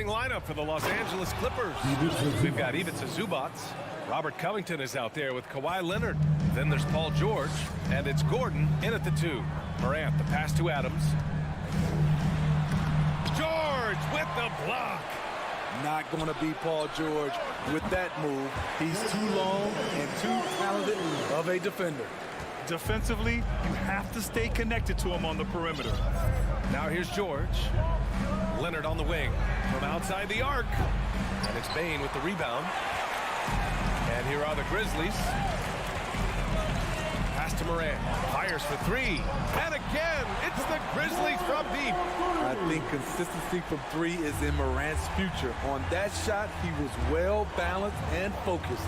starting lineup for the Los Angeles Clippers. We've got Ivica Zubac. Robert Covington is out there with Kawhi Leonard. Then there's Paul George, and it's Gordon in at the 2. Morant, the pass to Adams. George with the block. Not going to be Paul George with that move. He's too long and too talented of a defender. Defensively, you have to stay connected to him on the perimeter. Now here's George. Leonard on the wing from outside the arc. And it's Bane with the rebound. And here are the Grizzlies. Pass to Morant. Fires for 3. And again, it's the Grizzlies from deep. I think consistency from 3 is in Morant's future. On that shot, he was well balanced and focused.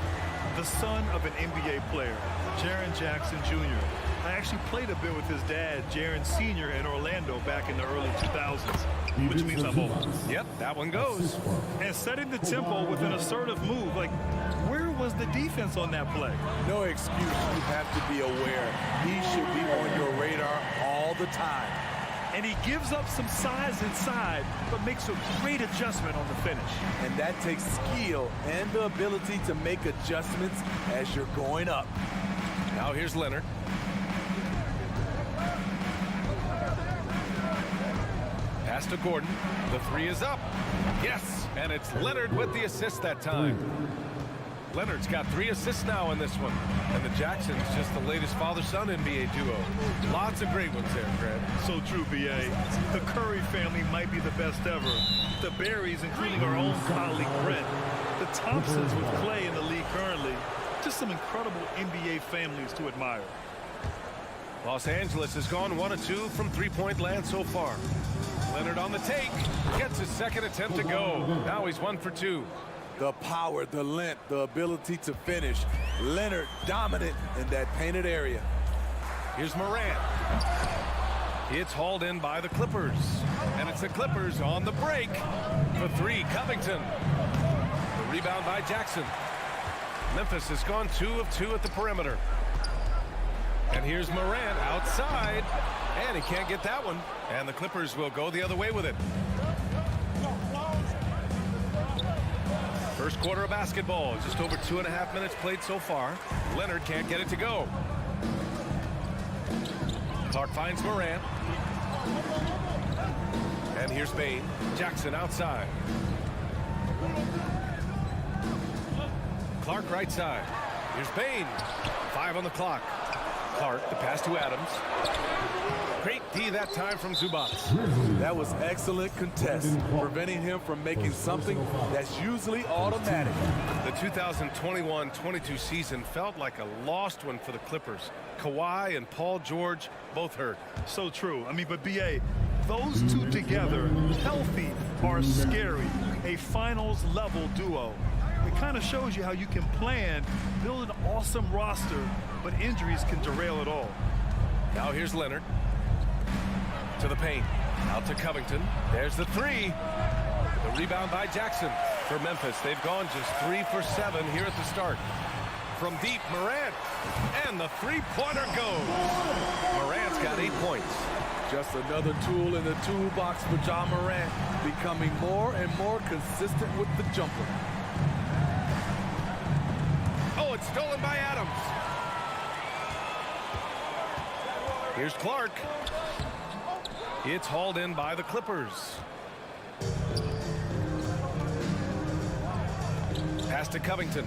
The son of an NBA player, Jaren Jackson Jr. I actually played a bit with his dad, Jaren Sr. in Orlando back in the early 2000s, which means I'm old. Yep, that one goes. And setting the tempo with an assertive move, like, where was the defense on that play? No excuse. You have to be aware. He should be on your radar all the time. And he gives up some size inside, but makes a great adjustment on the finish. And that takes skill and the ability to make adjustments as you're going up. Now here's Leonard. Pass to Gordon. The 3 is up. Yes, and it's Leonard with the assist that time. Leonard's got 3 assists now in this one. And the Jacksons just the latest father-son NBA duo. Lots of great ones there, Fred. So true, B.A. The Curry family might be the best ever. The Berries, including our own colleague Brent. The Thompsons with Clay in the league currently. Just some incredible NBA families to admire. Los Angeles has gone 1 of 2 from three-point land so far. Leonard on the take. Gets his second attempt to go. Now he's 1 for 2. The power, the length, the ability to finish. Leonard dominant in that painted area. Here's Morant. It's hauled in by the Clippers. And it's the Clippers on the break. For 3, Covington. The rebound by Jackson. Memphis has gone 2 of 2 at the perimeter. And here's Morant outside. And he can't get that one. And the Clippers will go the other way with it. First quarter of basketball. Just over 2.5 minutes played so far. Leonard can't get it to go. Clark finds Morant. And here's Bane. Jackson outside. Clark right side. Here's Bane. 5 on the clock. Clark, the pass to Adams. Great D that time from Zubac. That was excellent contest, preventing him from making something that's usually automatic. The 2021-22 season felt like a lost one for the Clippers. Kawhi and Paul George both hurt. So true. I mean, but B.A., those two together, healthy, are scary. A finals-level duo. It kind of shows you how you can plan, build an awesome roster, but injuries can derail it all. Now here's Leonard. To the paint. Out to Covington. There's the 3. The rebound by Jackson. For Memphis, they've gone just 3 for 7 here at the start. From deep, Morant. And the 3-pointer goes. Morant's got 8 points. Just another tool in the toolbox for Ja Morant, becoming more and more consistent with the jumper. Oh, it's stolen by Adams. Here's Clark. It's hauled in by the Clippers. Pass to Covington.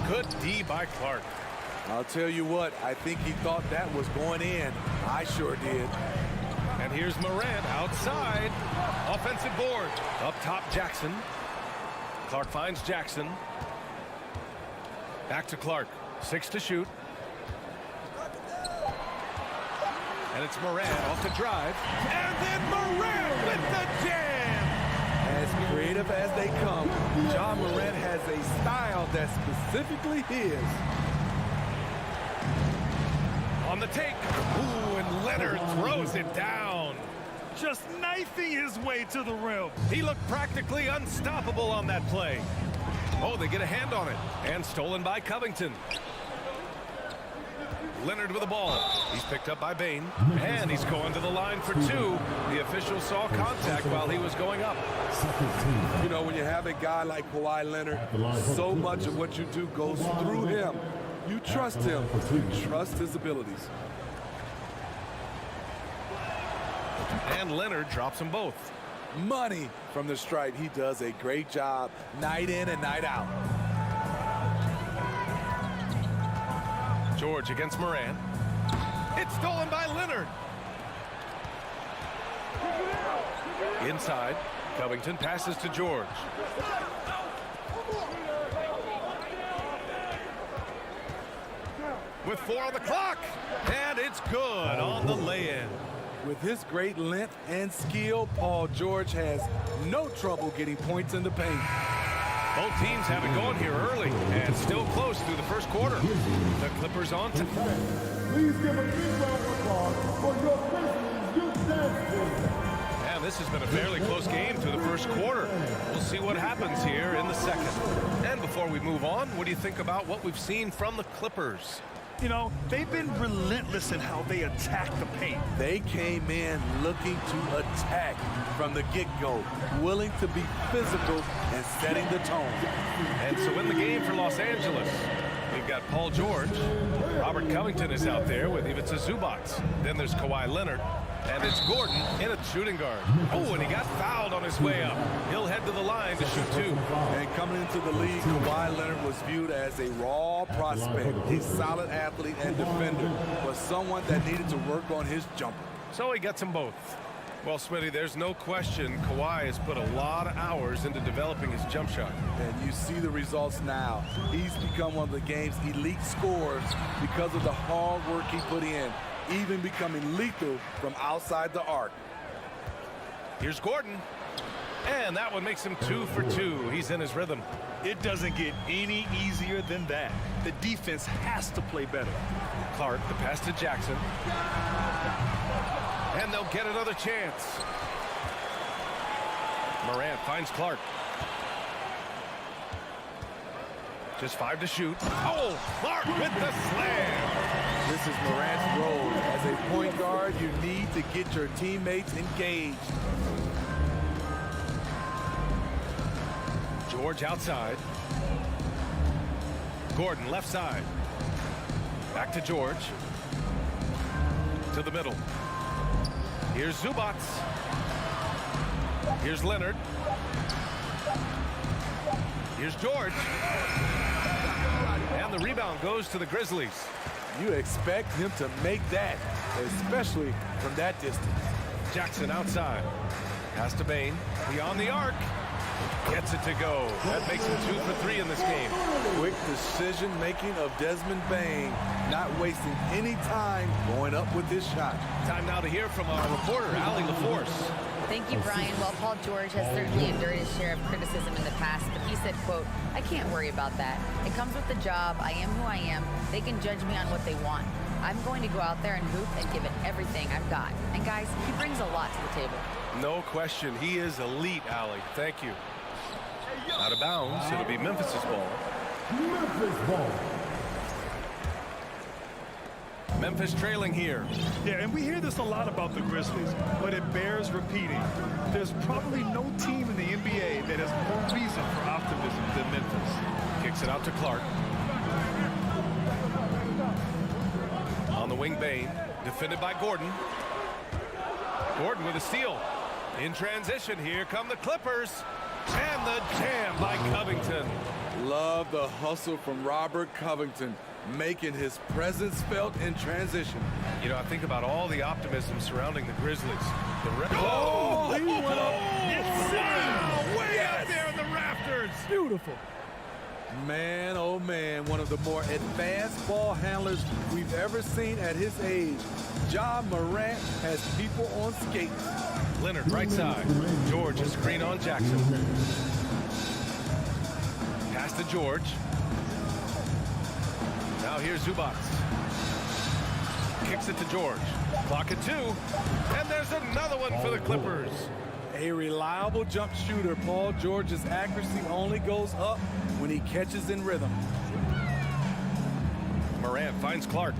Good D by Clark. I'll tell you what, I think he thought that was going in. I sure did. And here's Morant outside. Offensive board. Up top, Jackson. Clark finds Jackson. Back to Clark. 6 to shoot. And it's Morant off to drive. And then Morant with the jam! As creative as they come, Ja Morant has a style that's specifically his. On the take. Ooh, and Leonard throws it down. Just knifing his way to the rim. He looked practically unstoppable on that play. Oh, they get a hand on it. And stolen by Covington. Leonard with the ball. He's picked up by Bain, and he's going to the line for two. The official saw contact while he was going up. You know, when you have a guy like Kawhi Leonard, so much of what you do goes through him. You trust him. You trust his abilities. And Leonard drops them both. Money from the stripe. He does a great job night in and night out. George against Morant. It's stolen by Leonard. Inside, Covington passes to George. With 4 on the clock, and it's good on the lay-in. With his great length and skill, Paul George has no trouble getting points in the paint. Both teams have it going here early and still close through the first quarter. The Clippers on to... Please give a big round of applause for your Grizzlies youth dance team. And this has been a fairly close game through the first quarter. We'll see what happens here in the second. And before we move on, what do you think about what we've seen from the Clippers? You know, they've been relentless in how they attack the paint. They came in looking to attack from the get-go, willing to be physical and setting the tone. And so in the game for Los Angeles, we've got Paul George. Robert Covington is out there with Ivica Zubac. Then there's Kawhi Leonard. And it's Gordon in a shooting guard. Oh, and he got fouled on his way up. He'll head to the line to shoot 2. And coming into the league, Kawhi Leonard was viewed as a raw prospect. He's a solid athlete and defender, but someone that needed to work on his jumper. So he gets them both. Well, Smitty, there's no question Kawhi has put a lot of hours into developing his jump shot. And you see the results now. He's become one of the game's elite scorers because of the hard work he put in, even becoming lethal from outside the arc. Here's Gordon. And that one makes him 2 for 2. He's in his rhythm. It doesn't get any easier than that. The defense has to play better. Clark, the pass to Jackson. And they'll get another chance. Morant finds Clark. Just 5 to shoot. Oh, Clark with the slam. This is Morant's role. As a point guard, you need to get your teammates engaged. George outside. Gordon left side. Back to George. To the middle. Here's Zubac. Here's Leonard. Here's George. And the rebound goes to the Grizzlies. You expect him to make that, especially from that distance. Jackson outside. Pass to Bain. Beyond the arc. Gets it to go. That makes him 2 for 3 in this game. Quick decision-making of Desmond Bain, not wasting any time going up with his shot. Time now to hear from our reporter, Allie LaForce. Thank you, Brian. Well, Paul George has certainly endured his share of criticism in the past, but he said, quote, "I can't worry about that. It comes with the job. I am who I am. They can judge me on what they want. I'm going to go out there and hoop and give it everything I've got." And guys, he brings a lot to the table. No question. He is elite, Allie. Thank you. Out of bounds. It'll be Memphis's ball. Memphis ball. Memphis trailing here. Yeah, and we hear this a lot about the Grizzlies, but it bears repeating. There's probably no team in the NBA that has more reason for optimism than Memphis. Kicks it out to Clark. On the wing, Bain. Defended by Gordon. Gordon with a steal. In transition, here come the Clippers. And the jam by Covington. Love the hustle from Robert Covington, making his presence felt in transition. You know, I think about all the optimism surrounding the Grizzlies. Oh, he went up. Yes, sir! Way out there in the rafters. Beautiful. Man, oh man, one of the more advanced ball handlers we've ever seen at his age. Ja Morant has people on skates. Leonard right side. George a screen on Jackson. Pass to George. Now here's Zubac. Kicks it to George. Clock at 2. And there's another one for the Clippers. A reliable jump shooter, Paul George's accuracy only goes up when he catches in rhythm. Morant finds Clark.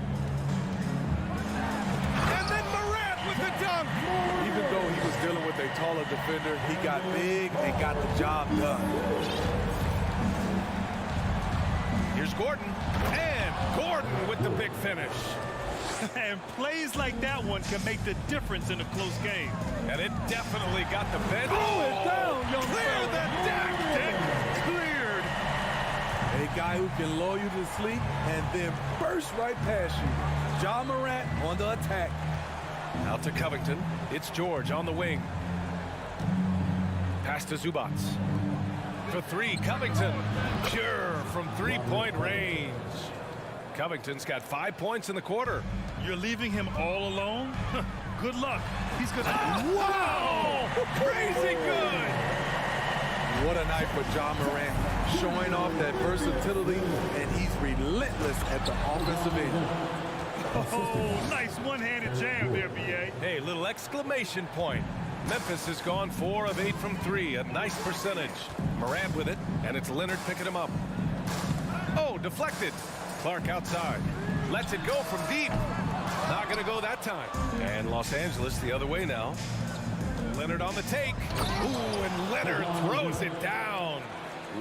dealing with a taller defender. He got big and got the job done. Here's Gordon, and Gordon with the big finish. And plays like that one can make the difference in a close game. And it definitely got the bed. It down, young Clear fella. the deck, Dick. Cleared. A guy who can lull you to sleep and then burst right past you. Ja Morant on the attack. Out to Covington. It's George on the wing. Pass to Zubats. For three, Covington. Pure from three-point range. Covington's got 5 points in the quarter. You're leaving him all alone? Good luck. He's gonna. Wow! Crazy good! What a night for Ja Morant, showing off that versatility, and he's relentless at the offensive end. Oh, nice one-handed jam there, B.A. Hey, little exclamation point. Memphis has gone 4 of 8 from 3, a nice percentage. Morant with it, and it's Leonard picking him up. Oh, deflected. Clark outside. Lets it go from deep. Not going to go that time. And Los Angeles the other way now. Leonard on the take. Ooh, and Leonard throws it down.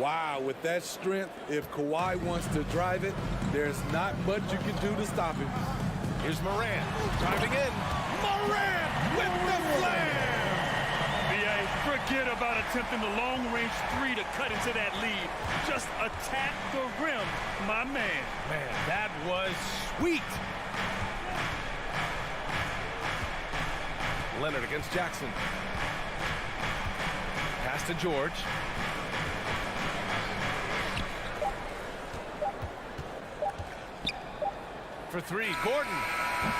Wow, with that strength, if Kawhi wants to drive it, there's not much you can do to stop him. Here's Morant driving in. Morant with the slam. B.A., forget about attempting the long-range three to cut into that lead. Just attack the rim, my man. Man, that was sweet. Leonard against Jackson. Pass to George. For three, Gordon.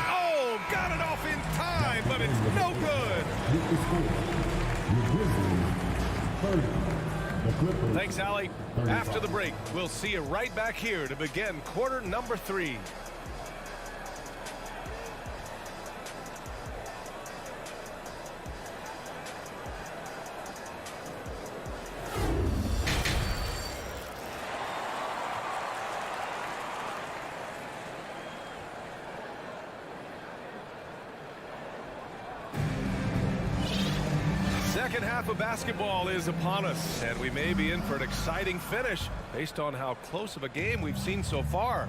Oh, got it off in time, but it's no good. Thanks, Allie. After the break, we'll see you right back here to begin quarter number 3. Second half of basketball is upon us, and we may be in for an exciting finish based on how close of a game we've seen so far.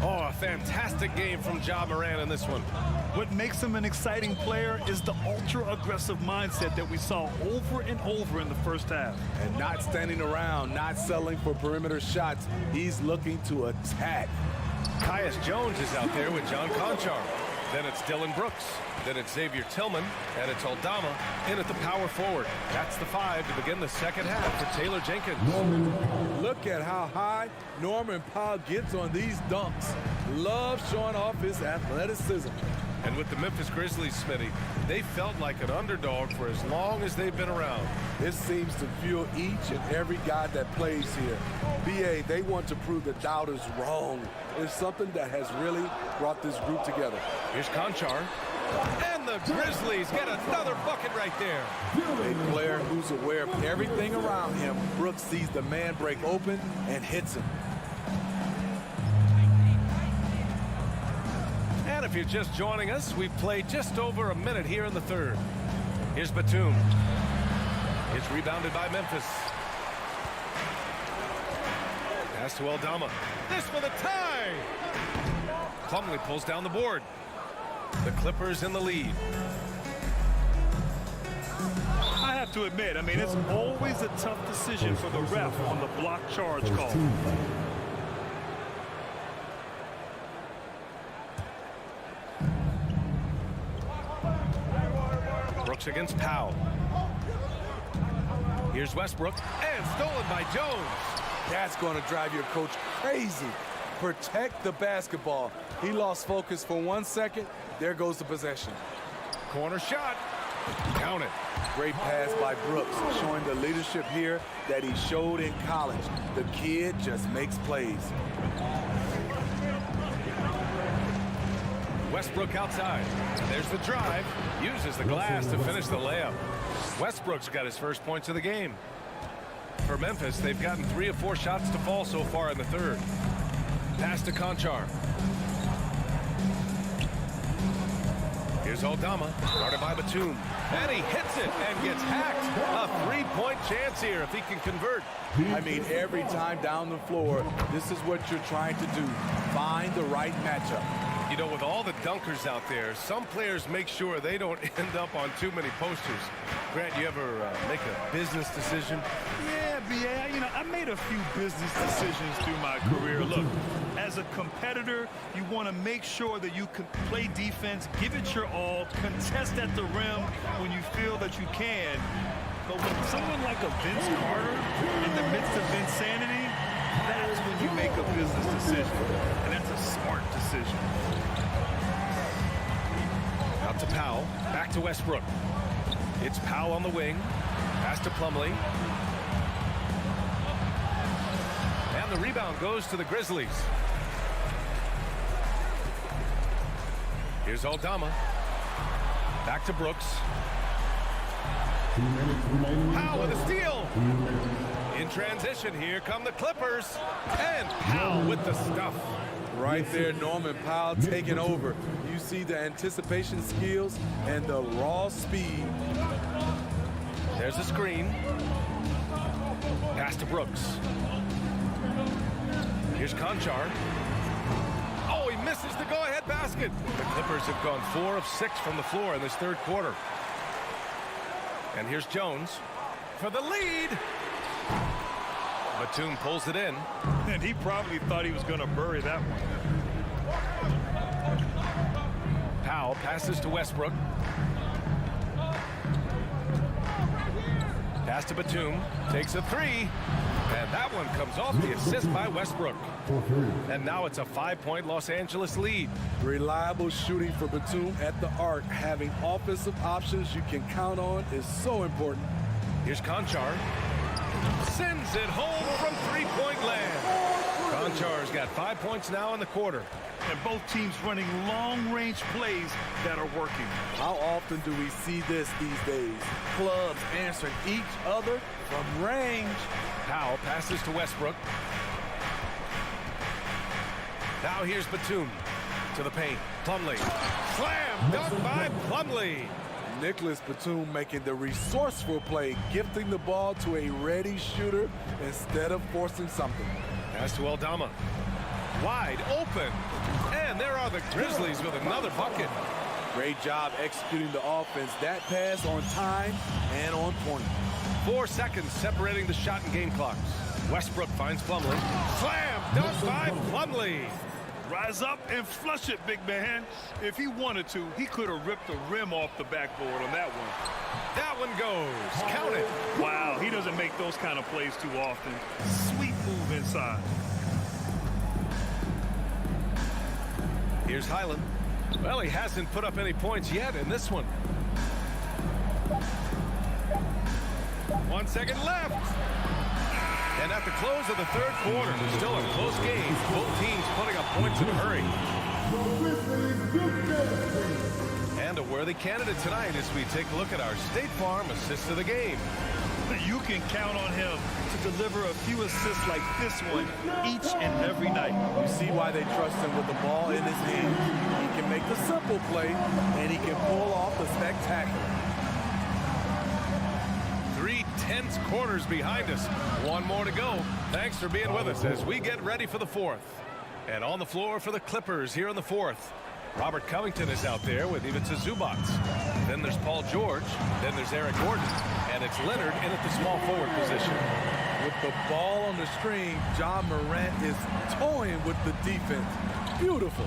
Oh, a fantastic game from Ja Morant in this one. What makes him an exciting player is the ultra-aggressive mindset that we saw over and over in the first half. And not standing around, not settling for perimeter shots. He's looking to attack. Tyus Jones is out there with John Conchar. Then it's Dylan Brooks. Then it's Xavier Tillman. And it's Aldama in at the power forward. That's the 5 to begin the second half for Taylor Jenkins. Look at how high Norman Powell gets on these dunks. Love showing off his athleticism. And with the Memphis Grizzlies, Smitty, they felt like an underdog for as long as they've been around. This seems to fuel each and every guy that plays here. BA, they want to prove the doubters wrong. It's something that has really brought this group together. Here's Conchar. And the Grizzlies get another bucket right there. A player who's aware of everything around him. Brooks sees the man break open and hits him. And if you're just joining us, we've played just over a minute here in the third. Here's Batum. It's rebounded by Memphis. Pass to Aldama. This for the tie. Plumlee pulls down the board. The Clippers in the lead. I have to admit, it's always a tough decision for the ref on the block charge call. Brooks against Powell. Here's Westbrook, and stolen by Jones. That's going to drive your coach crazy. Protect the basketball. He lost focus for 1 second. There goes the possession. Corner shot. Count it. Great pass by Brooks, showing the leadership here that he showed in college. The kid just makes plays. Westbrook outside. There's the drive. Uses the glass to finish the layup. Westbrook's got his first points of the game. For Memphis, they've gotten 3 of 4 shots to fall so far in the third. Pass to Conchar. Here's Here's Aldama, guarded by Batum. And he hits it and gets hacked. A three-point chance here if he can convert. I mean, every time down the floor, this is what you're trying to do. Find the right matchup. You know, with all the dunkers out there, some players make sure they don't end up on too many posters. Grant, you ever make a business decision? Yeah, B.A., you know, I made a few business decisions through my career. Look, as a competitor, you want to make sure that you can play defense, give it your all, contest at the rim when you feel that you can. But when someone like a Vince Carter in the midst of insanity, that's when you make a business decision. And that's a smart decision. Out to Powell, back to Westbrook. It's Powell on the wing, pass to Plumlee. And the rebound goes to the Grizzlies. Here's Aldama. Back to Brooks. Powell with a steal. In transition, here come the Clippers. And Powell with the stuff. Right there, Norman Powell taking over. You see the anticipation skills and the raw speed. There's a screen. Pass to Brooks. Here's Conchar. Oh, he misses the go-ahead basket. The Clippers have gone 4 of 6 from the floor in this third quarter. And here's Jones for the lead. Batum pulls it in. And he probably thought he was going to bury that one. Powell passes to Westbrook. Pass to Batum. Takes a three. And that one comes off the assist by Westbrook. And now it's a 5-point Los Angeles lead. Reliable shooting for Batum at the arc. Having offensive options you can count on is so important. Here's Conchar. Sends it home from three-point land. Conchar's got 5 points now in the quarter. And both teams running long-range plays that are working. How often do we see this these days? Clubs answering each other from range. Powell passes to Westbrook. Now here's Batum to the paint. Plumlee. Slam dunk by Plumlee. Nicholas Batum making the resourceful play, gifting the ball to a ready shooter instead of forcing something. Pass to Aldama. Wide open. And there are the Grizzlies with another bucket. Great job executing the offense. That pass on time and on point. 4 seconds separating the shot and game clocks. Westbrook finds Plumlee. Slam dunk by Plumlee. Rise up and flush it, big man. If he wanted to, he could have ripped the rim off the backboard on that one. That one goes. Count it. Wow, he doesn't make those kind of plays too often. Sweet move inside. Here's Highland. Well, he hasn't put up any points yet in this one. 1 second left. And at the close of the third quarter, still a close game. Both teams putting up points in a hurry. And a worthy candidate tonight as we take a look at our State Farm assist of the game. You can count on him to deliver a few assists like this one each and every night. You see why they trust him with the ball in his hand. He can make the simple play, and he can pull off the spectacular. 3 tense quarters behind us. One more to go. Thanks for being with us as we get ready for the fourth. And on the floor for the Clippers here in the fourth. Robert Covington is out there with Ivica Zubac. Then there's Paul George. Then there's Eric Gordon. And it's Leonard in at the small forward position. With the ball on the string, Ja Morant is toying with the defense. Beautiful.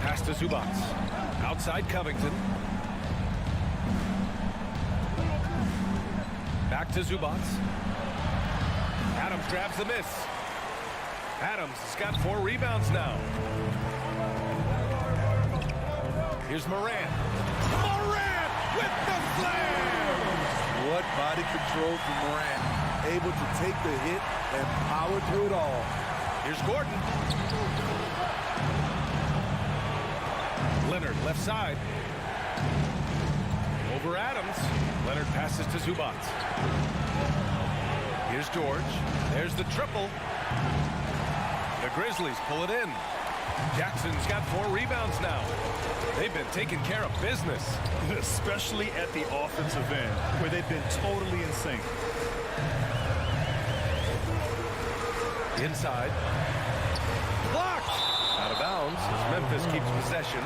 Pass to Zubac. Outside Covington. Back to Zubac. Adams grabs the miss. Adams has got 4 rebounds now. Here's Morant. Morant with the slam! What body control from Morant. Able to take the hit and power through it all. Here's Gordon. Leonard left side. Over Adams. Leonard passes to Zubac. Here's George. There's the triple. The Grizzlies pull it in. Jackson's got 4 rebounds now. They've been taking care of business. Especially at the offensive end, where they've been totally in sync. Inside. Blocked. Out of bounds as Memphis keeps possession.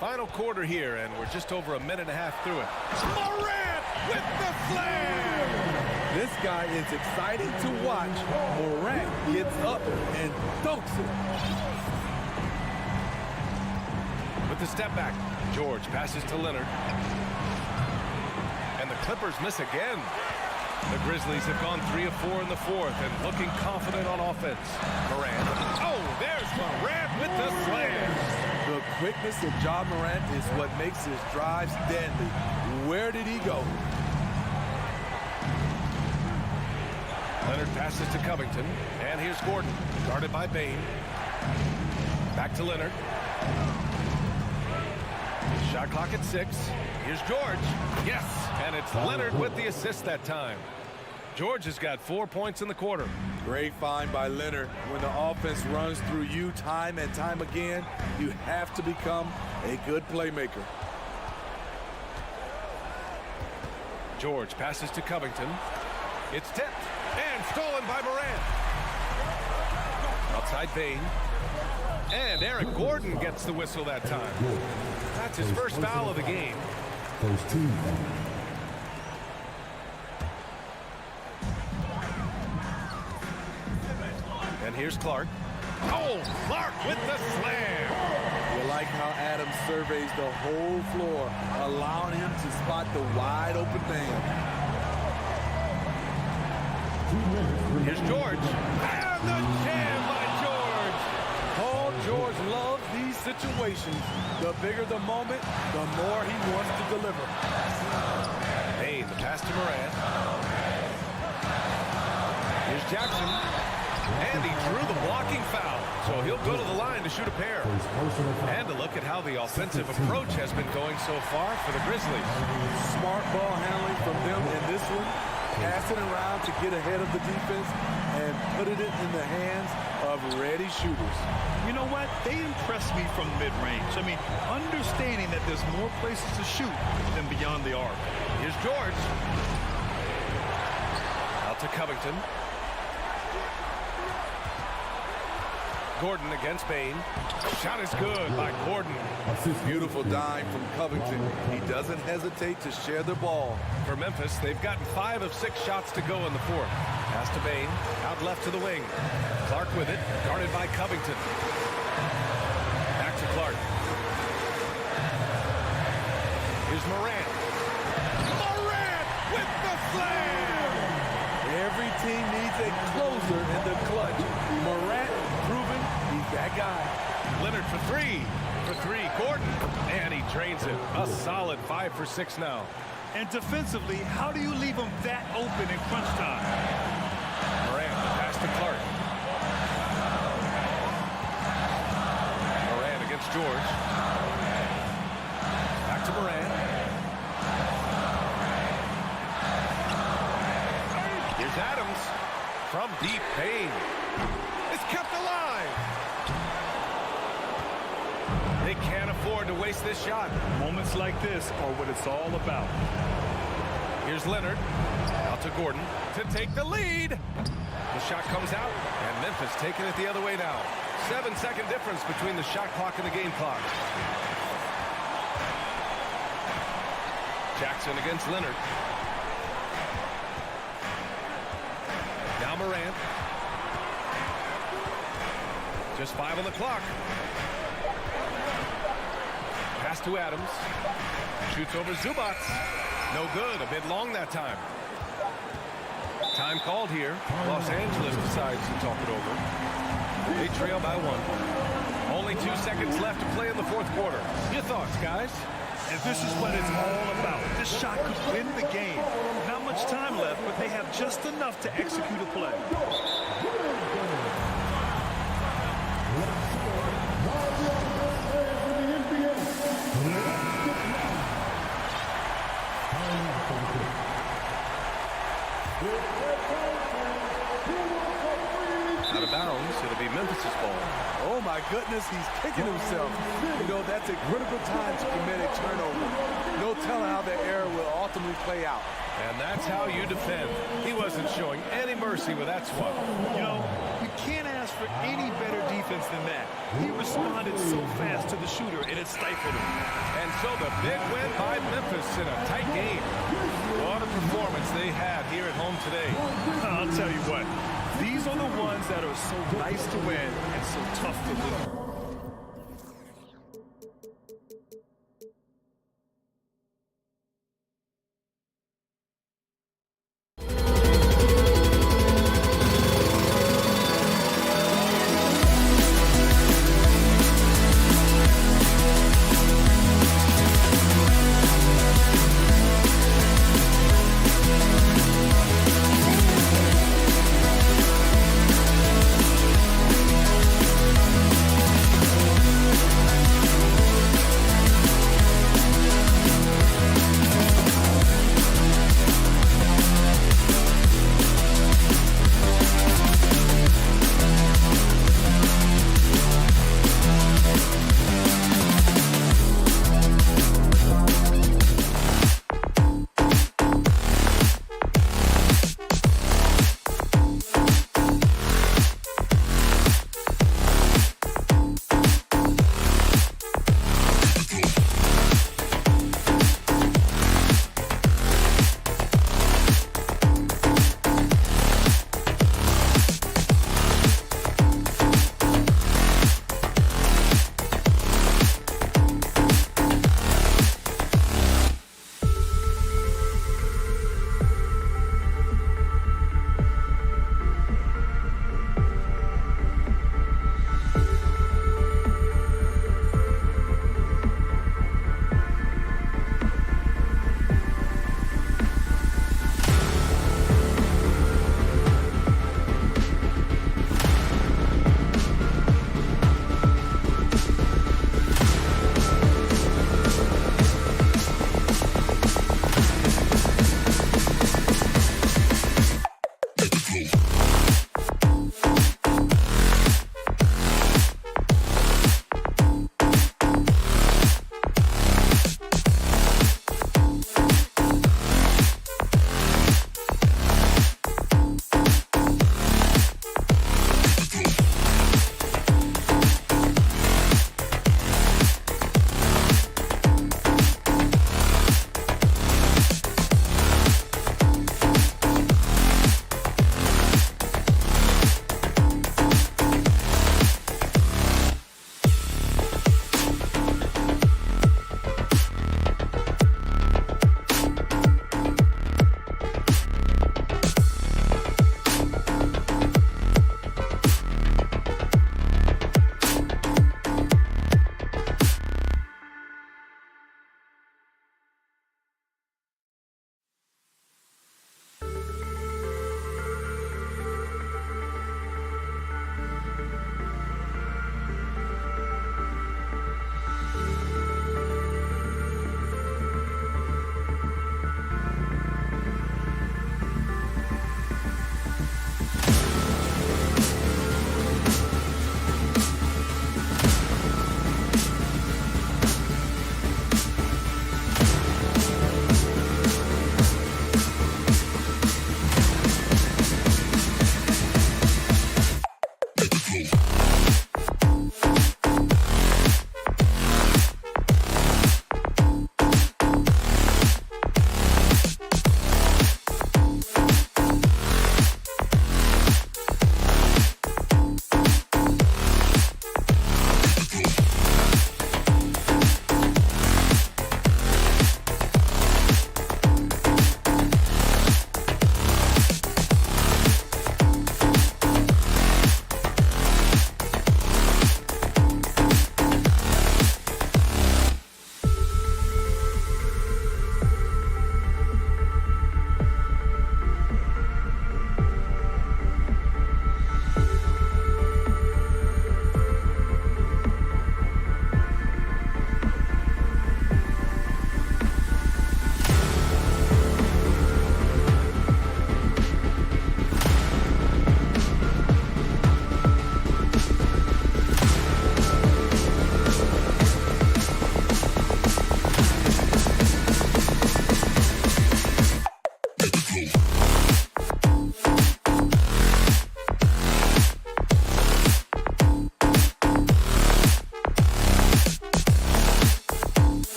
Final quarter here, and we're just over a minute and a half through it. Morant with the slam! This guy is exciting to watch. Morant gets up and dunks it. With the step back, George passes to Leonard. And the Clippers miss again. The Grizzlies have gone 3 of 4 in the fourth and looking confident on offense. Morant. Oh, there's Morant with the slam. The quickness of Ja Morant is what makes his drives deadly. Where did he go? Leonard passes to Covington. And here's Gordon, guarded by Bane. Back to Leonard. Shot clock at 6. Here's George. Yes, and it's Leonard with the assist that time. George has got 4 points in the quarter. Great find by Leonard. When the offense runs through you time and time again, you have to become a good playmaker. George passes to Covington. It's tipped and stolen by Morant. Outside Bane. And Eric Gordon gets the whistle that time. That's his first foul of the game. First team. And here's Clark. Oh, Clark with the slam. You like how Adams surveys the whole floor, allowing him to spot the wide open man. Here's George. And the jam by George. Paul George loves these situations. The bigger the moment, the more he wants to deliver. Bane, the pass to Morant. Here's Jackson. And he drew the blocking foul, so he'll go to the line to shoot a pair. And to look at how the offensive approach has been going so far for the Grizzlies. Smart ball handling from them in this one. Passing around to get ahead of the defense and putting it in the hands of ready shooters. You know what? They impress me from mid-range. I mean, understanding that there's more places to shoot than beyond the arc. Here's George. Out to Covington. Gordon against Bane. Shot is good by Gordon. Beautiful dime from Covington. He doesn't hesitate to share the ball. For Memphis, they've gotten 5 of 6 shots to go in the fourth. Pass to Bane. Out left to the wing. Clark with it. Guarded by Covington. Back to Clark. Here's Morant. Morant with the slam! Every team needs a closer in the clutch. Morant proven he's that guy. Leonard for 3. For 3, Gordon. And he drains it. A solid 5 for 6 now. And defensively, how do you leave them that open in crunch time? Morant, the pass to Clark. Morant against George. Back to Morant. Here's Adams from deep Bane. It's kept alive. They can't afford to waste this shot. Moments like this are what it's all about. Here's Leonard. Out to Gordon to take the lead. The shot comes out, and Memphis taking it the other way now. 7-second difference between the shot clock and the game clock. Jackson against Leonard. Now Morant. Just 5 on the clock. Pass to Adams. Shoots over Zubac. No good. A bit long that time. Time called here. Los Angeles decides to talk it over. They trail by 1. Only 2 seconds left to play in the fourth quarter. Your thoughts, guys? And this is what it's all about. This shot could win the game. Not much time left, but they have just enough to execute a play. goodness, he's kicking himself. You know, that's a critical time to commit a turnover. No telling how the error will ultimately play out. And that's how you defend. He wasn't showing any mercy with that swat. You know, you can't ask for any better defense than that. He responded so fast to the shooter, and it stifled him. And so the big win by Memphis in a tight game. What a performance they had here at home today. I'll tell you what, these are the ones that are so nice to win and so tough to lose.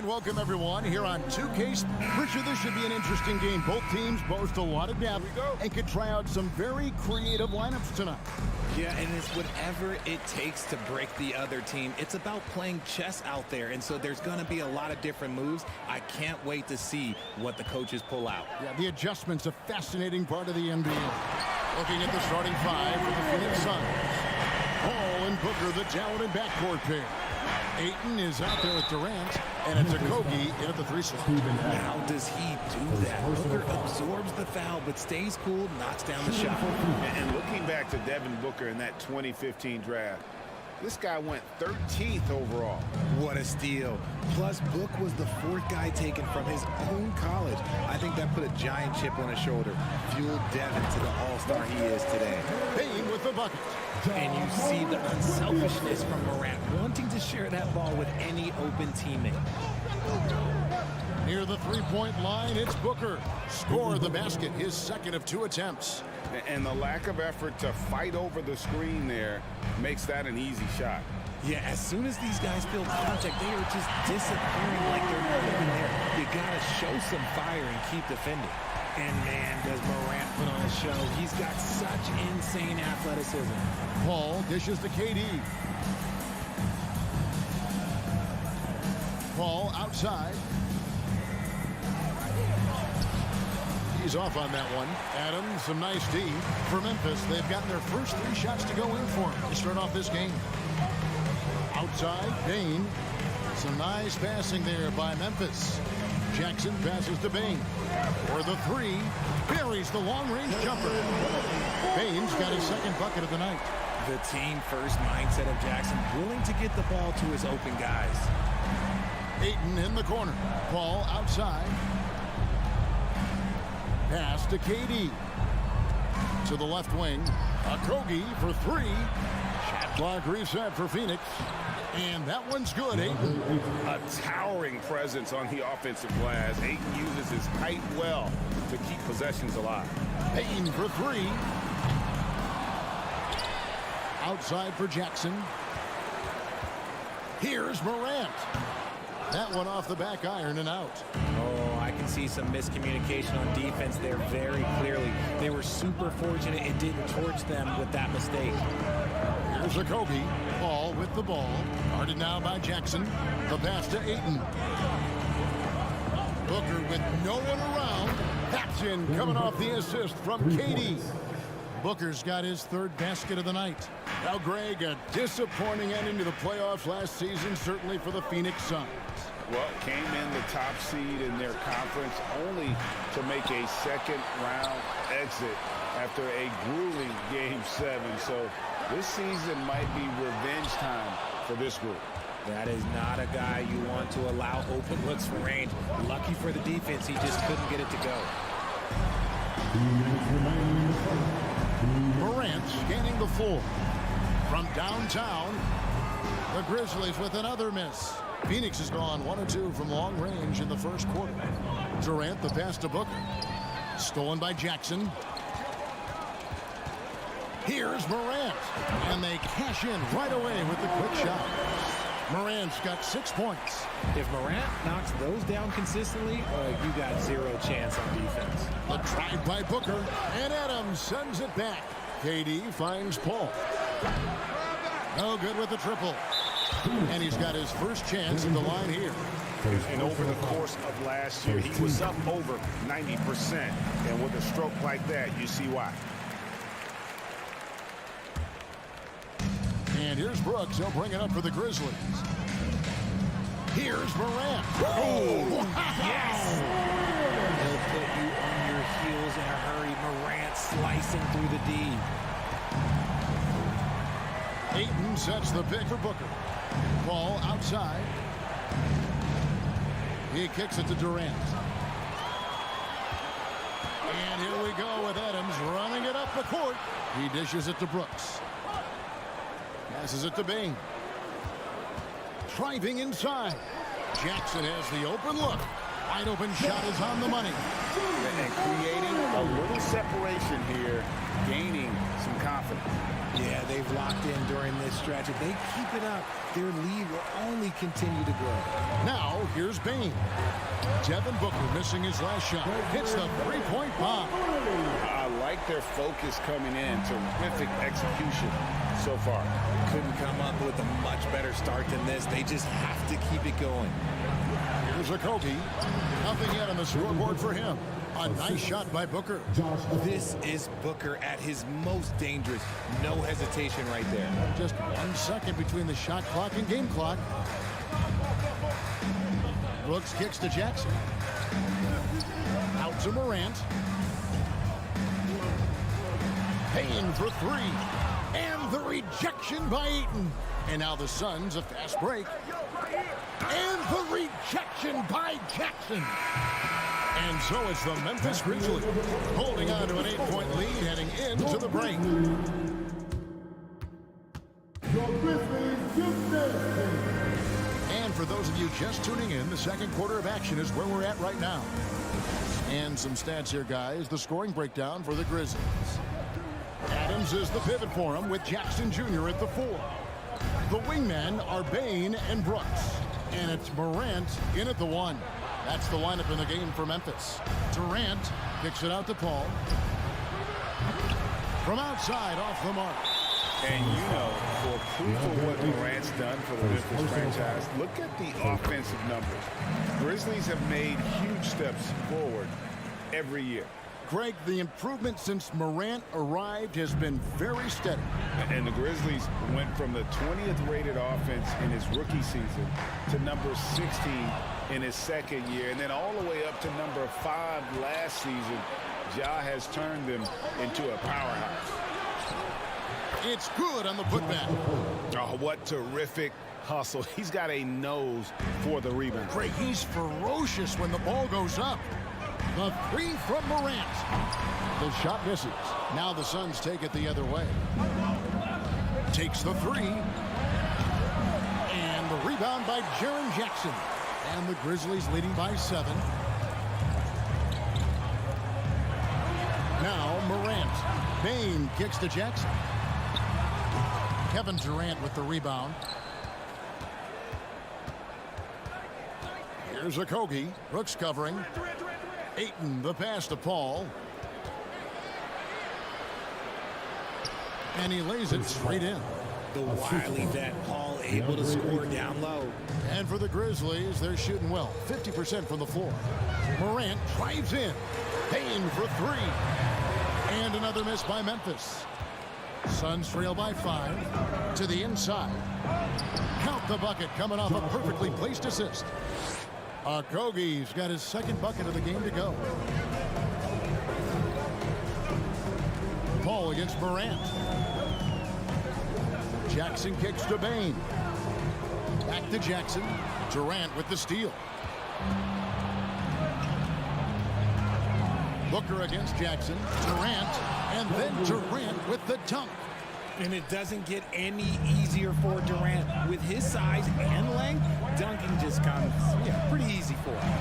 And welcome everyone here on 2K. Pretty sure this should be an interesting game. Both teams boast a lot of depth and could try out some very creative lineups tonight. Yeah, and it's whatever it takes to break the other team. It's about playing chess out there, and so there's going to be a lot of different moves. I can't wait to see what the coaches pull out. Yeah, the adjustment's a fascinating part of the NBA. Looking at the starting five for the Phoenix Suns. Paul and Booker, the talented backcourt pair. Ayton is out there with Durant, and it's Okogie in at the 3 slot. How does he do that? Booker absorbs the foul, but stays cool, knocks down the shot. And looking back to Devin Booker in that 2015 draft, this guy went 13th overall. What a steal. Plus, Book was the 4th guy taken from his own college. I think that put a giant chip on his shoulder, fueled Devin to the all-star he is today. Payne with the bucket. And you see the unselfishness from Morant, wanting to share that ball with any open teammate. Near the three-point line, it's Booker. Scored the basket, his second of 2 attempts. And the lack of effort to fight over the screen there makes that an easy shot. Yeah, as soon as these guys feel contact, they are just disappearing like they're not even there. You gotta show some fire and keep defending. And man, does Morant put on a show. He's got such insane athleticism. Paul dishes to KD. Paul outside. He's off on that one. Adams, some nice D. For Memphis, they've gotten their first 3 shots to go in for him to start off this game. Outside, Bane. Some nice passing there by Memphis. Jackson passes to Bane. For the 3, buries the long-range jumper. Bane's got his second bucket of the night. The team-first mindset of Jackson, willing to get the ball to his open guys. Ayton in the corner. Paul outside. Pass to KD. To the left wing. Okogie for 3. Shot clock reset for Phoenix. And that one's good, Ayton. A towering presence on the offensive glass. Ayton uses his height well to keep possessions alive. Ayton for 3. Outside for Jackson. Here's Morant. That one off the back iron and out. Oh, I can see some miscommunication on defense there very clearly. They were super fortunate it didn't torch them with that mistake. Here's Okogie. Paul with the ball. Guarded now by Jackson. The pass to Ayton. Booker with no one around. That's in, coming off the assist from KD. Booker's got his 3rd basket of the night. Now, Greg, a disappointing ending to the playoffs last season, certainly for the Phoenix Suns. Well, came in the top seed in their conference only to make a second-round exit after a grueling Game 7. So this season might be revenge time for this group. That is not a guy you want to allow open looks from range. Lucky for the defense, he just couldn't get it to go. Morant scanning the floor. From downtown, the Grizzlies with another miss. Phoenix has gone 1 or 2 from long range in the first quarter. Durant, the pass to Booker. Stolen by Jackson. Here's Morant. And they cash in right away with the quick shot. Morant's got 6 points. If Morant knocks those down consistently, you got 0 chance on defense. The drive by Booker. And Adams sends it back. KD finds Paul. No good with the triple. And he's got his first chance at the line here. And over the course of last year, he was up over 90%. And with a stroke like that, you see why. And here's Brooks. He'll bring it up for the Grizzlies. Here's Morant. Oh, yes! He'll put you on your heels in a hurry. Morant slicing through the D. Ayton sets the pick for Booker. Ball outside. He kicks it to Durant. And here we go with Adams running it up the court. He dishes it to Brooks. Passes it to Bane. Driving inside. Jackson has the open look. Wide open shot is on the money. And creating a little separation here, gaining some confidence. Yeah, they've locked in during this stretch. If they keep it up, their lead will only continue to grow. Now, here's Bain. Devin Booker missing his last shot. Hits the three-point bomb. I like their focus coming in. Terrific execution so far. Couldn't come up with a much better start than this. They just have to keep it going. Here's Okogie. Nothing yet on the scoreboard for him. A nice shot by Booker. This is Booker at his most dangerous. No hesitation right there. Just 1 second between the shot clock and game clock. Brooks kicks to Jackson. Out to Morant. Payne for three. And the rejection by Ayton. And now the Suns, a fast break. And the rejection by Jackson. And so it's the Memphis Grizzlies holding on to an 8-point lead heading into the break. Your Grizzlies, you stand. And for those of you just tuning in, the second quarter of action is where we're at right now. And some stats here, guys. The scoring breakdown for the Grizzlies. Adams is the pivot for him with Jackson Jr. at the 4. The wingmen are Bain and Brooks. And it's Morant in at the 1. That's the lineup in the game for Memphis. Durant kicks it out to Paul. From outside, off the mark. And you know, for proof of what Morant's done for the Memphis franchise, look at the offensive numbers. Grizzlies have made huge steps forward every year. Greg, the improvement since Morant arrived has been very steady. And the Grizzlies went from the 20th rated offense in his rookie season to number 16 in his second year, and then all the way up to number 5 last season. Ja has turned them into a powerhouse. It's good on the putback. Oh, what terrific hustle. He's got a nose for the rebound. Greg, he's ferocious when the ball goes up. The three from Morant. The shot misses. Now the Suns take it the other way. Takes the three. And the rebound by Jaren Jackson. And the Grizzlies leading by 7. Now Morant. Bain kicks to Jackson. Kevin Durant with the rebound. Here's Okogie. Brooks covering. Ayton, the pass to Paul. And he lays it straight in. The wily vet Paul able to score down low. And for the Grizzlies, they're shooting well. 50% from the floor. Morant drives in. Payne for 3. And another miss by Memphis. Suns trail by 5. To the inside. Count the bucket coming off a perfectly placed assist. Okogie's got his second bucket of the game to go. Paul against Morant. Jackson kicks to Bain. Back to Jackson. Durant with the steal. Booker against Jackson. Durant. And then Durant with the dunk. And it doesn't get any easier for Durant. With his size and length, dunking just comes pretty easy for him.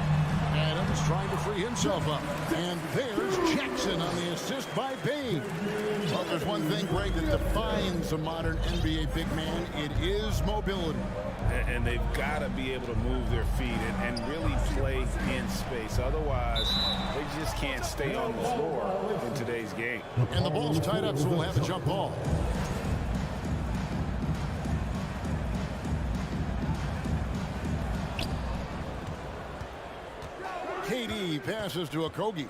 Adams trying to free himself up. And there's Jackson on the assist by Bain. Well, there's one thing, Greg, that defines a modern NBA big man. It is mobility. And they've got to be able to move their feet and really play in space. Otherwise, they just can't stay on the floor in today's game. And the ball's tied up, so we'll have a jump ball. KD passes to Okogie.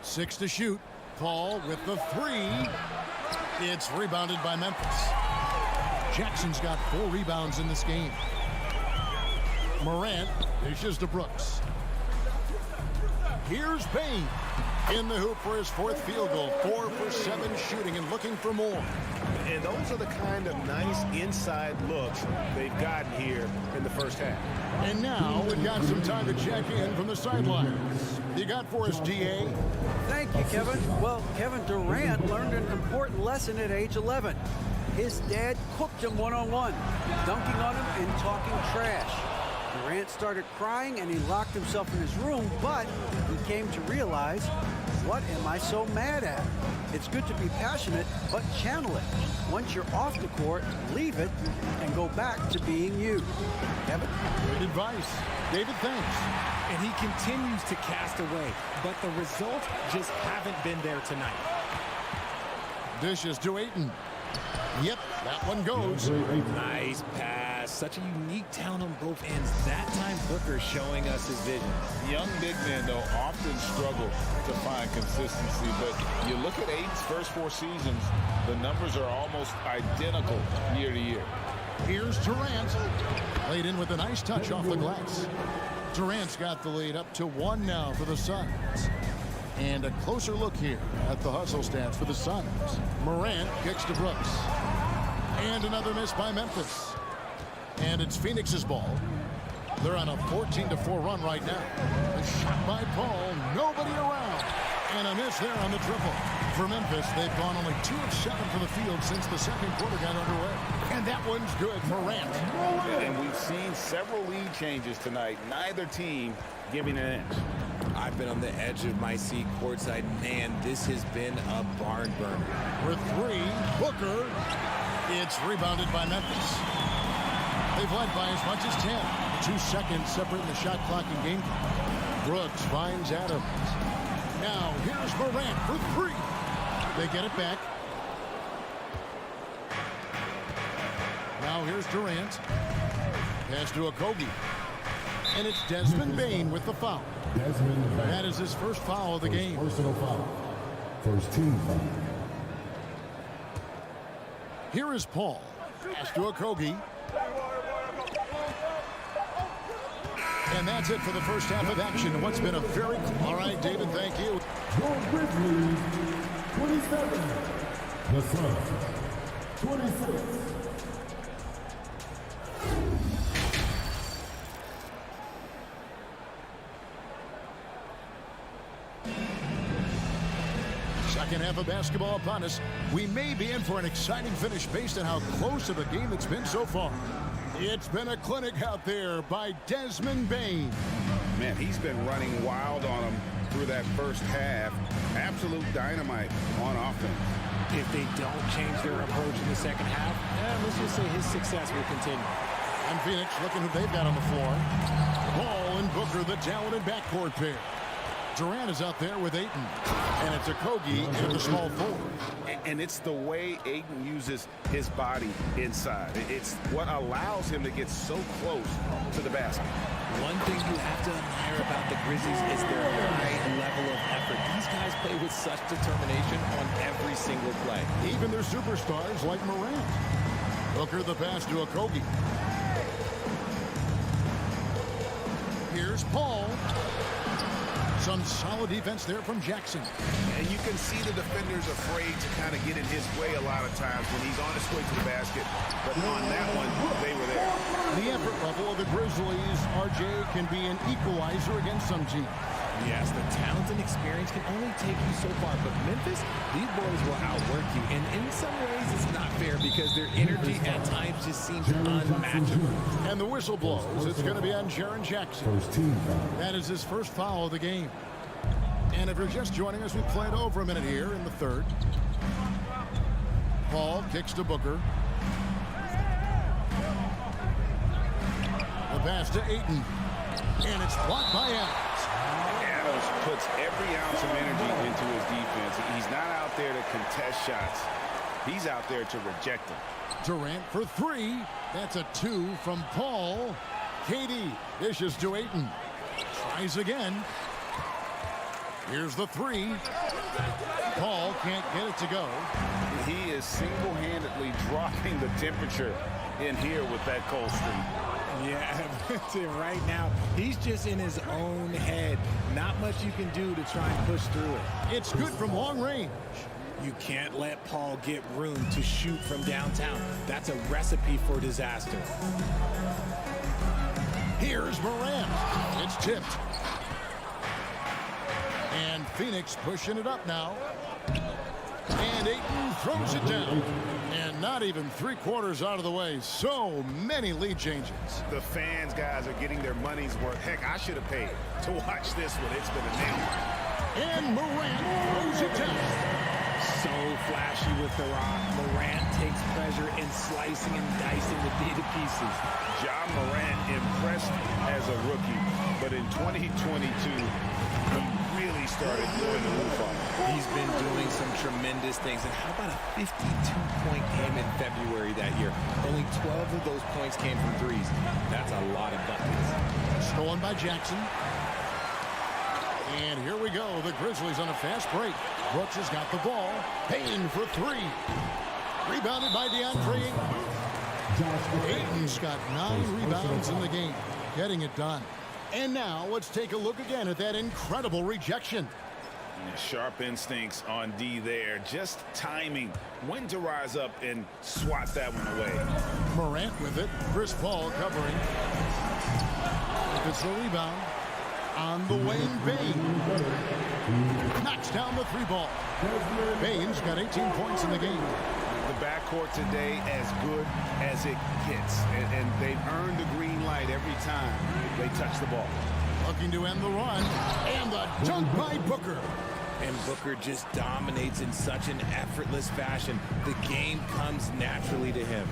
6 to shoot. Paul with the 3. It's rebounded by Memphis. Jackson's got 4 rebounds in this game. Morant dishes to Brooks. Here's Bain in the hoop for his 4th field goal. 4 for 7 shooting and looking for more. And those are the kind of nice inside looks they've gotten here in the first half. And now we've got some time to check in from the sidelines. You got for us, DA? Thank you, Kevin. Well, Kevin Durant learned an important lesson at age 11. His dad cooked him one-on-one, dunking on him and talking trash. Durant started crying and he locked himself in his room, but he came to realize, what am I so mad at? It's good to be passionate, but channel it. Once you're off the court, leave it and go back to being you. Kevin? Great advice. David, thanks. And he continues to cast away, but the results just haven't been there tonight. Dishes to Ayton. Yep, that one goes. Nice pass. Such a unique talent on both ends. That time Booker showing us his vision. Young big men, though, often struggle to find consistency. But you look at Ayton's first 4 seasons, the numbers are almost identical year to year. Here's Durant. Laid in with a nice touch off the glass. Durant's got the lead up to 1 now for the Suns. And a closer look here at the hustle stats for the Suns. Morant kicks to Brooks. And another miss by Memphis. And it's Phoenix's ball. They're on a 14-4 run right now. A shot by Paul. Nobody around. And a miss there on the triple. For Memphis, they've gone only 2 of 7 from the field since the second quarter got underway. And that one's good. Morant. And we've seen several lead changes tonight. Neither team giving an inch. I've been on the edge of my seat courtside. Man, this has been a barn burner. For 3, Booker. It's rebounded by Memphis. They've led by as much as 10. 2 seconds separating the shot clock and game clock. Brooks finds Adams. Now here's Morant for 3. They get it back. Now here's Durant. Pass to Okogie. And it's Desmond Bane with the foul. That is his first foul of the game. Personal foul. First team foul. Here is Paul. Pass to Okogie. And that's it for the first half of action in what's been a very... All right, David, thank you. Your Grizzlies, 27. The Suns, 26. Second half of basketball upon us. We may be in for an exciting finish based on how close of a game it's been so far. It's been a clinic out there by Desmond Bane. Man, he's been running wild on them through that first half. Absolute dynamite on offense. If they don't change their approach in the second half, let's just say his success will continue. And Phoenix looking who they've got on the floor. Paul and Booker, the talented backcourt pair. Durant is out there with Ayton. And it's Okogie at the small forward. And it's the way Ayton uses his body inside. It's what allows him to get so close to the basket. One thing you have to admire about the Grizzlies is their high level of effort. These guys play with such determination on every single play. Even their superstars like Morant. Booker the pass to Okogie. Here's Paul. Some solid defense there from Jackson. And you can see the defenders afraid to kind of get in his way a lot of times when he's on his way to the basket. But on that one, they were there. The effort level of the Grizzlies, RJ, can be an equalizer against some teams. Yes, the talent and experience can only take you so far. But Memphis, these boys will outwork you. And in some ways, it's not fair because their energy at times just seems unmatchable. And the whistle blows. It's going to be on Jaren Jackson. First team foul. That is his first foul of the game. And if you're just joining us, we've played over a minute here in the third. Paul kicks to Booker. The pass to Ayton. And it's blocked by Adams. Adams puts every ounce of energy into his defense. He's not out there to contest shots. He's out there to reject them. Durant for 3. That's a 2 from Paul. KD dishes to Ayton. Tries again. Here's the 3. Paul can't get it to go. He is single-handedly dropping the temperature in here with that cold streak. Yeah, right now, he's just in his own head. Not much you can do to try and push through it. It's good from long range. You can't let Paul get room to shoot from downtown. That's a recipe for disaster. Here's Morant. It's tipped. And Phoenix pushing it up now. And And Ayton throws it down. And not even 3/4 out of the way. So many lead changes. The fans, guys, are getting their money's worth. Heck, I should have paid to watch this one. It's been a nail. And Morant throws it down. So flashy with the rock. Morant takes pleasure in slicing and dicing the D to pieces. Ja Morant impressed as a rookie, but in 2022, he really started blowing the roof off. He's been doing some tremendous things. And how about a 52-point game in February that year? Only 12 of those points came from threes. That's a lot of buckets. Stolen by Jackson. And here we go. The Grizzlies on a fast break. Brooks has got the ball. Payne for three. Rebounded by DeAndre Ayton. Ayton's got 9 rebounds in the game. Getting it done. And now let's take a look again at that incredible rejection. Sharp instincts on D there. Just timing when to rise up and swat that one away. Morant with it. Chris Paul covering. It's the rebound on the Wayne Bane. Knocks down the 3-ball. Bane's got 18 points in the game. The backcourt today as good as it gets. And they've earned the green light every time they touch the ball. Looking to end the run. And the dunk by Booker. And Booker just dominates in such an effortless fashion. The game comes naturally to him.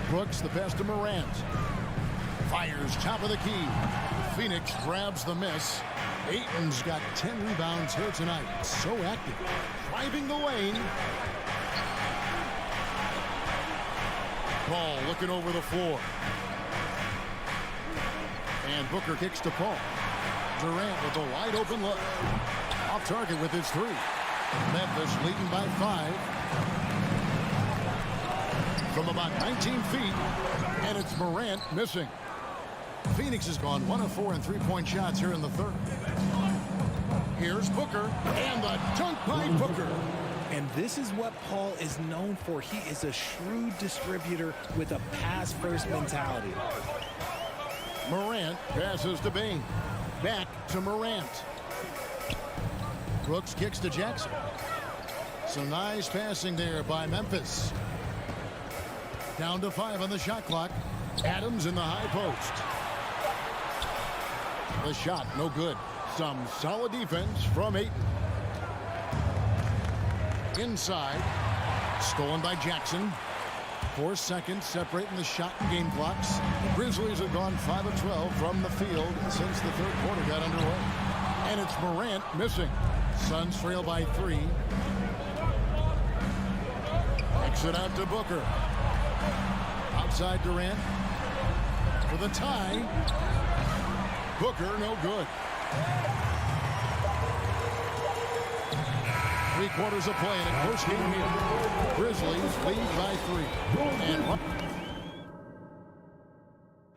Brooks the pass to Morant. Fires top of the key. Phoenix grabs the miss. Ayton's got 10 rebounds here tonight. So active. Driving the lane. Paul looking over the floor. And Booker kicks to Paul. Durant with a wide open look. Off target with his 3. Memphis leading by 5. From about 19 feet. And it's Morant missing. Phoenix has gone 1 of 4 in 3-point shots here in the third. Here's Booker. And the dunk by Booker. And this is what Paul is known for. He is a shrewd distributor with a pass-first mentality. Morant passes to Bane. Back to Morant. Brooks kicks to Jackson. Some nice passing there by Memphis. Down to 5 on the shot clock. Adams in the high post. The shot, no good. Some solid defense from Ayton. Inside. Stolen by Jackson. 4 seconds separating the shot and game clocks. The Grizzlies have gone 5 of 12 from the field since the third quarter got underway. And it's Morant missing. Suns trail by 3. Exit out to Booker. Outside Durant. For the tie. Booker, no good. 3/4 of play in a close game here. Grizzlies lead by 3.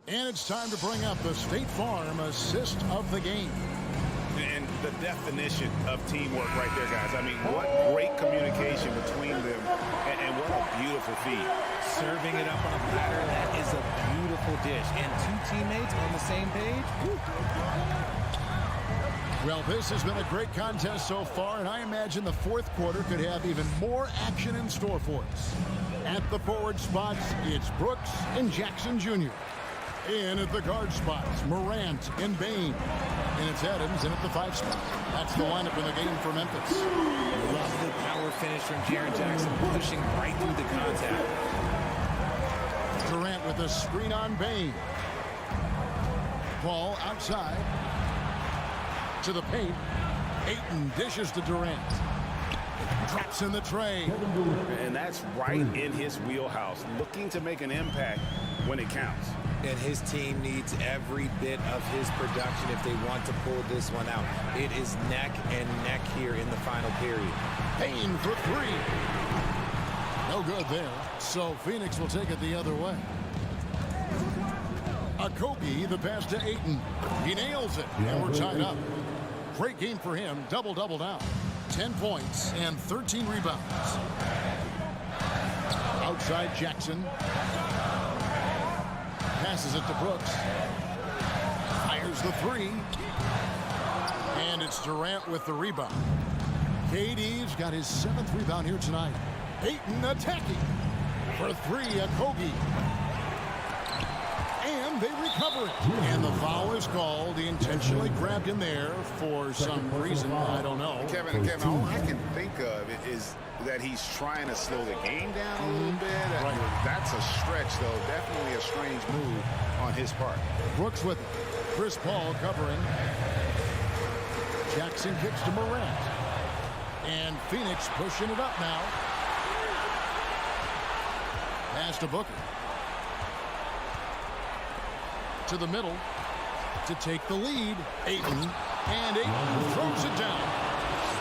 And it's time to bring up the State Farm assist of the game. And the definition of teamwork right there, guys. I mean, what great communication between them, and what a beautiful feed. Serving it up on a platter, that is a beautiful dish. And 2 teammates on the same page. Woo. Well, this has been a great contest so far, and I imagine the fourth quarter could have even more action in store for us. At the forward spots, it's Brooks and Jackson Jr. In at the guard spots, Morant and Bane. And it's Adams in at the 5 spot. That's the lineup in the game for Memphis. Love the power finish from Jaren Jackson, pushing right through the contact. Durant with a screen on Bane. Ball outside. To the paint. Ayton dishes to Durant. Drops in the tray. And that's right in his wheelhouse. Looking to make an impact when it counts. And his team needs every bit of his production if they want to pull this one out. It is neck and neck here in the final period. Payne for 3. No good there. So Phoenix will take it the other way. Okogie, the pass to Ayton. He nails it, and we're tied up. Great game for him. Double-double now. 10 points and 13 rebounds. Outside Jackson. Passes it to Brooks. Fires the 3. And it's Durant with the rebound. KD's got his 7th rebound here tonight. Ayton attacking for 3, Kogi. And they recover it. And the foul is called. He intentionally grabbed him there for some reason. I don't know. Kevin, all I can think of is that he's trying to slow the game down a little bit. Right. That's a stretch, though. Definitely a strange move on his part. Brooks with it. Chris Paul covering. Jackson kicks to Morant. And Phoenix pushing it up now. Pass to Booker. To the middle to take the lead. Ayton. And Ayton throws it down.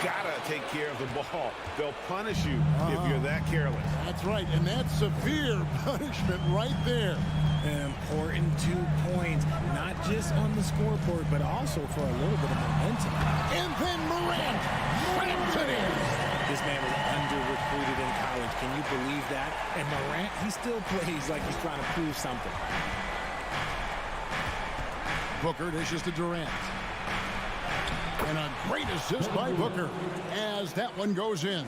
Gotta take care of the ball. They'll punish you if you're that careless. That's right, and that's severe punishment right there. An important 2 points, not just on the scoreboard, but also for a little bit of momentum. And then Morant slams it in. This man was under-recruited in college. Can you believe that? And Morant, he still plays like he's trying to prove something. Booker dishes to Durant. And a great assist by Booker as that one goes in.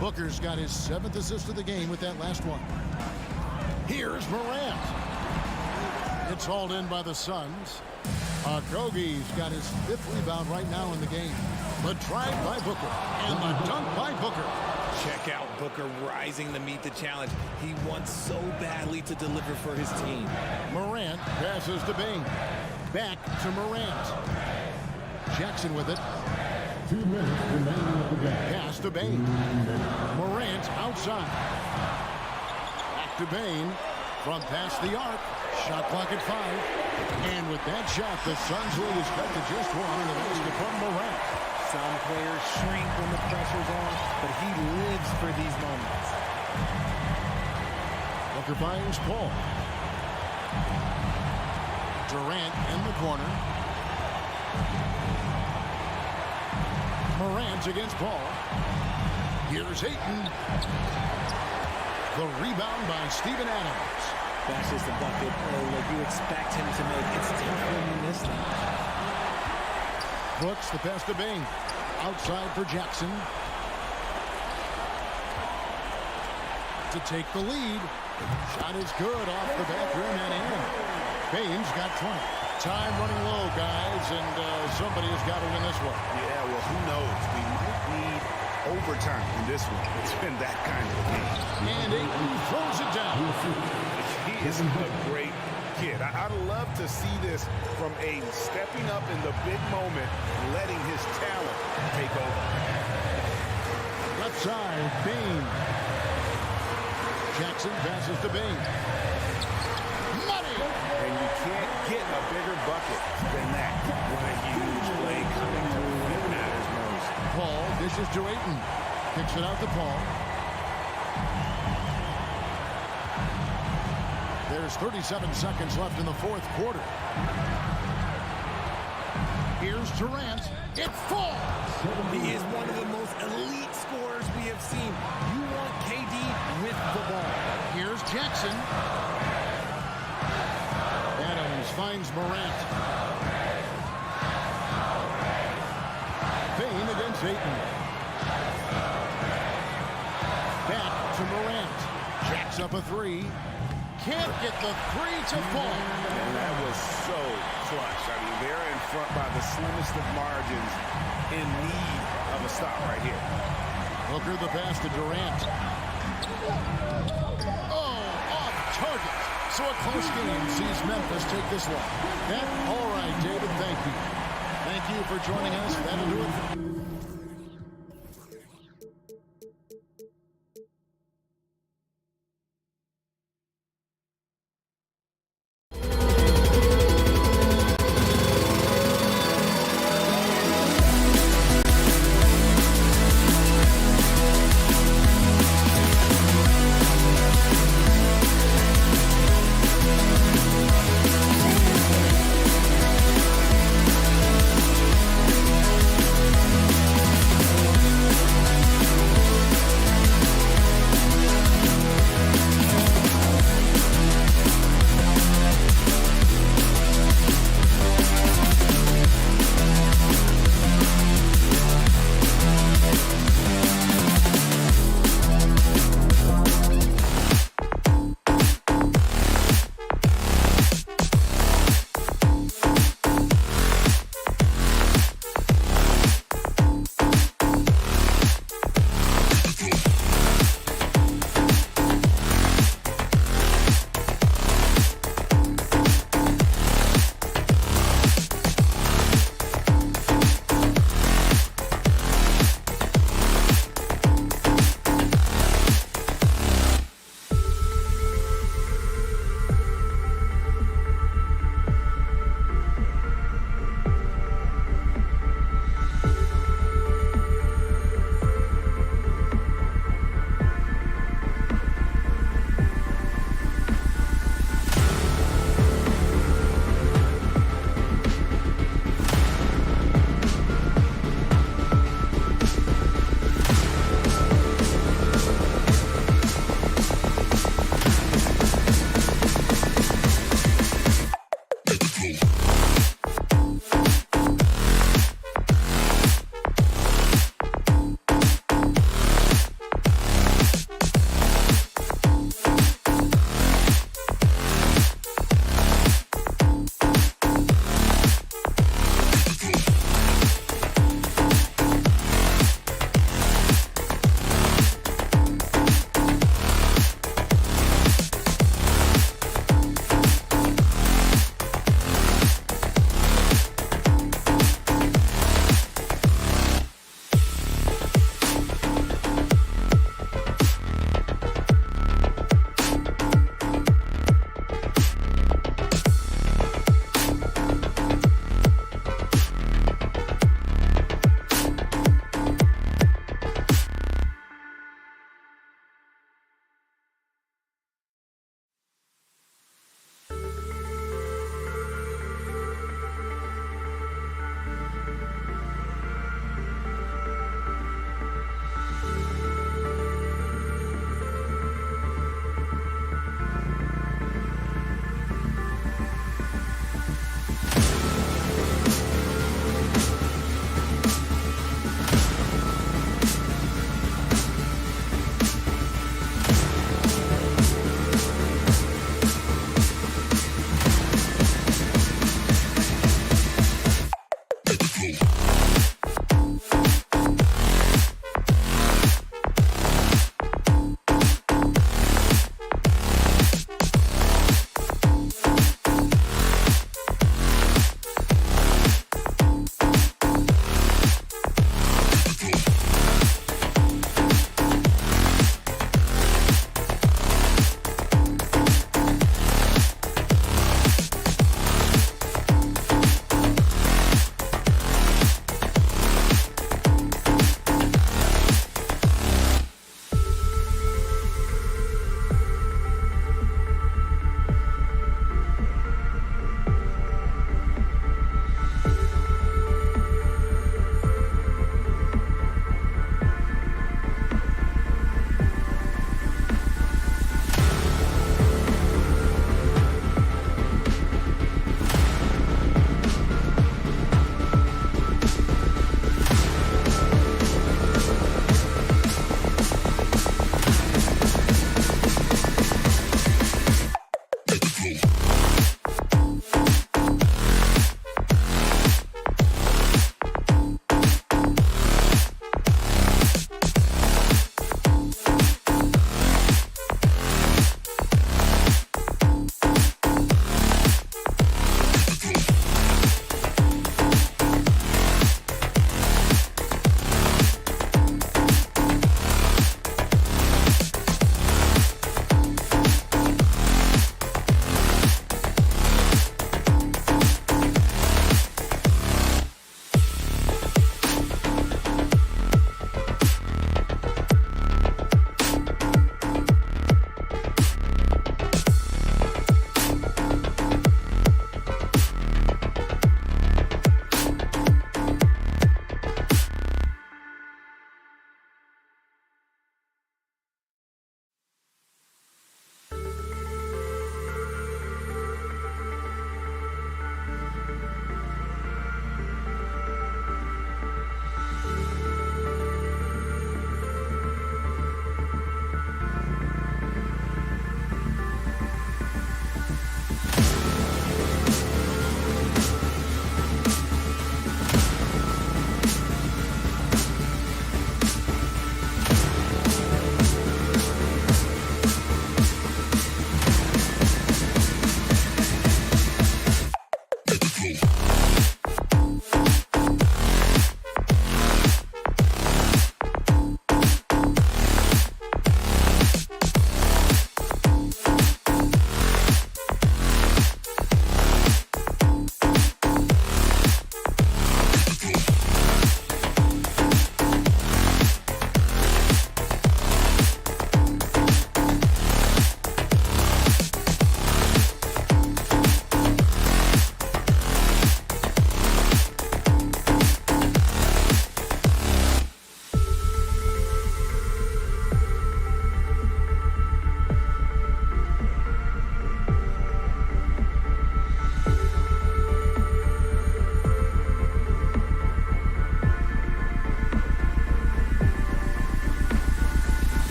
Booker's got his 7th assist of the game with that last one. Here's Morant. It's hauled in by the Suns. Kogi's got his 5th rebound right now in the game. The drive by Booker and the dunk by Booker. Check out Booker rising to meet the challenge. He wants so badly to deliver for his team. Morant passes to Bane. Back to Morant. Jackson with it. 2 minutes remaining of the game. Pass to Bane. Morant outside. Back to Bane. From past the arc. Shot clock at 5. And with that shot, the Suns lead is cut to just 1. And the basket from Morant. Some players shrink when the pressure's on, but he lives for these moments. Booker finds Paul. Durant in the corner. Morant against Paul. Here's Ayton. The rebound by Steven Adams. That's just a bucket like you expect him to make. It's tough when you miss that. Brooks the pass to Bane. Outside for Jackson. To take the lead. Shot is good off the back rim and in. Bane's got 20. Time running low, guys, and somebody has got to win this one. Yeah, well, who knows? We might need overtime in this one. It's been that kind of game. And Ayton throws it down. He is a great kid. I'd love to see this from Ayton stepping up in the big moment, letting his talent take over. Left side, Bane. Jackson passes to Bane. Money! And you can't get a bigger bucket than that. What a huge play coming through when it matters most. Paul dishes to Ayton. Kicks it out to Paul. There's 37 seconds left in the 4th quarter. Here's Durant. It falls! He is one of the most elite scorers we have seen. You want KD with the ball. Here's Jackson. Adams finds Morant. Bane against Ayton. Back to Morant. Jacks up a 3. Can't get the 3 to fall. And that was so clutch. I mean, they're in front by the slimmest of margins, in need of a stop right here. Booker the pass to Durant. Oh, off target. So a close game sees Memphis take this one. All right, David, thank you. Thank you for joining us. That'll do it.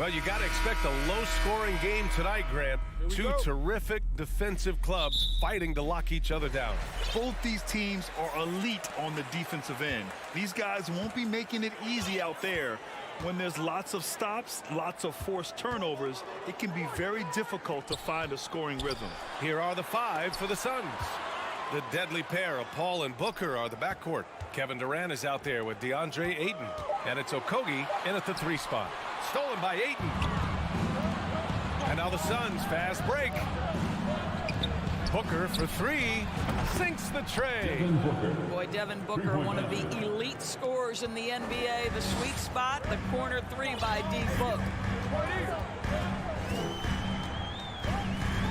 Well, you got to expect a low-scoring game tonight, Grant. Two terrific defensive clubs fighting to lock each other down. Both these teams are elite on the defensive end. These guys won't be making it easy out there. When there's lots of stops, lots of forced turnovers, it can be very difficult to find a scoring rhythm. Here are the 5 for the Suns. The deadly pair of Paul and Booker are the backcourt. Kevin Durant is out there with DeAndre Ayton. And it's Okogie in at the 3 spot. Stolen by Ayton. And now the Suns fast break. Booker for 3. Sinks the tray. Boy, Devin Booker, one of the elite scorers in the NBA. The sweet spot, the corner 3 by D-Book.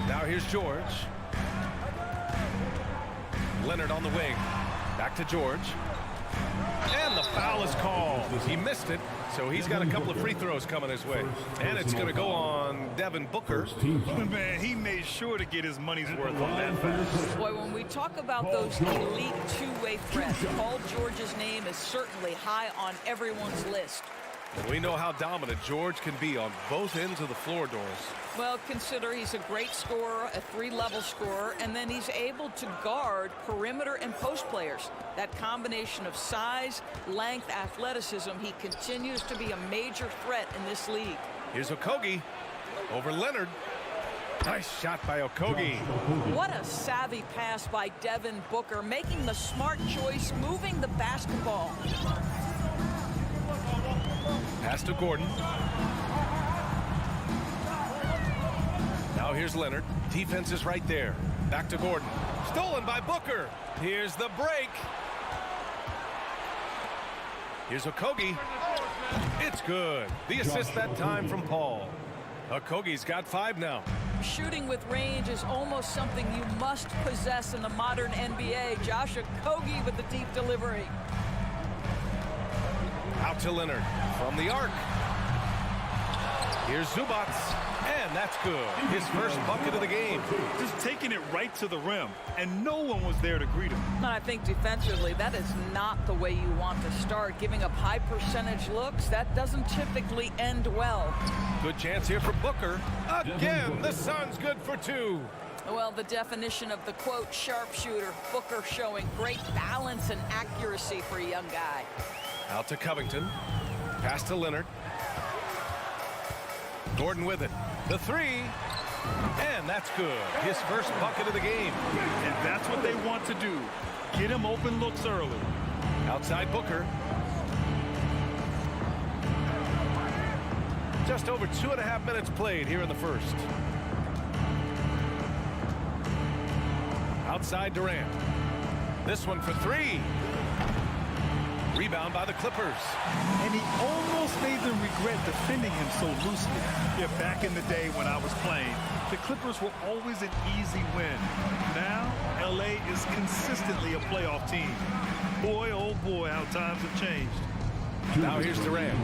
Now here's George. Leonard on the wing. Back to George. And the foul is called. He missed it, so he's got a couple of free throws coming his way. And it's going to go on Devin Booker. Man, he made sure to get his money's worth on that foul. Boy, when we talk about those elite two-way threats, Paul George's name is certainly high on everyone's list. We know how dominant George can be on both ends of the floor, Doris. Well, consider he's a great scorer, a 3-level scorer, and then he's able to guard perimeter and post players. That combination of size, length, athleticism, he continues to be a major threat in this league. Here's Okogie over Leonard. Nice shot by Okogie. What a savvy pass by Devin Booker, making the smart choice, moving the basketball. Pass to Gordon. Now here's Leonard. Defense is right there. Back to Gordon. Stolen by Booker. Here's the break. Here's Okogie. It's good. The assist that time from Paul. Okogie's got 5 now. Shooting with range is almost something you must possess in the modern NBA. Josh Okogie with the deep delivery. Out to Leonard from the arc. Here's Zubac, and that's good. His first bucket of the game. Just taking it right to the rim, and no one was there to greet him. And I think defensively, that is not the way you want to start. Giving up high percentage looks, that doesn't typically end well. Good chance here for Booker. Again, the Suns good for 2. Well, the definition of the, quote, sharpshooter. Booker showing great balance and accuracy for a young guy. Out to Covington. Pass to Leonard. Gordon with it. The 3. And that's good. His first bucket of the game. And that's what they want to do. Get him open looks early. Outside Booker. Just over 2.5 minutes played here in the first. Outside Durant. This one for 3. Rebound by the Clippers. And he almost made them regret defending him so loosely. Yeah, back in the day when I was playing, the Clippers were always an easy win. Now, LA is consistently a playoff team. Boy, oh boy, how times have changed. Now here's Durant.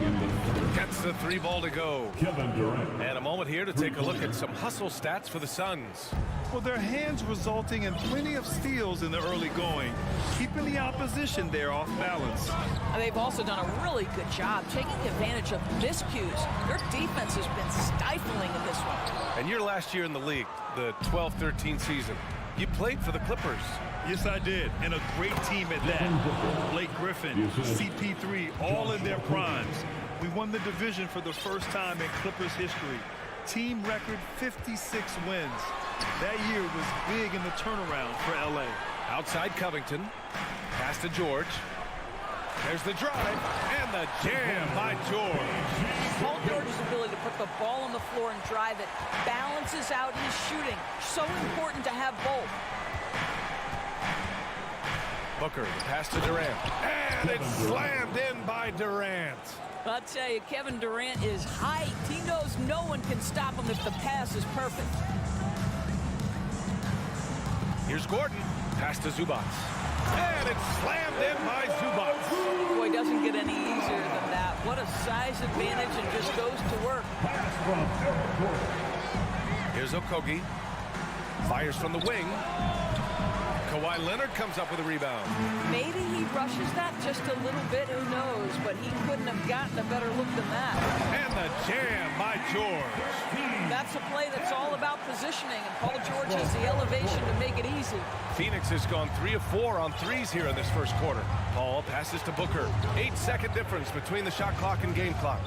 Gets the 3 ball to go. Kevin Durant. And a moment here to take a look at some hustle stats for the Suns. Well, their hands resulting in plenty of steals in the early going, keeping the opposition there off balance. They've also done a really good job taking advantage of miscues. Their defense has been stifling in this one. And your last year in the league, the 12-13 season, you played for the Clippers. Yes, I did, and a great team at that. Blake Griffin, CP3, all in their primes. We won the division for the first time in Clippers history. Team record 56 wins. That year was big in the turnaround for LA. Outside Covington. Pass to George. There's the drive and the jam by George. Paul George's ability to put the ball on the floor and drive it balances out his shooting. So important to have both. Booker, pass to Durant. And it's slammed in by Durant. I'll tell you, Kevin Durant is hyped. He knows no one can stop him if the pass is perfect. Here's Gordon. Pass to Zubac. And it's slammed in by Zubac. Boy, doesn't get any easier than that. What a size advantage, and just goes to work. Here's Okogie. Fires from the wing. Kawhi Leonard comes up with a rebound. Maybe he rushes that just a little bit, who knows, but he couldn't have gotten a better look than that. And the jam by George. That's a play that's all about positioning, and Paul George has the elevation to make it easy. Phoenix has gone 3 of 4 on threes here in this first quarter. Paul passes to Booker. 8-second difference between the shot clock and game clock.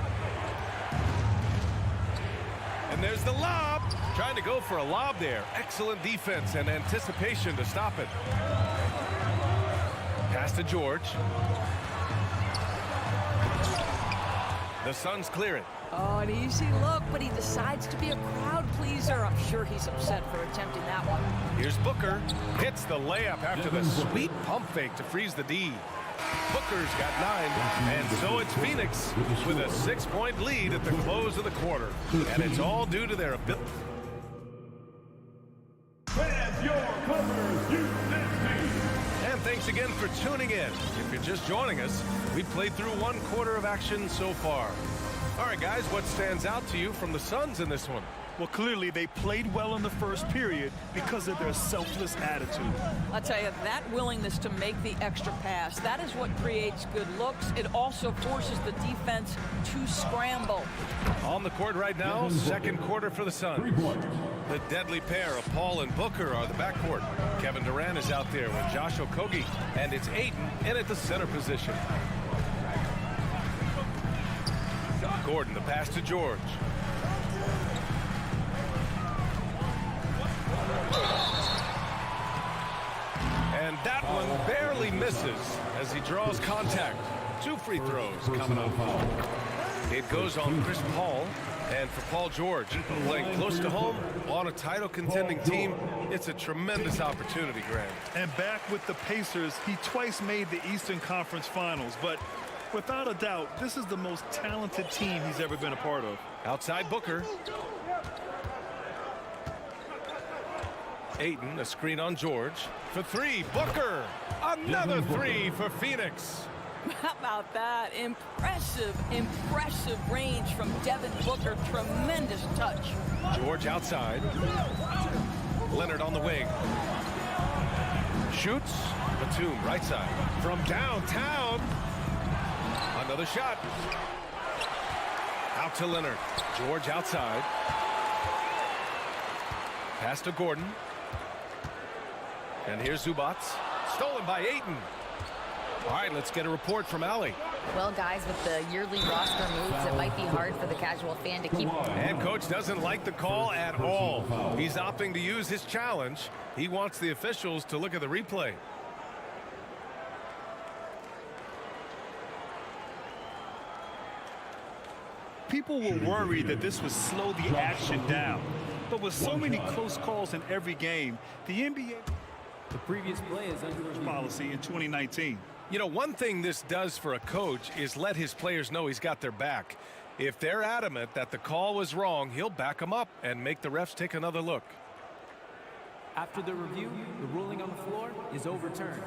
And there's the lob. Trying to go for a lob there. Excellent defense and anticipation to stop it. Pass to George. The Suns clear it. Oh, an easy look, but he decides to be a crowd pleaser. I'm sure he's upset for attempting that one. Here's Booker. Hits the layup after the sweet pump fake to freeze the D. Booker's got 9, and so it's Phoenix with a 6-point lead at the close of the quarter. And it's all due to their ability. And thanks again for tuning in. If you're just joining us, we've played through 1 quarter of action so far. All right, guys, what stands out to you from the Suns in this one? Well, clearly they played well in the first period because of their selfless attitude. I'll tell you, that willingness to make the extra pass, that is what creates good looks. It also forces the defense to scramble. On the court right now, second quarter for the Suns. The deadly pair of Paul and Booker are the backcourt. Kevin Durant is out there with Josh Okogie, and it's Ayton in at the center position. Gordon, the pass to George. And that one barely misses as he draws contact. 2 free throws coming up. It goes on Chris Paul. And for Paul George, playing close to home on a title contending team, it's a tremendous opportunity, Grant. And back with the Pacers, he twice made the Eastern Conference Finals. But without a doubt, this is the most talented team he's ever been a part of. Outside Booker. Ayton, a screen on George. For 3, Booker. Another 3 for Phoenix. How about that? Impressive range from Devin Booker. Tremendous touch. George outside. Leonard on the wing. Shoots. Batum right side. From downtown. Another shot. Out to Leonard. George outside. Pass to Gordon. And here's Zubac. Stolen by Ayton. All right, let's get a report from Allie. Well, guys, with the yearly roster moves, it might be hard for the casual fan to keep. And coach doesn't like the call at all. He's opting to use his challenge. He wants the officials to look at the replay. People were worried that this would slow the action down. But with so many close calls in every game, the NBA previous play is under policy in 2019. You know, one thing this does for a coach is let his players know he's got their back. If they're adamant that the call was wrong, he'll back them up and make the refs take another look. After the review, the ruling on the floor is overturned.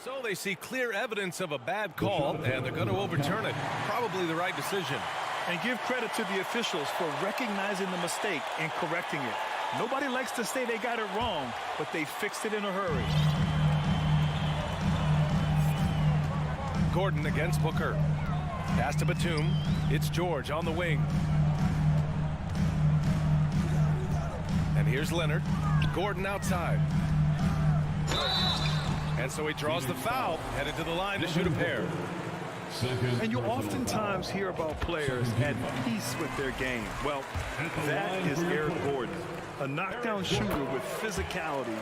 So they see clear evidence of a bad call, and they're going to overturn it. Probably the right decision. And give credit to the officials for recognizing the mistake and correcting it. Nobody likes to say they got it wrong, but they fixed it in a hurry. Gordon against Booker. Pass to Batum. It's George on the wing. And here's Leonard. Gordon outside. And so he draws the foul, headed to the line to shoot a pair. And you oftentimes hear about players at peace with their game. Well, that is Eric Gordon, a knockdown shooter with physicality.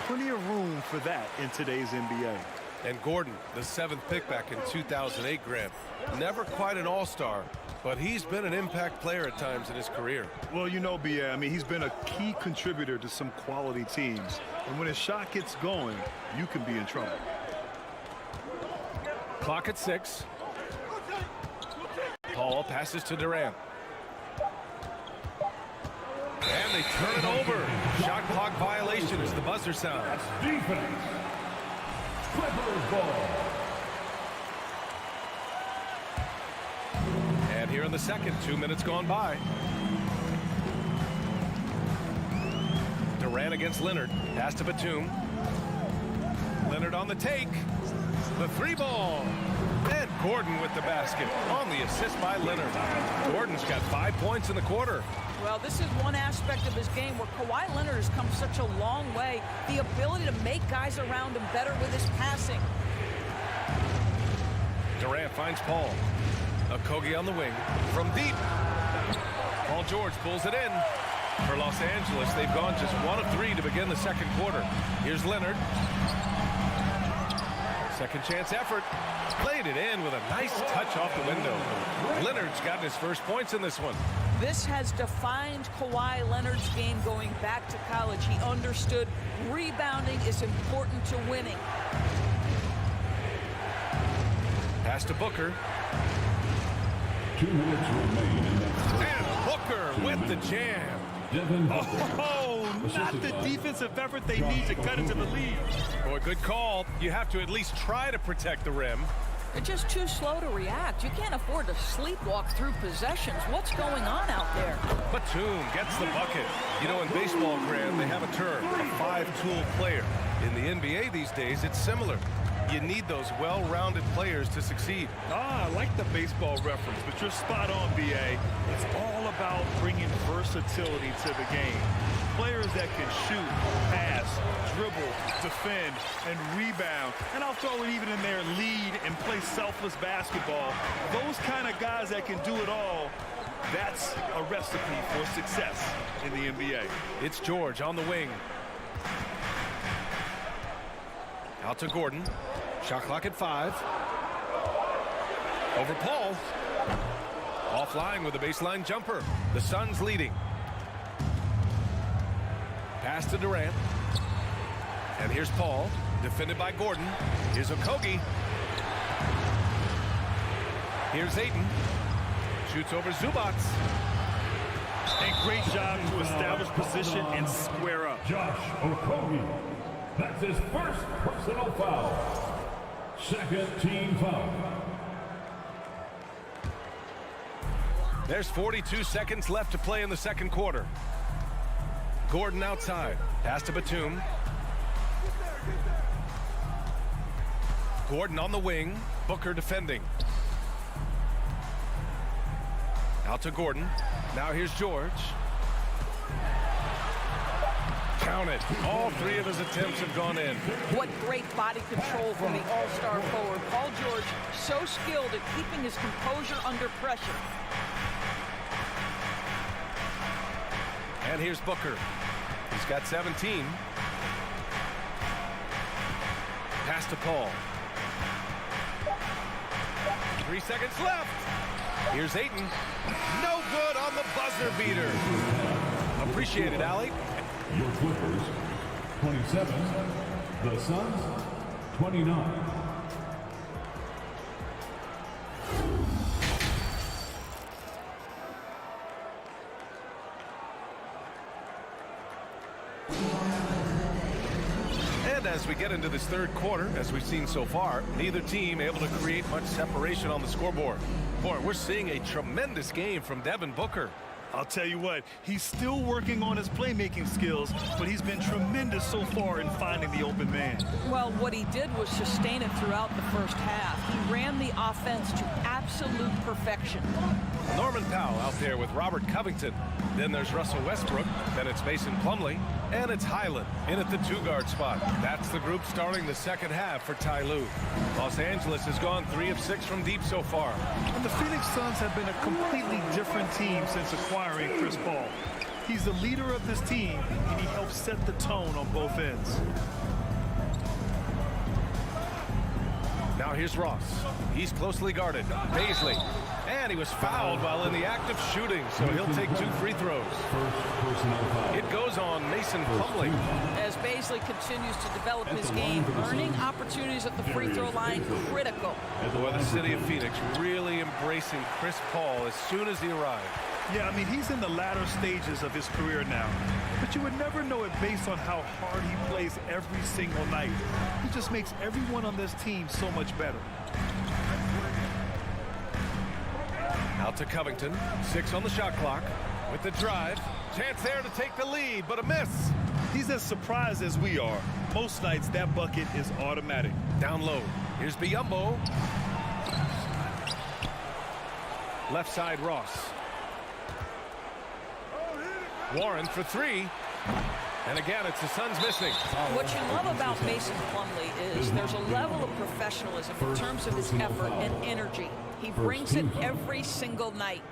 Plenty of room for that in today's NBA. And Gordon, the 7th pick back in 2008, Grant. Never quite an all-star, but he's been an impact player at times in his career. Well, you know, B.A., I mean, he's been a key contributor to some quality teams. And when his shot gets going, you can be in trouble. Clock at 6. Paul passes to Durant. And they turn it over. Shot clock violation as the buzzer sounds. Defense. Clippers ball. And here in the second, 2 minutes gone by. Durant against Leonard. Pass to Batum. Leonard on the take. The three ball. And Gordon with the basket on the assist by Leonard. Gordon's got 5 points in the quarter. Well, this is one aspect of his game where Kawhi Leonard has come such a long way. The ability to make guys around him better with his passing. Durant finds Paul. Okogie on the wing from deep. Paul George pulls it in. For Los Angeles, they've gone just 1 of 3 to begin the second quarter. Here's Leonard. Second chance effort. Played it in with a nice touch off the window. Leonard's gotten his first points in this one. This has defined Kawhi Leonard's game going back to college. He understood rebounding is important to winning. Pass to Booker. 2 minutes remain in that. And Booker with the jam. Oh, not the defensive effort they need to cut into the lead. Boy, good call. You have to at least try to protect the rim. They're just too slow to react. You can't afford to sleepwalk through possessions. What's going on out there? Batum gets the bucket. You know, in baseball, Graham, they have a term, a 5-tool player. In the NBA these days, it's similar. You need those well-rounded players to succeed. I like the baseball reference, but you're spot on, B.A. It's all about bringing versatility to the game. Players that can shoot, pass, dribble, defend, and rebound. And I'll throw it even in there, lead and play selfless basketball. Those kind of guys that can do it all, that's a recipe for success in the NBA. It's George on the wing. Out to Gordon. Shot clock at 5. Over Paul. Offline with a baseline jumper. The Suns leading. Pass to Durant. And here's Paul. Defended by Gordon. Here's Okogie. Here's Ayton. Shoots over Zubac. A great job to establish position and square up. Josh Okogie. That's his first personal foul. Second team foul. There's 42 seconds left to play in the second quarter. Gordon outside. Pass to Batum. Gordon on the wing. Booker defending. Out to Gordon. Now here's George. Count it. All 3 of his attempts have gone in. What great body control from the all-star forward. Paul George, so skilled at keeping his composure under pressure. And here's Booker. He's got 17. Pass to Paul. 3 seconds left. Here's Ayton. No good on the buzzer beater. Appreciate it, Allie. Your Clippers, 27. The Suns, 29. And as we get into this third quarter, as we've seen so far, neither team able to create much separation on the scoreboard. Boy, we're seeing a tremendous game from Devin Booker. I'll tell you what, he's still working on his playmaking skills, but he's been tremendous so far in finding the open man. Well, what he did was sustain it throughout the first half. He ran the offense to absolute perfection. Norman Powell out there with Robert Covington. Then there's Russell Westbrook. Then it's Mason Plumlee. And it's Highland in at the 2-guard spot. That's the group starting the second half for Ty Lue. Los Angeles has gone 3 of 6 from deep so far. And the Phoenix Suns have been a completely different team since acquiring Chris Paul. He's the leader of this team, and he helps set the tone on both ends. Now here's Ross. He's closely guarded. Paisley. And he was fouled while in the act of shooting, so he'll take 2 free throws. It goes on Mason Plumlee. As Paisley continues to develop his game, earning opportunities at the free throw line critical. Boy, the city of Phoenix really embracing Chris Paul as soon as he arrived. Yeah, I mean, he's in the latter stages of his career now. But you would never know it based on how hard he plays every single night. He just makes everyone on this team so much better. Out to Covington. 6 on the shot clock. With the drive. Chance there to take the lead, but a miss. He's as surprised as we are. Most nights, that bucket is automatic. Down low. Here's Biyombo. Left side, Ross. Warren for three. And again, it's the Suns missing. What you love about Mason Plumlee is there's a level of professionalism in terms of his effort and energy. He brings it every single night.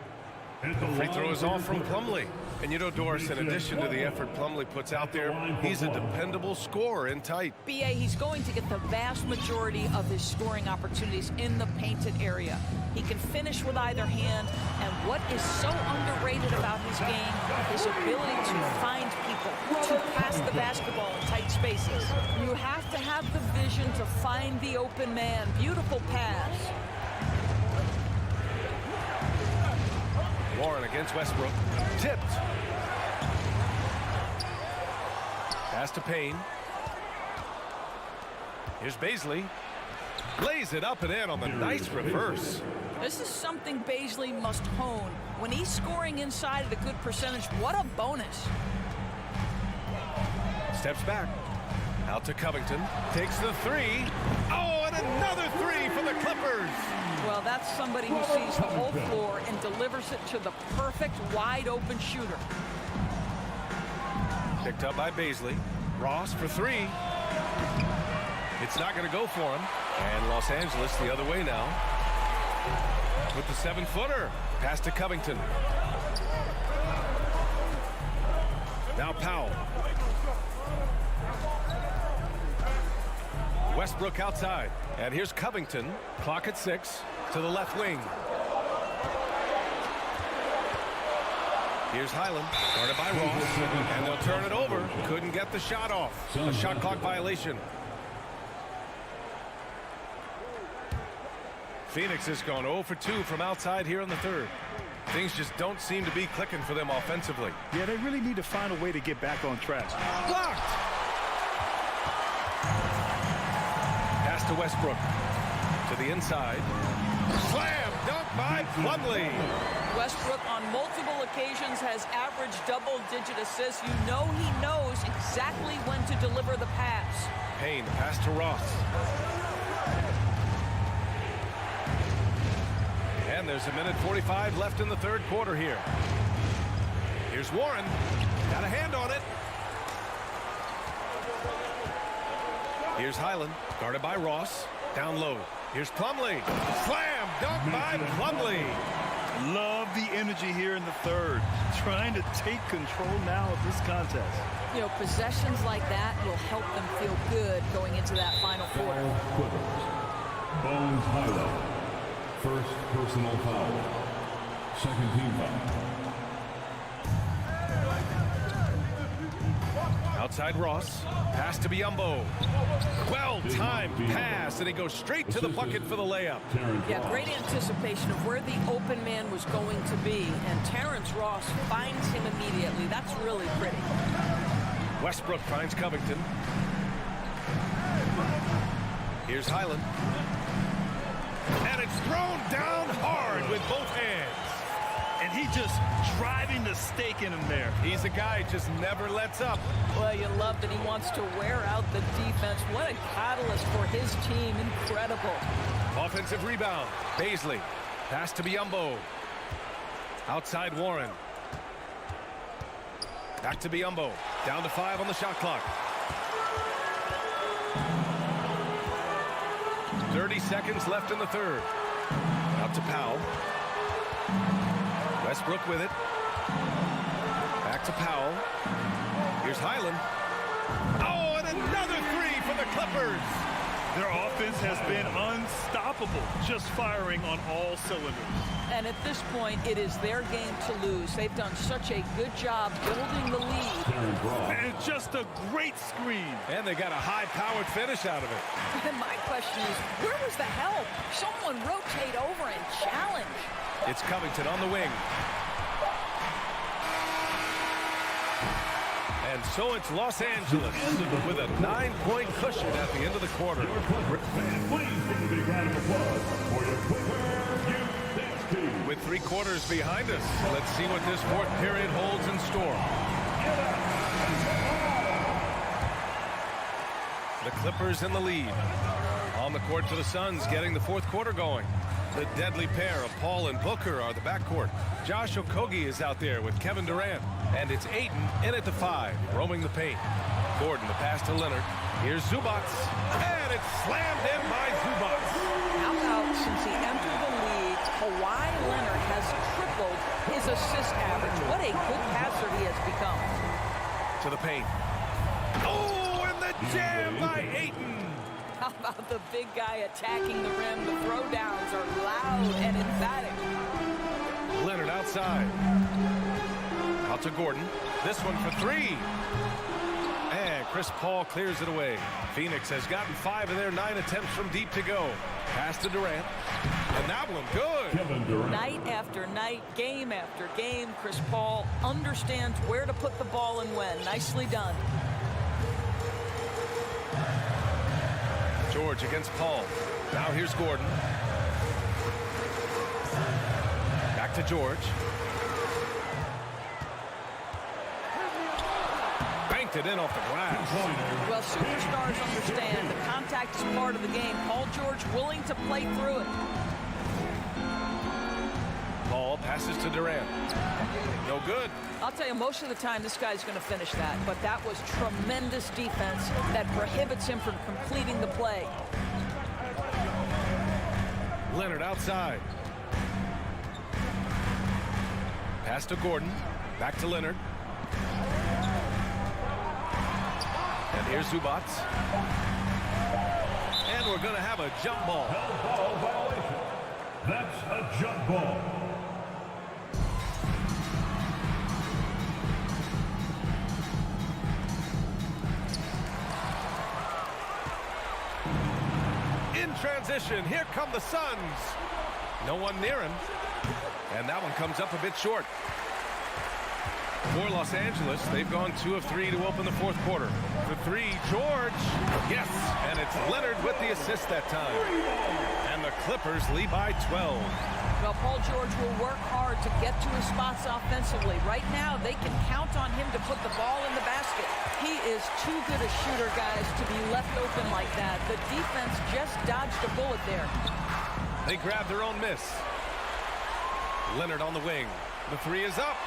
The free throw is off from Plumlee. And you know, Doris, in addition to the effort Plumlee puts out there, he's a dependable scorer in tight. BA, he's going to get the vast majority of his scoring opportunities in the painted area. He can finish with either hand, and what is so underrated about his game, his ability to find people, to pass the basketball in tight spaces. You have to have the vision to find the open man. Beautiful pass. Warren against Westbrook. Tipped. Pass to Payne. Here's Baisley. Lays it up and in on the nice reverse. This is something Baisley must hone. When he's scoring inside at a good percentage, what a bonus. Steps back. Out to Covington. Takes the three. Oh, and another three for the Clippers. Well, that's somebody who sees the whole floor and delivers it to the perfect wide-open shooter. Picked up by Baisley. Ross for three. It's not going to go for him. And Los Angeles the other way now. With the 7-footer. Pass to Covington. Now Powell. Westbrook outside. And here's Covington. Clock at 6 to the left wing. Here's Highland, guarded by Ross, and they'll turn it over. Couldn't get the shot off. A shot clock violation. Phoenix has gone 0 for 2 from outside here in the third. Things just don't seem to be clicking for them offensively. Yeah, they really need to find a way to get back on track. Blocked! Pass to Westbrook. To the inside. Slam! Dunk by Plumlee. Westbrook on multiple occasions has averaged double-digit assists. You know he knows exactly when to deliver the pass. Payne, pass to Ross. And there's a minute 45 left in the third quarter here. Here's Warren. Got a hand on it. Here's Highland, guarded by Ross. Down low. Here's Plumlee. Slam! Dunk by Plumlee. Love the energy here in the third. Trying to take control now of this contest. You know, possessions like that will help them feel good going into that final quarter. Bones highlight. First personal foul. Second team foul. Outside Ross. Pass to Biyombo. Well-timed pass, and he goes straight to the bucket for the layup. Yeah, great anticipation of where the open man was going to be, and Terrence Ross finds him immediately. That's really pretty. Westbrook finds Covington. Here's Highland. And it's thrown down hard with both hands. And he just driving the stake in him there. He's a guy who just never lets up. Well, you love that he wants to wear out the defense. What a catalyst for his team. Incredible. Offensive rebound. Baisley. Pass to Biyombo. Outside Warren. Back to Biyombo. Down to 5 on the shot clock. 30 seconds left in the third. Out to Powell. Westbrook with it. Back to Powell. Here's Highland. Oh, and another three for the Clippers. Their offense has been unstoppable, just firing on all cylinders. And at this point, it is their game to lose. They've done such a good job building the lead. And just a great screen. And they got a high-powered finish out of it. And my question is, where was the help? Someone rotate over and challenge. It's Covington on the wing. And so it's Los Angeles with a 9-point cushion at the end of the quarter. With 3 quarters behind us, let's see what this fourth period holds in store. The Clippers in the lead. On the court for the Suns, getting the fourth quarter going. The deadly pair of Paul and Booker are the backcourt. Josh Okogie is out there with Kevin Durant. And it's Ayton in at the 5, roaming the paint. Gordon, the pass to Leonard. Here's Zubac. And it's slammed in by Zubac. How about since he entered the league, Kawhi Leonard has tripled his assist average. What a good passer he has become. To the paint. Oh, and the jam by Ayton. How about the big guy attacking the rim? The throwdowns are loud and emphatic. Leonard outside. Out to Gordon. This one for 3. And Chris Paul clears it away. Phoenix has gotten 5 of their 9 attempts from deep to go. Pass to Durant. And that one good. Night after night, game after game, Chris Paul understands where to put the ball and when. Nicely done. George against Paul. Now here's Gordon. Back to George. Banked it in off the glass. Well, superstars understand the contact is part of the game. Paul George willing to play through it. Paul passes to Durant. No good. I'll tell you, most of the time this guy's going to finish that, but that was tremendous defense that prohibits him from completing the play. Leonard outside. Pass to Gordon. Back to Leonard. And here's Zubac. And we're going to have a jump ball. Ball violation. That's a jump ball. In transition, here come the Suns. No one near him. And that one comes up a bit short. For Los Angeles, they've gone 2 of 3 to open the fourth quarter. For 3, George. Yes, and it's Leonard with the assist that time. And the Clippers lead by 12. Well, Paul George will work hard to get to his spots offensively. Right now, they can count on him to put the ball in the basket. He is too good a shooter, guys, to be left open like that. The defense just dodged a bullet there. They grab their own miss. Leonard on the wing. The 3 is up.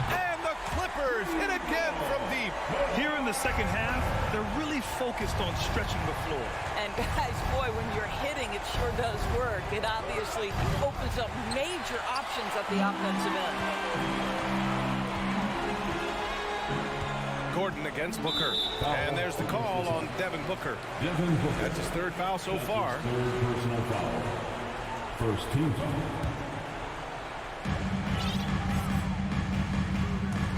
And the Clippers hit again from deep. Here in the second half, they're really focused on stretching the floor. And guys, boy, when you're hitting, it sure does work. It obviously opens up major options at the offensive end. Gordon against Booker. And there's the call on Devin Booker. That's his 3rd foul so far. 3rd personal foul. First team foul.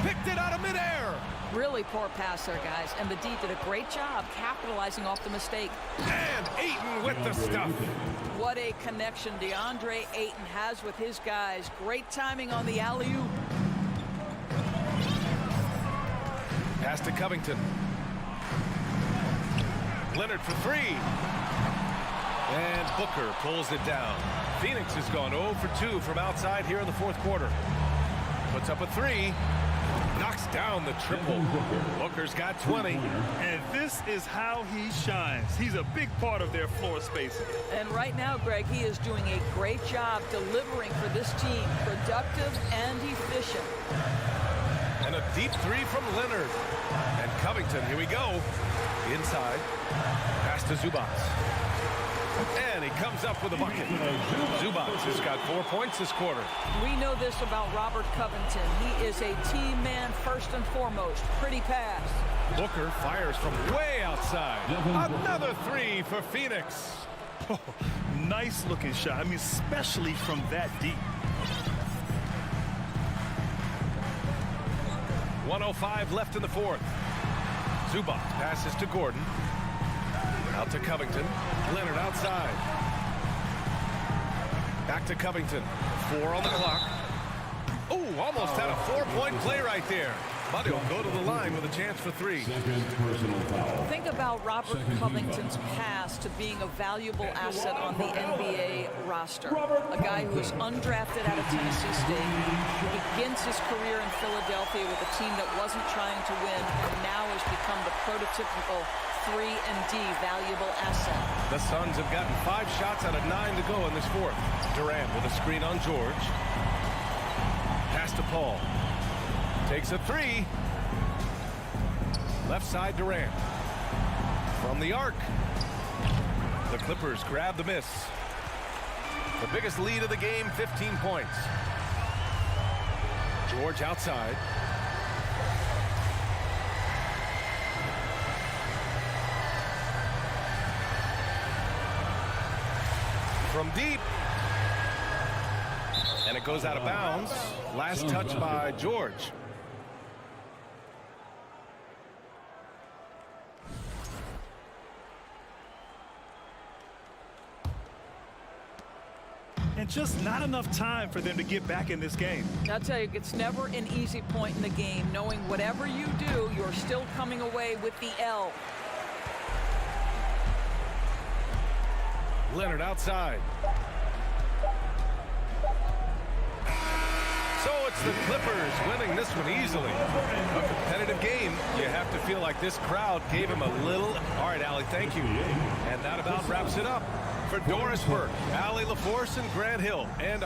Picked it out of midair. Really poor pass there, guys. And the D did a great job capitalizing off the mistake. And Ayton with the stuff. What a connection DeAndre Ayton has with his guys. Great timing on the alley-oop. Pass to Covington. Leonard for 3. And Booker pulls it down. Phoenix has gone 0 for 2 from outside here in the fourth quarter. Puts up a 3. Knocks down the triple. Booker's got 20. And this is how he shines. He's a big part of their floor spacing. And right now, Greg, he is doing a great job delivering for this team. Productive and efficient. And a deep 3 from Leonard. And Covington, here we go. Inside. Pass to Zubac. And he comes up with a bucket. Zubac has got 4 points this quarter. We know this about Robert Covington. He is a team man first and foremost. Pretty pass. Booker fires from way outside. Another 3 for Phoenix. Oh, nice looking shot. I mean, especially from that deep. 1:05 left in the fourth. Zubac passes to Gordon. Out to Covington. Leonard outside. Back to Covington. 4 on the clock. Oh, almost had a 4-point play right there. But he'll go to the line with a chance for 3. Second personal foul. Think about Robert Covington's pass to being a valuable asset on the NBA roster. A guy who was undrafted out of Tennessee State. Begins his career in Philadelphia with a team that wasn't trying to win and now has become the prototypical 3 and D, valuable asset. The Suns have gotten 5 shots out of 9 to go in this fourth. Durant with a screen on George. Pass to Paul. Takes a 3. Left side Durant. From the arc. The Clippers grab the miss. The biggest lead of the game, 15 points. George outside. From deep. And it goes out of bounds. Last touch by George. And just not enough time for them to get back in this game. I'll tell you, it's never an easy point in the game, knowing whatever you do, you're still coming away with the L. Leonard outside. So it's the Clippers winning this one easily. A competitive game. You have to feel like this crowd gave him a little. All right, Allie, thank you. And that about wraps it up. For Doris Burke, Allie LaForce, and Grant Hill. And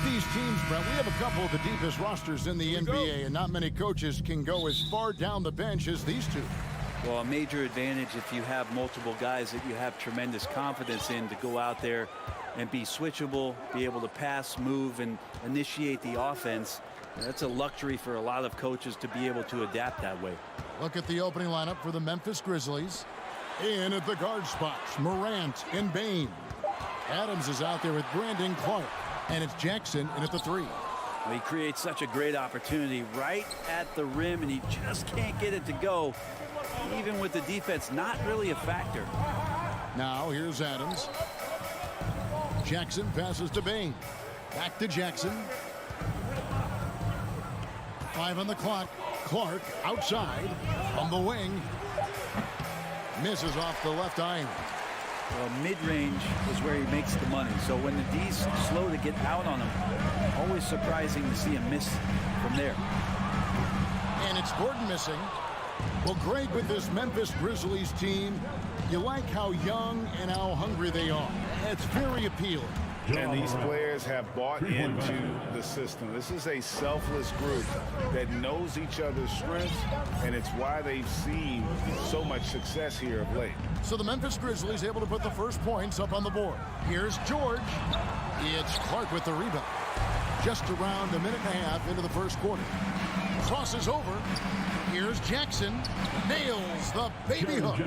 these teams, Brent, we have a couple of the deepest rosters in the NBA, and not many coaches can go as far down the bench as these two. Well, a major advantage if you have multiple guys that you have tremendous confidence in to go out there and be switchable, be able to pass, move, and initiate the offense. That's a luxury for a lot of coaches to be able to adapt that way. Look at the opening lineup for the Memphis Grizzlies. In at the guard spots, Morant and Bane. Adams is out there with Brandon Clark, and it's Jackson in at the 3. He creates such a great opportunity right at the rim, and he just can't get it to go. Even with the defense not really a factor. Now here's Adams. Jackson passes to Bane. Back to Jackson. 5 on the clock. Clark outside on the wing. Misses off the left iron. Well, mid-range is where he makes the money. So when the D's slow to get out on him, always surprising to see him miss from there. And it's Gordon missing. Well, Greg, with this Memphis Grizzlies team, you like how young and how hungry they are. It's very appealing. And these players have bought into the system. This is a selfless group that knows each other's strengths, and it's why they've seen so much success here of late. So the Memphis Grizzlies able to put the first points up on the board. Here's George. It's Clark with the rebound. Just around a minute and a half into the first quarter. Crosses over. Here's Jackson. Nails the baby hook.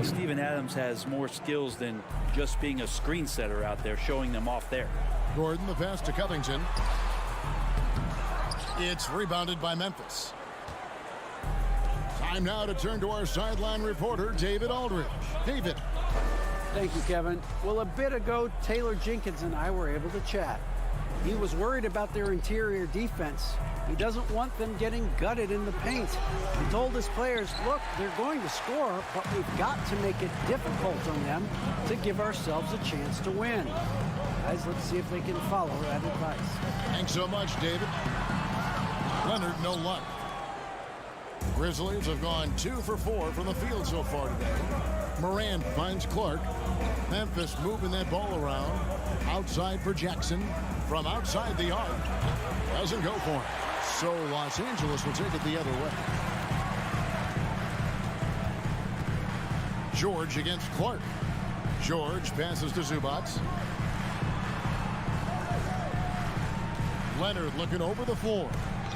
Steven Adams has more skills than just being a screen setter out there, showing them off there. Gordon, the pass to Covington. It's rebounded by Memphis. Time now to turn to our sideline reporter, David Aldridge. David. Thank you, Kevin. Well, a bit ago, Taylor Jenkins and I were able to chat. He was worried about their interior defense. He doesn't want them getting gutted in the paint. He told his players, look, they're going to score, but we've got to make it difficult on them to give ourselves a chance to win. Guys, let's see if they can follow that advice. Thanks so much, David. Leonard, no luck. Grizzlies have gone 2 for 4 from the field so far today. Morant finds Clark. Memphis moving that ball around. Outside for Jackson. From outside the arc. Doesn't go for it. So Los Angeles will take it the other way. George against Clark. George passes to Zubac. Leonard looking over the floor.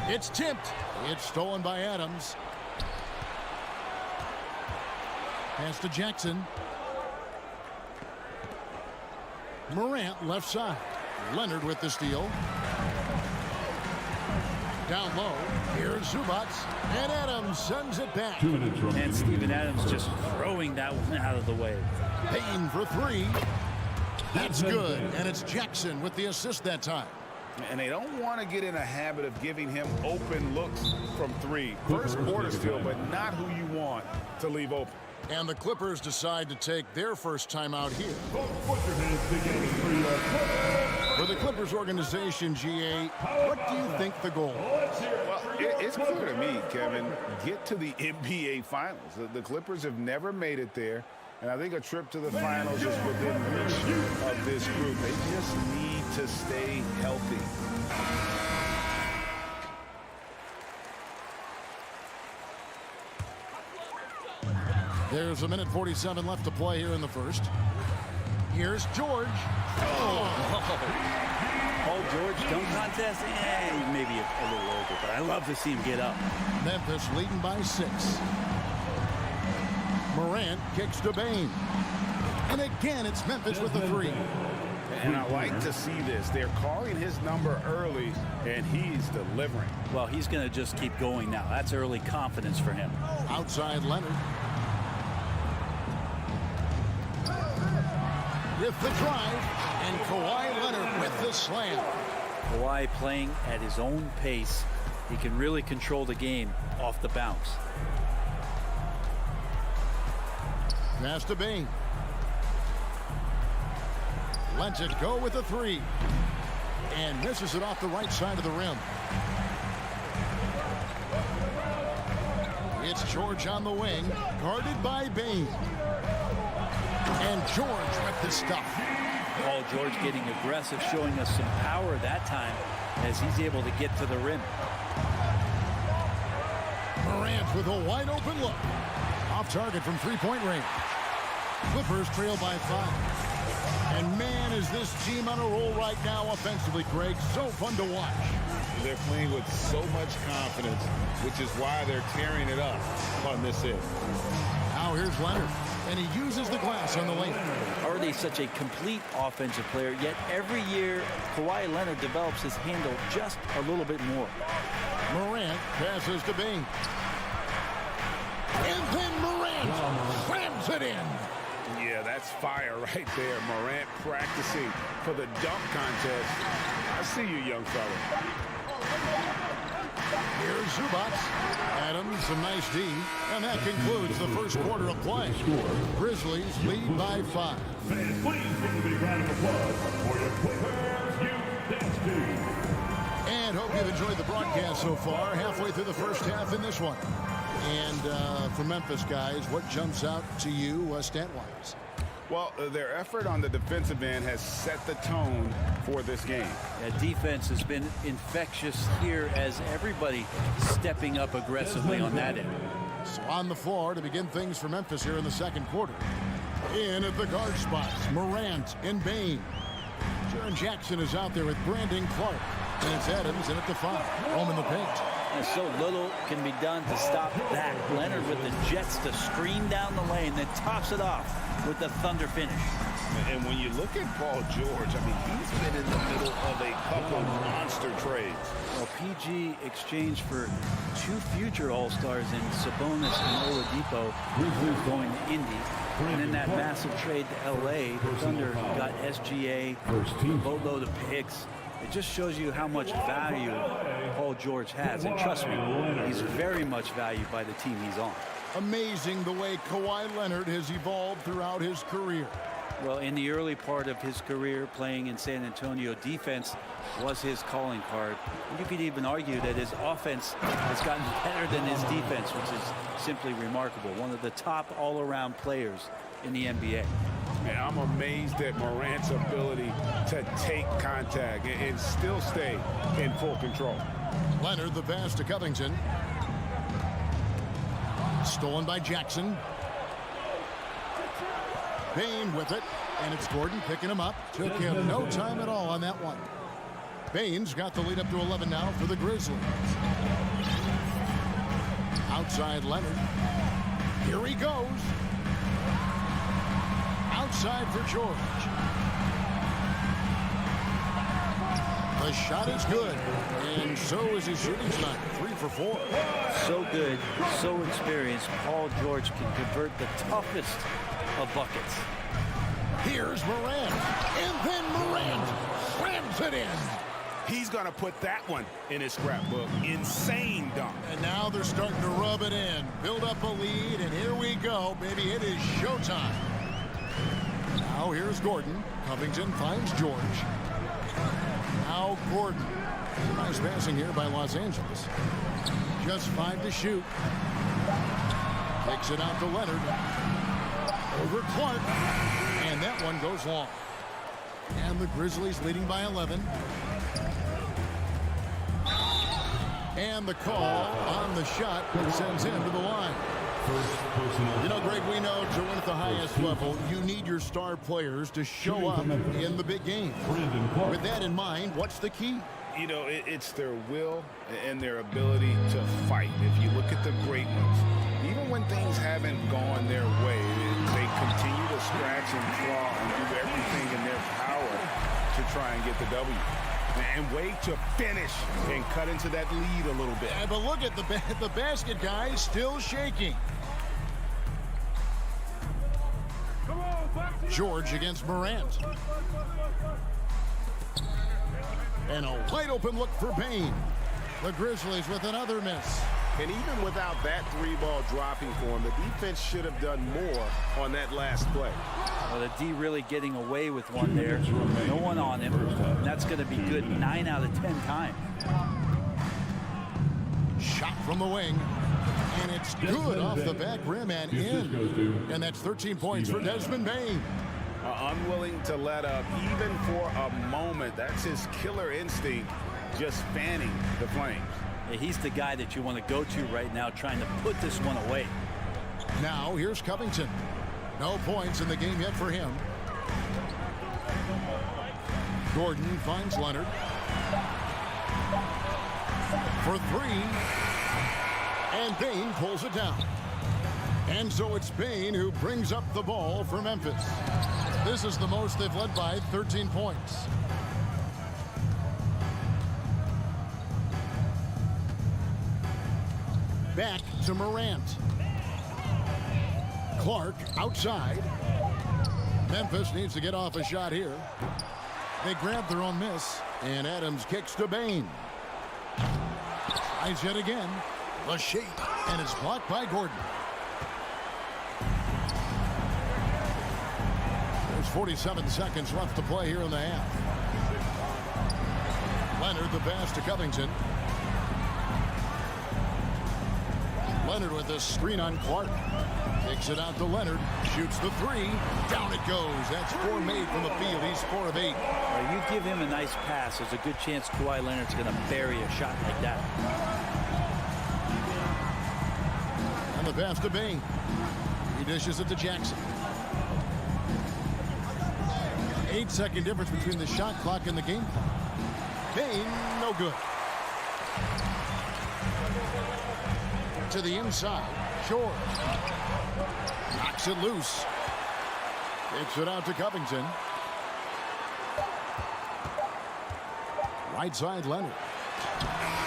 It's tipped. It's stolen by Adams. Pass to Jackson. Morant left side. Leonard with the steal. Down low. Here's Zubac. And Adams sends it back. 2 minutes remaining. And Steven Adams just throwing that one out of the way. Payne for 3. That's good. And it's Jackson with the assist that time. And they don't want to get in a habit of giving him open looks from 3. First quarter still, but not who you want to leave open. And the Clippers decide to take their first timeout here. For the Clippers organization, GA, what do you think the goal is? Well, it's clear to me, Kevin, get to the NBA Finals. The Clippers have never made it there, and I think a trip to the Finals is within reach of this group. They just need to stay healthy. There's a minute 47 left to play here in the first. Here's George. Oh, Paul George, dunk contest? Yeah, maybe a little over, but I love to see him get up. Memphis leading by 6. Morant kicks to Bane. And again, it's Memphis with the 3. And I like to see this. They're calling his number early, and he's delivering. Well, he's going to just keep going now. That's early confidence for him. Outside Leonard. With the drive, and Kawhi Leonard with the slam. Kawhi playing at his own pace. He can really control the game off the bounce. Pass to Bane. Lets it go with the 3. And misses it off the right side of the rim. It's George on the wing, guarded by Bane. And George with the stuff. Paul George getting aggressive, showing us some power that time as he's able to get to the rim. Morant with a wide open look. Off target from three-point range. Clippers trail by 5. And man, is this team on a roll right now offensively, Greg. So fun to watch. They're playing with so much confidence, which is why they're tearing it up on this end. Now here's Leonard, and he uses the glass on the lane. Already such a complete offensive player, yet every year Kawhi Leonard develops his handle just a little bit more. Morant passes to Bing. And then Morant slams it in. Yeah, that's fire right there. Morant practicing for the dunk contest. I see you, young fella. Here's Zubac. Adams, some nice D. And that concludes the first quarter of play. Grizzlies lead by 5. Fans, please give a big round of applause for your Clippers Youth Dance Team. And hope you've enjoyed the broadcast so far. Halfway through the first half in this one. And for Memphis, guys, what jumps out to you stat-wise? Well, their effort on the defensive end has set the tone for this game. Yeah, defense has been infectious here as everybody stepping up aggressively on that end. So on the floor to begin things for Memphis here in the second quarter. In at the guard spots, Morant and Bane. Jaren Jackson is out there with Brandon Clark. And it's Adams in at the 5. Home in the paint. And so little can be done to stop that. Leonard with the jets to screen down the lane, then tops it off with the thunder finish. And when you look at Paul George, I mean, he's been in the middle of a couple monster trades. Well, PG exchanged for 2 future All-Stars in Sabonis and Oladipo, who's going to Indy. And in that massive trade to LA, the Thunder got SGA, a boatload of picks. It just shows you how much value Paul George has. And trust me, he's very much valued by the team he's on. Amazing the way Kawhi Leonard has evolved throughout his career. Well, in the early part of his career playing in San Antonio, defense was his calling card. You could even argue that his offense has gotten better than his defense, which is simply remarkable. One of the top all-around players in the NBA. Man, I'm amazed at Morant's ability to take contact and still stay in full control. Leonard, the pass to Covington. Stolen by Jackson. Bane with it, and it's Gordon picking him up. Took him no time at all on that one. Bane's got the lead up to 11 now for the Grizzlies. Outside Leonard. Here he goes. Outside for George. The shot is good, and so is his shooting tonight. 3 for 4. So good, so experienced. Paul George can convert the toughest of buckets. Here's Morant, and then Morant slams it in. He's going to put that one in his scrapbook. Insane dunk. And now they're starting to rub it in, build up a lead, and here we go, baby. It is showtime. Now here's Gordon. Covington finds George. Now Gordon. Nice passing here by Los Angeles. Just 5 to shoot. Takes it out to Leonard. Over Clark. And that one goes long. And the Grizzlies leading by 11. And the call on the shot that sends him to the line. You know, Greg, we know to win at the highest level, you need your star players to show up in the big game. With that in mind, what's the key? You know, it's their will and their ability to fight. If you look at the great ones, even when things haven't gone their way, they continue to scratch and claw and do everything in their power to try and get the W. And wait to finish and cut into that lead a little bit. Yeah, but look at the basket, guys, still shaking. George against Morant. And a wide open look for Bane. The Grizzlies with another miss. And even without that 3-ball dropping for him, the defense should have done more on that last play. Well, the D really getting away with one there. No one on him. And that's going to be good 9 out of 10 times. Shot from the wing. And it's good off the back rim and in. And that's 13 points for Desmond Bane. unwilling to let up even for a moment. That's his killer instinct, just fanning the flames. Yeah, he's the guy that you want to go to right now, trying to put this one away. Now here's Covington. No points in the game yet for him. Gordon finds Leonard for three, and Bain pulls it down. And so it's Bain who brings up the ball for Memphis. This is the most they've led by, 13 points. Back to Morant. Clark outside. Memphis needs to get off a shot here. They grab their own miss, and Adams kicks to Bain. Tries yet again. The shape, and it's blocked by Gordon. There's 47 seconds left to play here in the half. Leonard the pass to Covington. Leonard with a screen on Clark. Kicks it out to Leonard. Shoots the three. Down it goes. That's 4 made from the field. He's 4 of 8. You give him a nice pass, there's a good chance Kawhi Leonard's going to bury a shot like that. And the pass to Bain. He dishes it to Jackson. 8-second difference between the shot clock and the game clock. Bain, no good. To the inside. George. Knocks it loose. Kicks it out to Covington. Right side Leonard.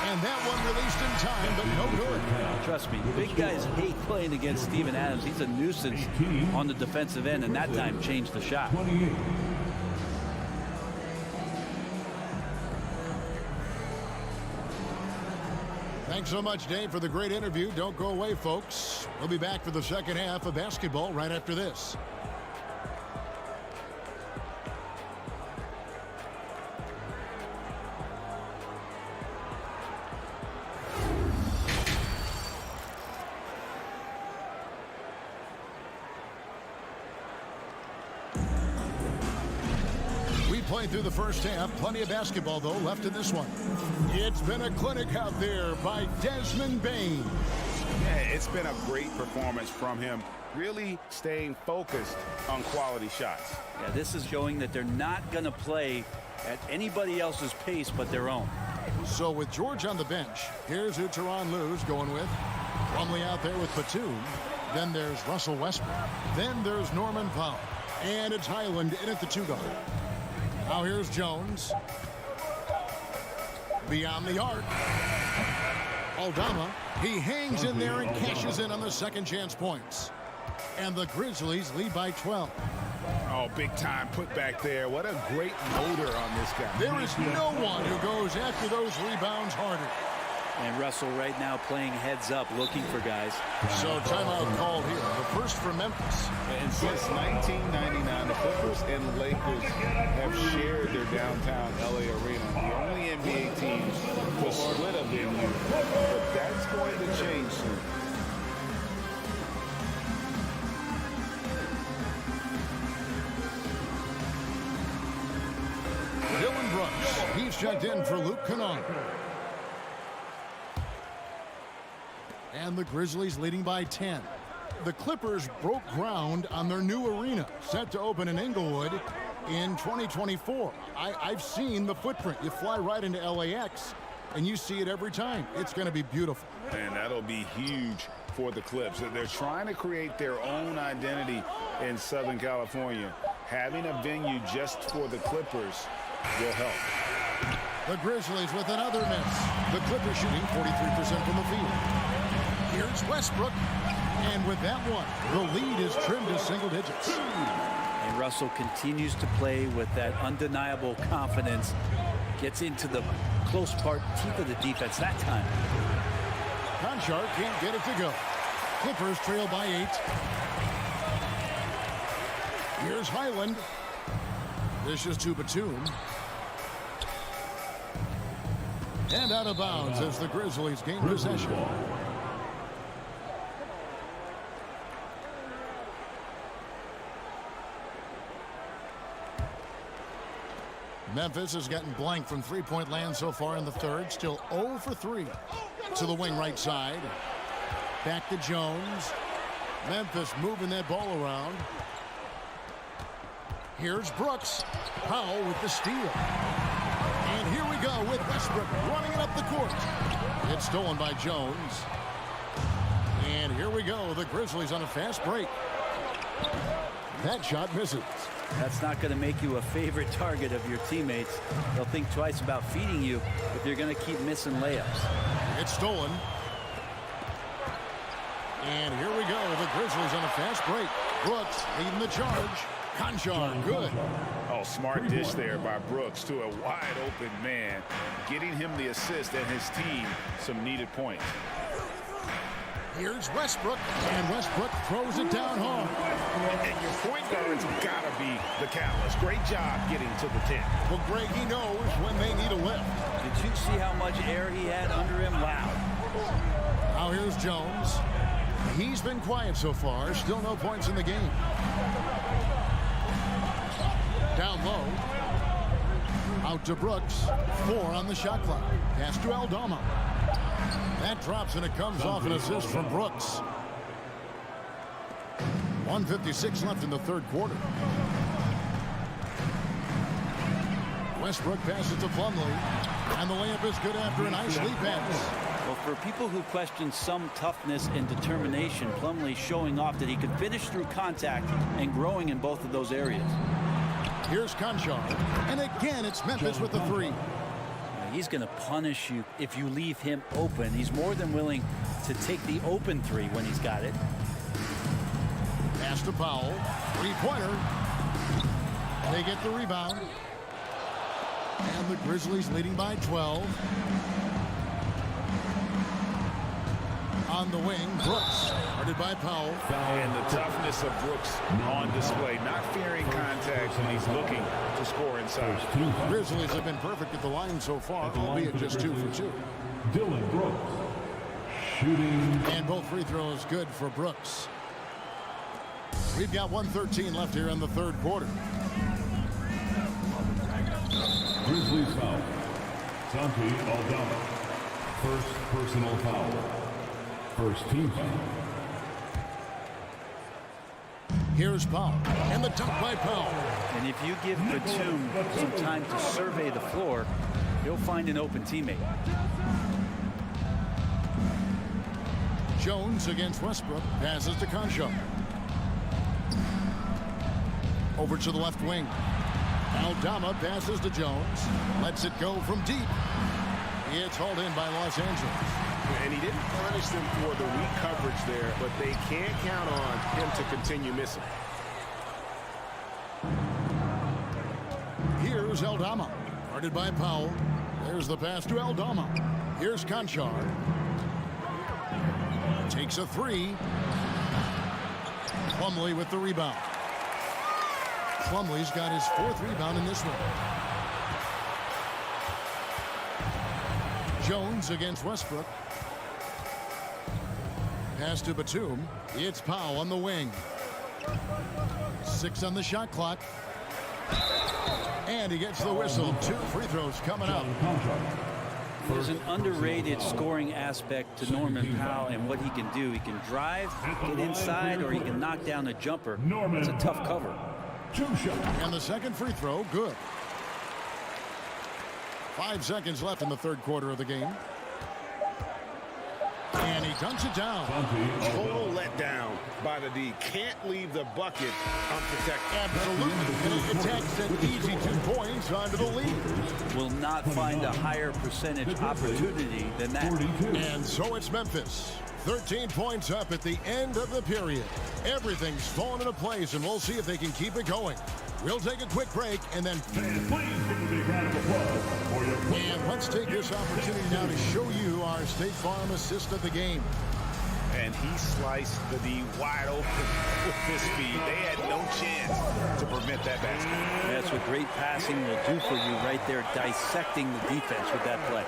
And that one released in time, but no good. Trust me, big guys hate playing against Steven Adams. He's a nuisance on the defensive end, and that time changed the shot. 28. Thanks so much, Dave, for the great interview. Don't go away, folks. We'll be back for the second half of basketball right after this. Playing through the first half. Plenty of basketball, though, left in this one. It's been a clinic out there by Desmond Bain. Yeah, it's been a great performance from him, really staying focused on quality shots. Yeah, this is showing that they're not going to play at anybody else's pace but their own. So with George on the bench, here's who SuperLu's going with. Plumlee out there with Batum. Then there's Russell Westbrook. Then there's Norman Powell. And it's Highland in at the 2 guard. Now here's Jones. Beyond the arc. Aldama. He hangs in there and cashes in on the second chance points. And the Grizzlies lead by 12. Oh, big time put back there. What a great motor on this guy. There is no one who goes after those rebounds harder. And Russell right now playing heads up, looking for guys. So timeout called here. The first for Memphis. And since 1999, the Clippers and Lakers have shared their downtown LA arena. The only NBA teams to split a venue. But that's going to change soon. Dylan Brooks. He's checked in for Luke Kennard. And the Grizzlies leading by 10. The Clippers broke ground on their new arena, set to open in Inglewood in 2024. I've seen the footprint. You fly right into LAX, and you see it every time. It's going to be beautiful. And that'll be huge for the Clips. They're trying to create their own identity in Southern California. Having a venue just for the Clippers will help. The Grizzlies with another miss. The Clippers shooting 43% from the field. Here's Westbrook. And with that one, the lead is trimmed to single digits. And Russell continues to play with that undeniable confidence. Gets into the close part, teeth of the defense that time. Conchar can't get it to go. Clippers trail by 8. Here's Highland. This is to Batum. And out of bounds as the Grizzlies gain possession. Memphis has gotten blank from three-point land so far in the third. Still 0 for 3. To the wing right side. Back to Jones. Memphis moving that ball around. Here's Brooks. Powell with the steal. And here we go with Westbrook running it up the court. It's stolen by Jones. And here we go. The Grizzlies on a fast break. That shot misses. That's not going to make you a favorite target of your teammates. They'll think twice about feeding you if you're going to keep missing layups. It's stolen. And here we go. The Grizzlies on a fast break. Brooks leading the charge. Conchar, good. Oh, smart dish there by Brooks to a wide open man, getting him the assist and his team some needed points. Here's Westbrook, and Westbrook throws it down hard. And your point guard's got to be the catalyst. Great job getting to the 10. Well, Greg, he knows when they need a lift. Did you see how much air he had under him? Wow. Now here's Jones. He's been quiet so far. Still no points in the game. Down low. Out to Brooks. 4 on the shot clock. Pass to Aldama. That drops and it comes off an assist from Brooks. 1:56 left in the third quarter. Westbrook passes to Plumlee. And the layup is good after a nice lead pass. Well, for people who question some toughness and determination, Plumlee showing off that he can finish through contact and growing in both of those areas. Here's Conchar. And again, it's Memphis with the 3. He's going to punish you if you leave him open. He's more than willing to take the open 3 when he's got it. Pass to Powell. 3-pointer. They get the rebound. And the Grizzlies leading by 12. On the wing, Brooks, guarded by Powell. And the toughness of Brooks on display, not fearing contact when he's looking to score inside. Grizzlies have been perfect at the line so far, albeit just 2 for 2. Dylan Brooks shooting. And both free throws good for Brooks. We've got 1:13 left here in the third quarter. Grizzlies foul. Santi Aldama. First personal foul. First team foul. Here's Powell. And the dunk by Powell. And if you give Batum some time to survey the floor, he'll find an open teammate. Jones against Westbrook. Passes to Conchar. Over to the left wing. Aldama passes to Jones. Lets it go from deep. It's hauled in by Los Angeles. And he didn't punish them for the weak coverage there, but they can't count on him to continue missing. Here's Aldama, guarded by Powell. There's the pass to Aldama. Here's Conchar. Takes a 3. Plumlee with the rebound. Plumlee's got his 4th rebound in this one. Jones against Westbrook. Pass to Batum. It's Powell on the wing. 6 on the shot clock. And he gets the whistle. 2 free throws coming up. There's an underrated scoring aspect to Norman Powell and what he can do. He can drive, get inside, or he can knock down a jumper. It's a tough cover. And the second free throw, good. 5 seconds left in the third quarter of the game. And he dunks it down. Total letdown by the D. Can't leave the bucket unprotected. Absolutely. And he attacks an easy 2 points onto the lead. Will not find a higher percentage opportunity than that. And so it's Memphis. 13 points up at the end of the period. Everything's fallen into place, and we'll see if they can keep it going. We'll take a quick break, and then... And let's take this opportunity now to show you our State Farm assist of the game. And he sliced the D wide open with his speed. They had no chance to prevent that basket. That's what great passing will do for you right there, dissecting the defense with that play.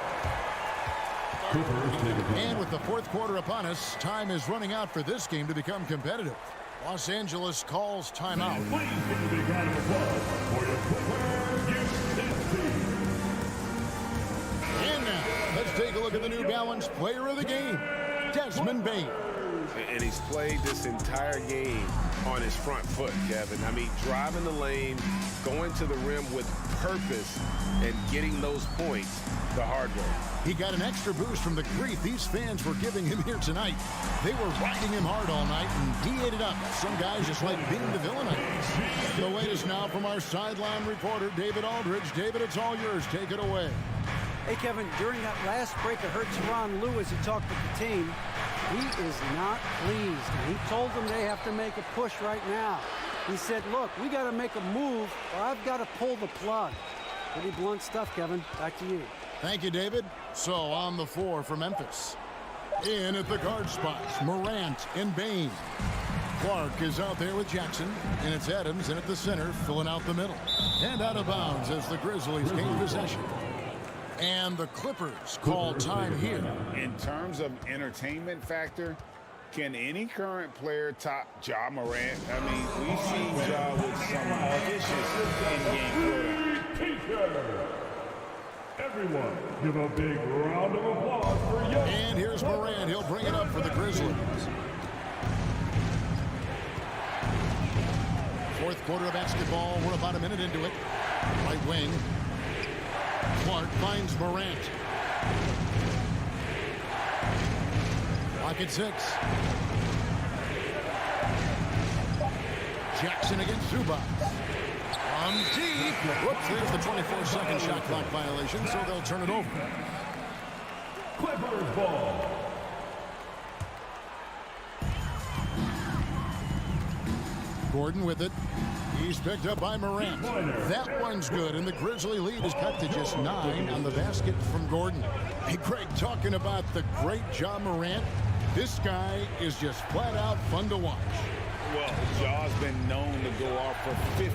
And with the fourth quarter upon us, time is running out for this game to become competitive. Los Angeles calls timeout. Let's take a look at the New Balance player of the game, Desmond Bain. And he's played this entire game on his front foot, Kevin. I mean, driving the lane, going to the rim with purpose, and getting those points the hard way. He got an extra boost from the grief these fans were giving him here tonight. They were riding him hard all night, and he ate it up. Some guys just like being the villain, I guess. The latest now from our sideline reporter, David Aldridge. David, it's all yours. Take it away. Hey, Kevin, during that last break, I heard SuperLu as he talked with the team. He is not pleased, and he told them they have to make a push right now. He said, look, we got to make a move, or I've got to pull the plug. Pretty blunt stuff, Kevin. Back to you. Thank you, David. So on the floor for Memphis. In at the guard spots, Morant and Bain. Clark is out there with Jackson, and it's Adams in at the center, filling out the middle. And out of bounds as the Grizzlies gain possession. And the Clippers call time here. In terms of entertainment factor, can any current player top Ja Morant? I mean, we've seen Ja with some vicious in-game play. Everyone, give a big round of applause for Young. And here's Morant. He'll bring it up for the Grizzlies. Fourth quarter of basketball. We're about a minute into it. Right wing. Clark finds Morant. Clock at 6. Jackson against Zubac. On deep. Whoops, there's the 24-second shot clock violation, so they'll turn it over. Clippers ball. Gordon with it. He's picked up by Morant. That one's good, and the Grizzly lead is cut to just 9 on the basket from Gordon. Hey, Greg, talking about the great Ja Morant, this guy is just flat out fun to watch. Well, Ja's been known to go off for 50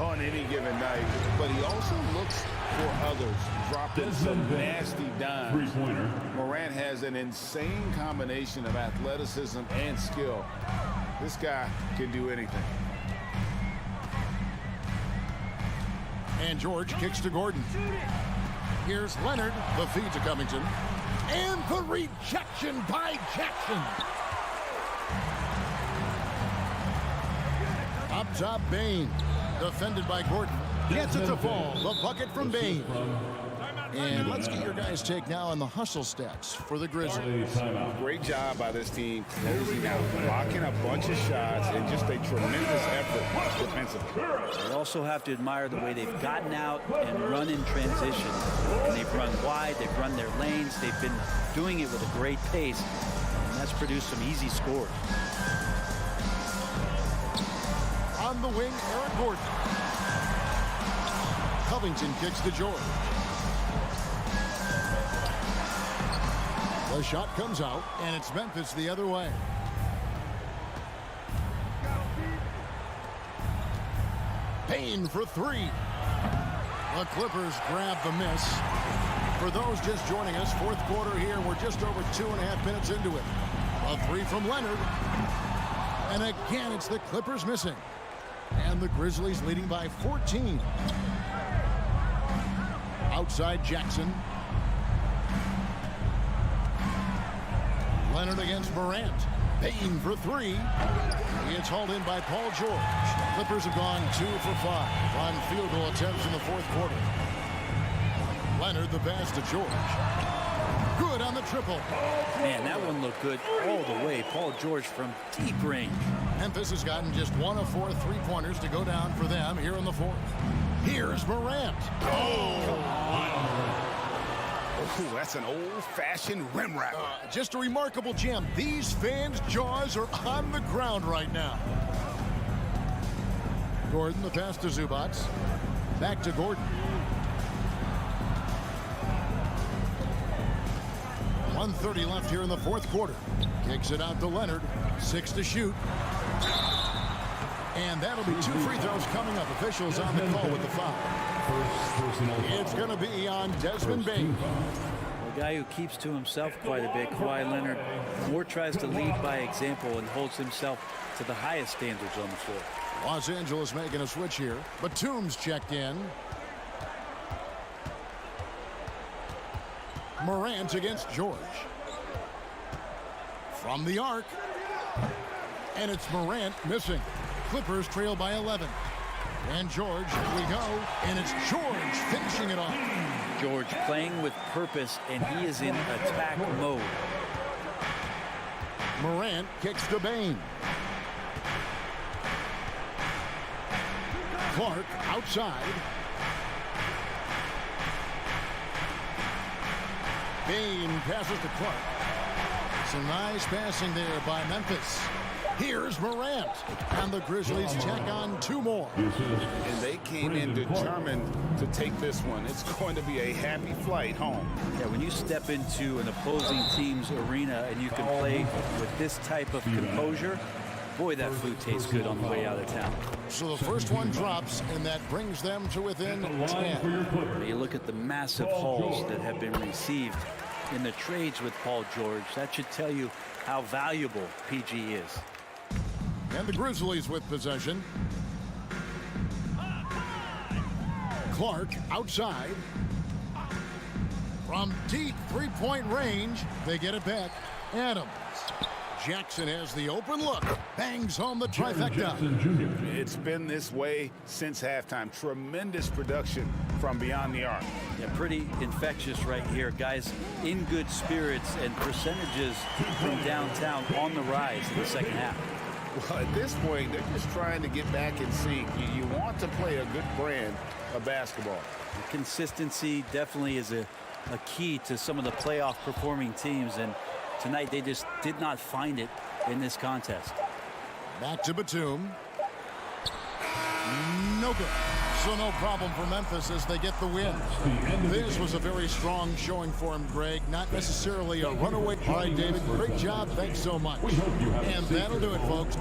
on any given night, but he also looks for others, dropping some nasty dimes. Morant has an insane combination of athleticism and skill. This guy can do anything. And George kicks to Gordon. Here's Leonard. The feed to Covington. And the rejection by Jackson. Up top, Bain. Defended by Gordon. Gets it to fall. The bucket from Bain. And let's get your guys' take now on the hustle stats for the Grizzlies. Great job by this team closing out, blocking a bunch of shots, and just a tremendous effort defensively. They also have to admire the way they've gotten out and run in transition. And they've run wide, they've run their lanes, they've been doing it with a great pace, and that's produced some easy scores. On the wing, Eric Gordon. Covington kicks to George. The shot comes out, and it's Memphis the other way. Payne for 3. The Clippers grab the miss. For those just joining us, fourth quarter here, we're just over 2.5 minutes into it. A 3 from Leonard. And again, it's the Clippers missing. And the Grizzlies leading by 14. Outside Jackson. Leonard against Morant. Payne for 3. It's hauled in by Paul George. Clippers have gone 2 for 5 on field goal attempts in the fourth quarter. Leonard the pass to George. Good on the triple. Man, that one looked good all the way. Paul George from deep range. Memphis has gotten just 1 of 4 3-pointers to go down for them here in the fourth. Here's Morant. Ooh, that's an old-fashioned rim wrap. Just a remarkable jam. These fans' jaws are on the ground right now. Gordon, the pass to Zubac. Back to Gordon. 1:30 left here in the fourth quarter. Kicks it out to Leonard. 6 to shoot. And that'll be 2 free throws coming up. Officials on the call with the foul. It's going to be on Desmond Bain. A guy who keeps to himself quite a bit, Kawhi Leonard, more tries to lead by example and holds himself to the highest standards on the floor. Los Angeles making a switch here. Batum's checked in. Morant against George. From the arc. And it's Morant missing. Clippers trail by 11. And George, here we go. And it's George finishing it off. George playing with purpose, and he is in attack mode. Morant kicks to Bane. Clark outside. Bane passes to Clark. Some nice passing there by Memphis. Here's Morant. And the Grizzlies check on 2 more. And they came in determined to take this one. It's going to be a happy flight home. Yeah, when you step into an opposing team's arena and you can play with this type of composure, boy, that food tastes good on the way out of town. So the first one drops, and that brings them to within 10. You look at the massive hauls that have been received in the trades with Paul George. That should tell you how valuable PG is. And the Grizzlies with possession. Clark outside. From deep three-point range, they get it back. Adams. Jackson has the open look. Bangs home the trifecta. It's been this way since halftime. Tremendous production from beyond the arc. Yeah, pretty infectious right here. Guys in good spirits, and percentages from downtown on the rise in the second half. Well, at this point, they're just trying to get back in sync. You want to play a good brand of basketball. The consistency definitely is a key to some of the playoff performing teams, and tonight they just did not find it in this contest. Back to Batum. No good. So no problem for Memphis as they get the win. This was a very strong showing for him, Greg. Not necessarily a runaway. All right, David, great job. Thanks so much. And that'll do it, folks.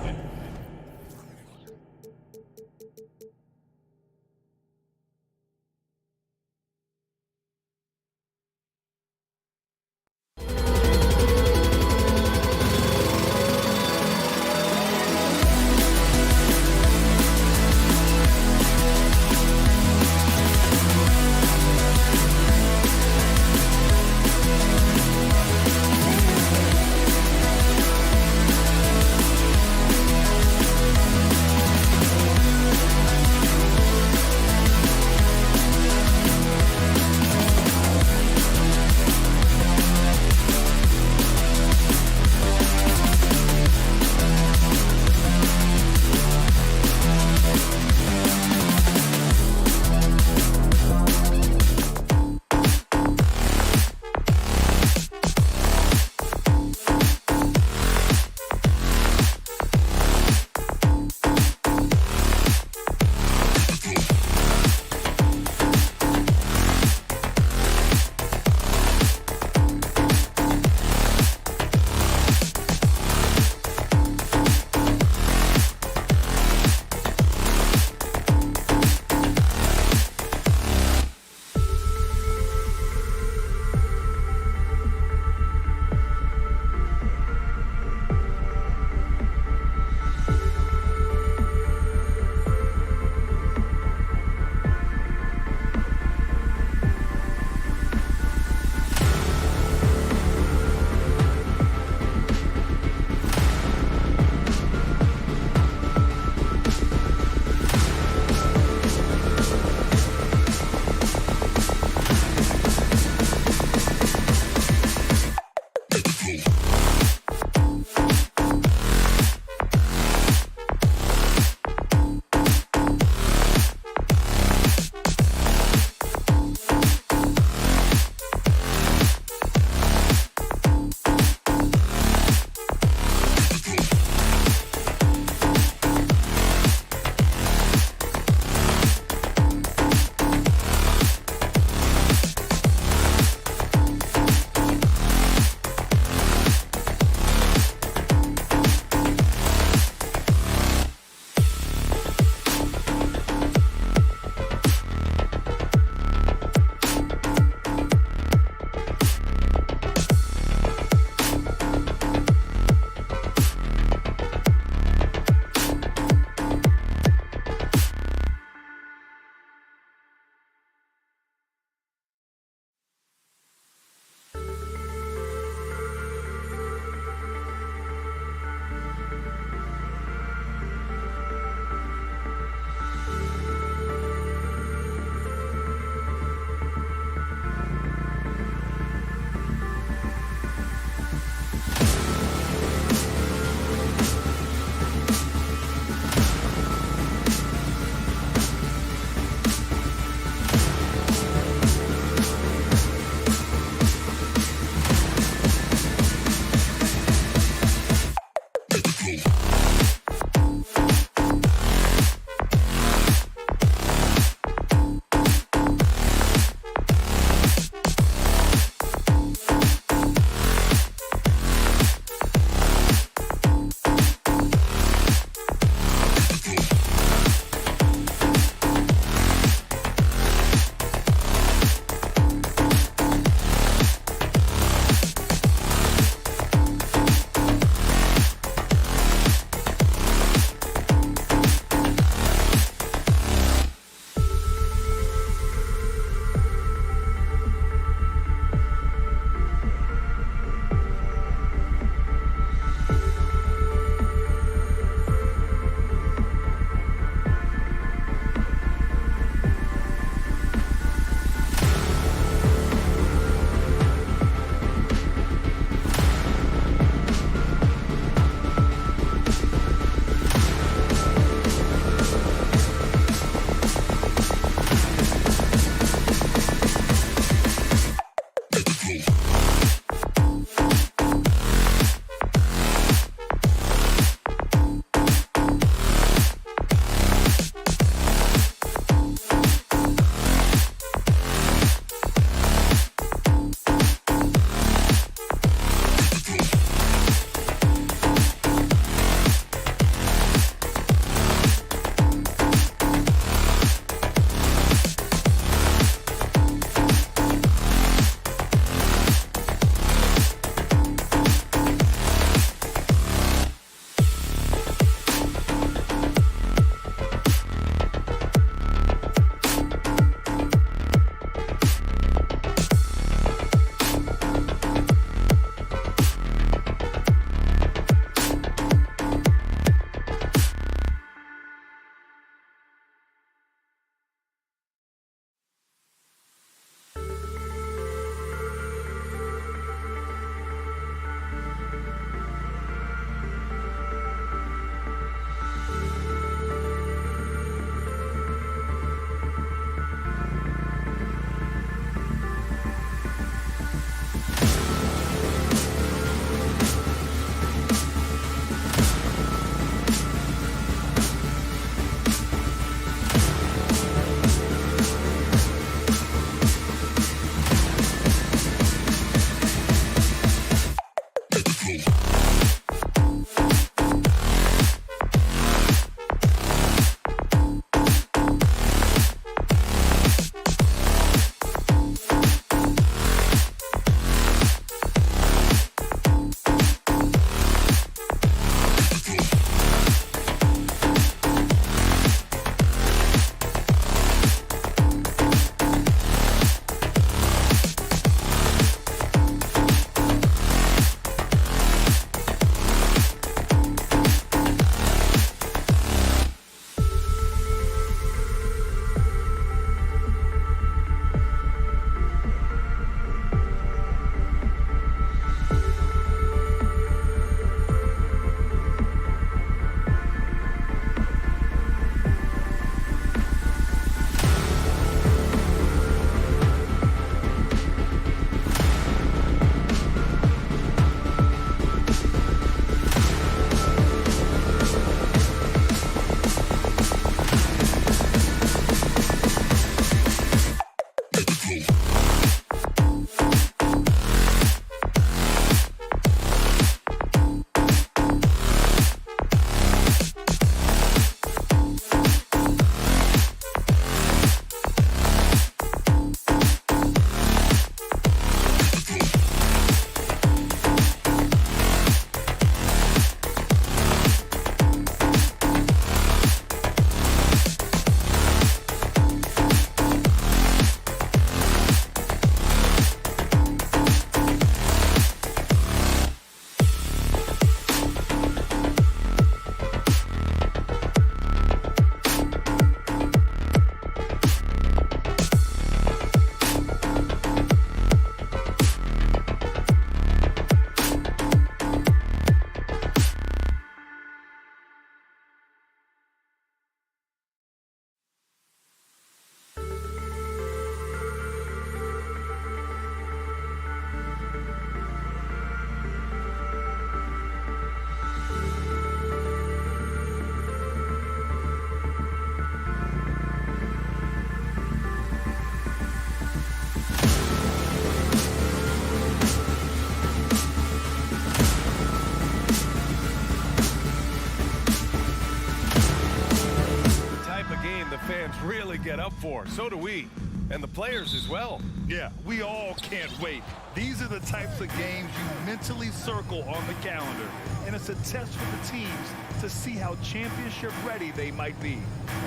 for. So do we. And the players as well. Yeah, we all can't wait. These are the types of games you mentally circle on the calendar. And it's a test for the teams to see how championship ready they might be.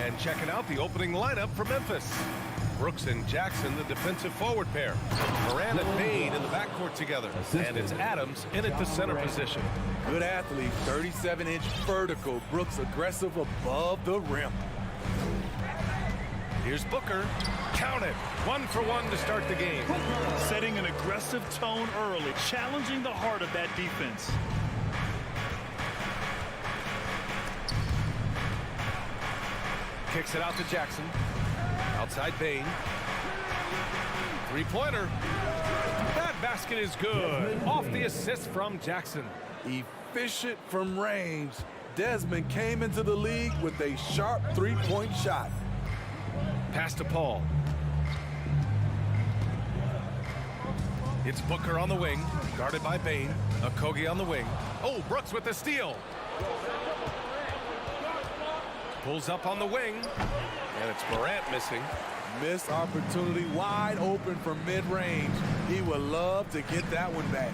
And checking out the opening lineup for Memphis. Brooks and Jackson, the defensive forward pair. Moran and Payne in the backcourt together. And it's Adams in at the center position. Good athlete, 37-inch vertical. Brooks aggressive above the rim. Here's Booker. Count it. 1 for 1 to start the game. Setting an aggressive tone early, challenging the heart of that defense. Kicks it out to Jackson. Outside Payne. Three-pointer. That basket is good. Off the assist from Jackson. Efficient from range. Desmond came into the league with a sharp three-point shot. Pass to Paul. It's Booker on the wing, guarded by Payne. Okogie on the wing. Oh, Brooks with the steal. Pulls up on the wing, and it's Morant missing. Missed opportunity, wide open from mid-range. He would love to get that one back.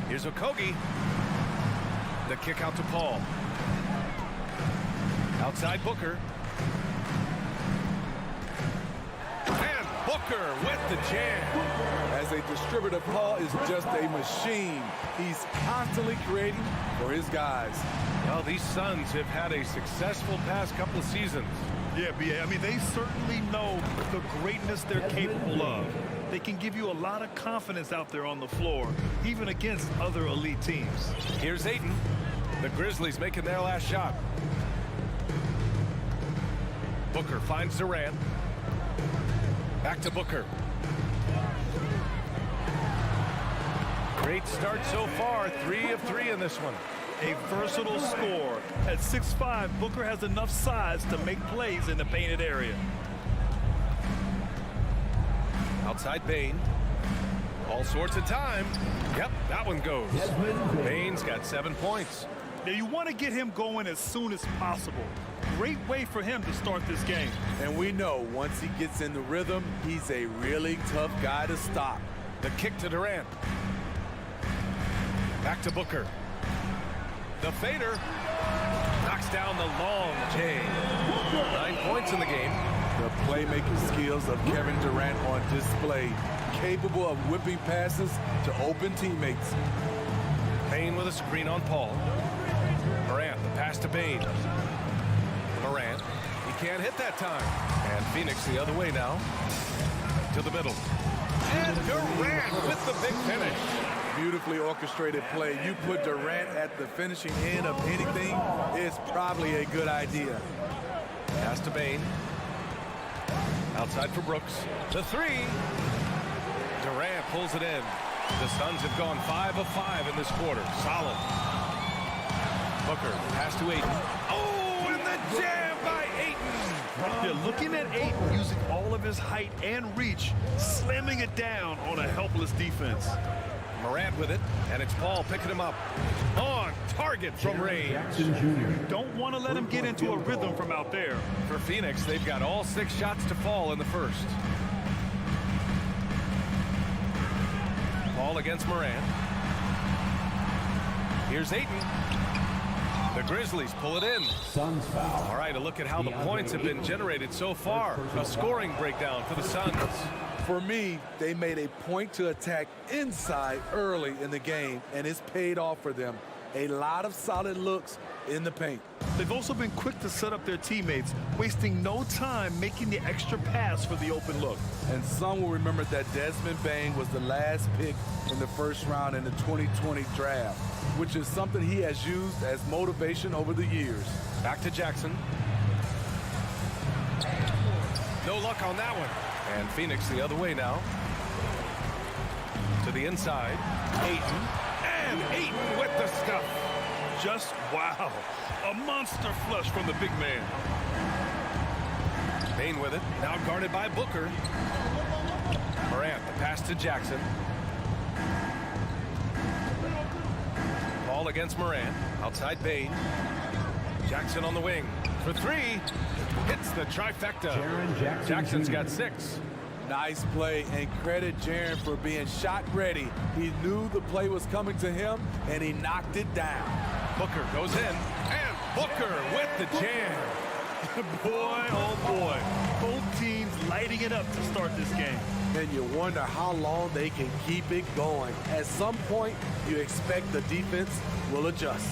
Here's Okogie. The kick out to Paul. Outside Booker. And Booker with the jam. As a distributor, Paul is just a machine. He's constantly creating for his guys. Well, these Suns have had a successful past couple of seasons. Yeah, B.A. I mean, they certainly know the greatness they're capable of. They can give you a lot of confidence out there on the floor, even against other elite teams. Here's Ayton. The Grizzlies making their last shot. Booker finds Durant. Back to Booker. Great start so far. 3 of 3 in this one. A versatile scorer. At 6'5", Booker has enough size to make plays in the painted area. Outside Payne. All sorts of time. Yep, that one goes. Payne's got 7 points. Now you want to get him going as soon as possible. Great way for him to start this game. And we know once he gets in the rhythm, he's a really tough guy to stop. The kick to Durant. Back to Booker. The fader knocks down the long J. 9 points in the game. The playmaking skills of Kevin Durant on display. Capable of whipping passes to open teammates. Payne with a screen on Paul. Morant, the pass to Payne. Morant, he can't hit that time. And Phoenix the other way now. To the middle. And Durant with the big finish. Beautifully orchestrated play. You put Durant at the finishing end of anything, it's probably a good idea. Pass to Payne. Outside for Brooks. The three. Durant pulls it in. The Suns have gone 5 of 5 in this quarter. Solid. Booker, pass to Ayton. Oh, and the jam by Ayton. Yeah, looking at Ayton using all of his height and reach, slamming it down on a helpless defense. Morant with it, and it's Paul picking him up. On target from range. Don't want to let him get into a rhythm from out there. For Phoenix, they've got all 6 shots to fall in the first. Paul against Morant. Here's Ayton. The Grizzlies pull it in. Suns foul. All right, a look at how the points have been generated so far. A scoring breakdown for the Suns. For me, they made a point to attack inside early in the game, and it's paid off for them. A lot of solid looks in the paint. They've also been quick to set up their teammates, wasting no time making the extra pass for the open look. And some will remember that Desmond Bane was the last pick in the first round in the 2020 draft, which is something he has used as motivation over the years. Back to Jackson. No luck on that one. And Phoenix the other way now. To the inside. Ayton. And Ayton with the stuff. Just wow. A monster flush from the big man. Payne with it. Now guarded by Booker. Morant, the pass to Jackson. Paul against Morant. Outside Payne. Jackson on the wing. for three. Hits the trifecta. Jackson's got 6. Nice play, and credit Jaren for being shot ready. He knew the play was coming to him, and he knocked it down. Booker goes in, and Booker with the jam. Boy, oh boy. Both teams lighting it up to start this game. And you wonder how long they can keep it going. At some point, you expect the defense will adjust.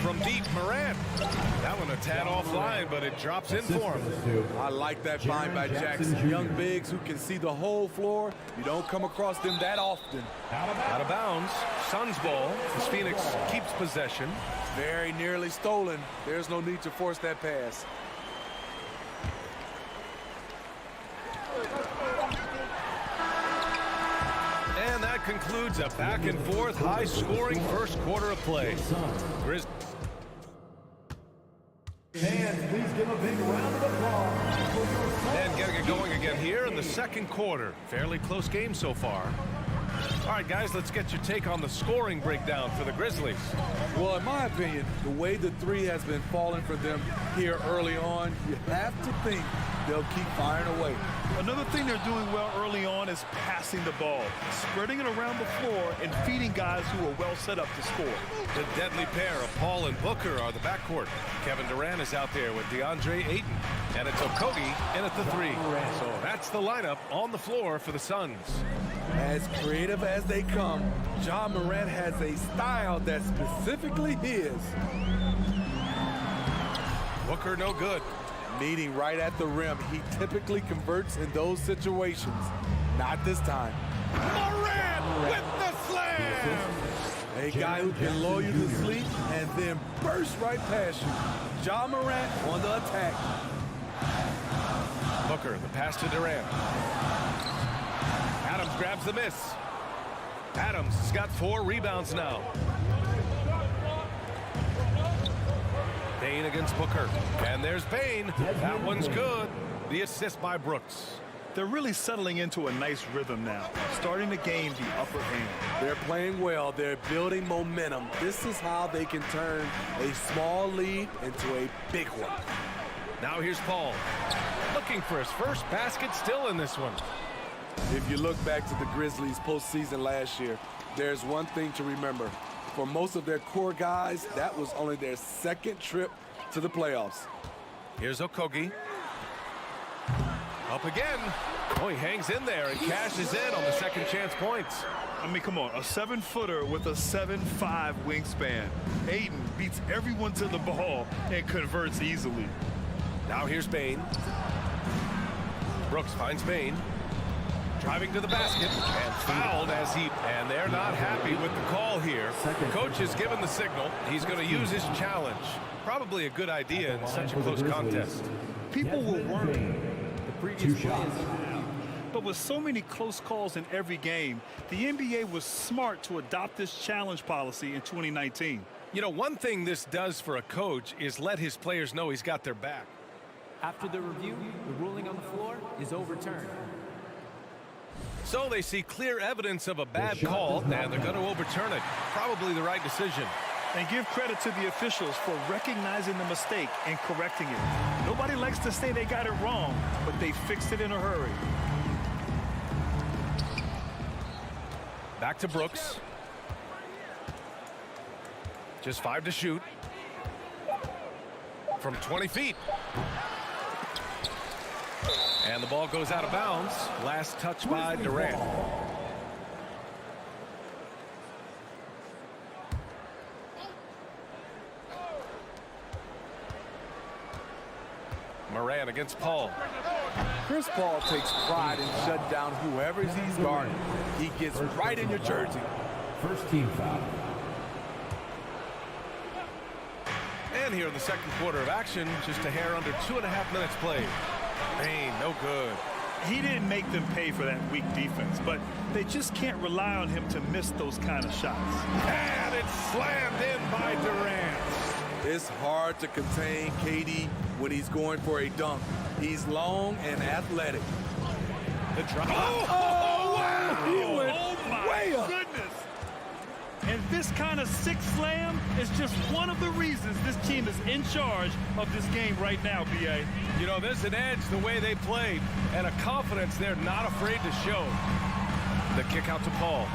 From deep, Morant. That one a tad offline, but it drops in for him. I like that find by Jackson. Young bigs who can see the whole floor. You don't come across them that often. Out of bounds. Suns ball as Phoenix keeps possession. Very nearly stolen. There's no need to force that pass. And that concludes a back-and-forth, high-scoring first quarter of play. Grizzlies. Fans, please give a big round of applause. And getting it going again here in the second quarter. Fairly close game so far. All right, guys, let's get your take on the scoring breakdown for the Grizzlies. Well, in my opinion, the way the three has been falling for them here early on, you have to think they'll keep firing away. Another thing they're doing well early on is passing the ball, spreading it around the floor and feeding guys who are well set up to score. The deadly pair of Paul and Booker are the backcourt. Kevin Durant is out there with DeAndre Ayton. And it's Okogie in at the 3. So that's the lineup on the floor for the Suns. As creative as they come, Ja Morant has a style that's specifically his. Booker no good. Meeting right at the rim, he typically converts in those situations. Not this time. Morant with the slam! A guy who can lull you to sleep and then burst right past you. Ja Morant on the attack. Booker, the pass to Durant. Adams grabs the miss. Adams has got 4 rebounds now. Bane against Booker. And there's Bane. That one's good. The assist by Brooks. They're really settling into a nice rhythm now, starting to gain the upper hand. They're playing well. They're building momentum. This is how they can turn a small lead into a big one. Now here's Paul. Looking for his first basket still in this one. If you look back to the Grizzlies postseason last year, there's one thing to remember. For most of their core guys, that was only their second trip to the playoffs. Here's Okogie. Up again. Oh, he hangs in there and cashes in on the second chance points. I mean, come on, a 7-footer with a 7'5" wingspan. Ayton beats everyone to the ball and converts easily. Now here's Bane. Brooks finds Bane. Driving to the basket and fouled and they're not happy with the call here. Coach has given the signal. He's going to use his challenge. Probably a good idea in such a close contest. People will worry. But with so many close calls in every game, the NBA was smart to adopt this challenge policy in 2019. You know, one thing this does for a coach is let his players know he's got their back. After the review, the ruling on the floor is overturned. So they see clear evidence of a bad call, and they're going to overturn it. Probably the right decision. And give credit to the officials for recognizing the mistake and correcting it. Nobody likes to say they got it wrong, but they fixed it in a hurry. Back to Brooks. Just 5 to shoot. From 20 feet. And the ball goes out of bounds. Last touch by Durant. Morant against Paul. Chris Paul takes pride in shutting down whoever he's guarding. He gets right in your jersey. First team foul. And here in the second quarter of action, just a hair under 2.5 minutes played. Bane, no good. He didn't make them pay for that weak defense, but they just can't rely on him to miss those kind of shots. And it's slammed in by Durant. It's hard to contain KD when he's going for a dunk. He's long and athletic. The drop. Oh, wow! He went my way up. Goodness. And this kind of six slam is just one of the reasons this team is in charge of this game right now, B.A. You know, there's an edge the way they played and a confidence they're not afraid to show. The kick out to Paul.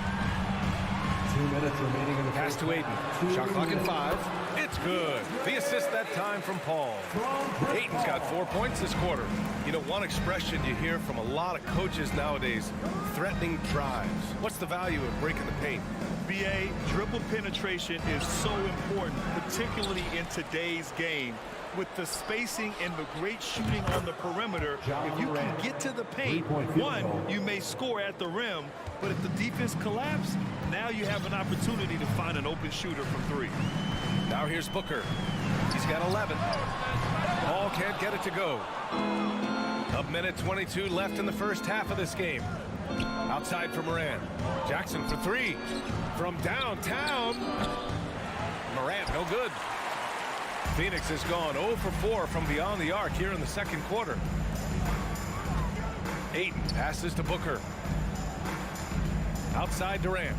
2 minutes remaining in the pass to Aiden. Shot clock at 5. It's good. The assist that time from Paul. Aiden's got 4 points this quarter. You know, one expression you hear from a lot of coaches nowadays, threatening drives. What's the value of breaking the paint? B.A., dribble penetration is so important, particularly in today's game. With the spacing and the great shooting on the perimeter, if you can get to the paint, one, you may score at the rim, but if the defense collapses, now you have an opportunity to find an open shooter from 3. Now here's Booker. He's got 11. Paul can't get it to go. A minute 22 left in the first half of this game. Outside for Morant. Jackson for 3. From downtown. Morant, no good. Phoenix has gone 0 for 4 from beyond the arc here in the second quarter. Ayton passes to Booker. Outside Durant.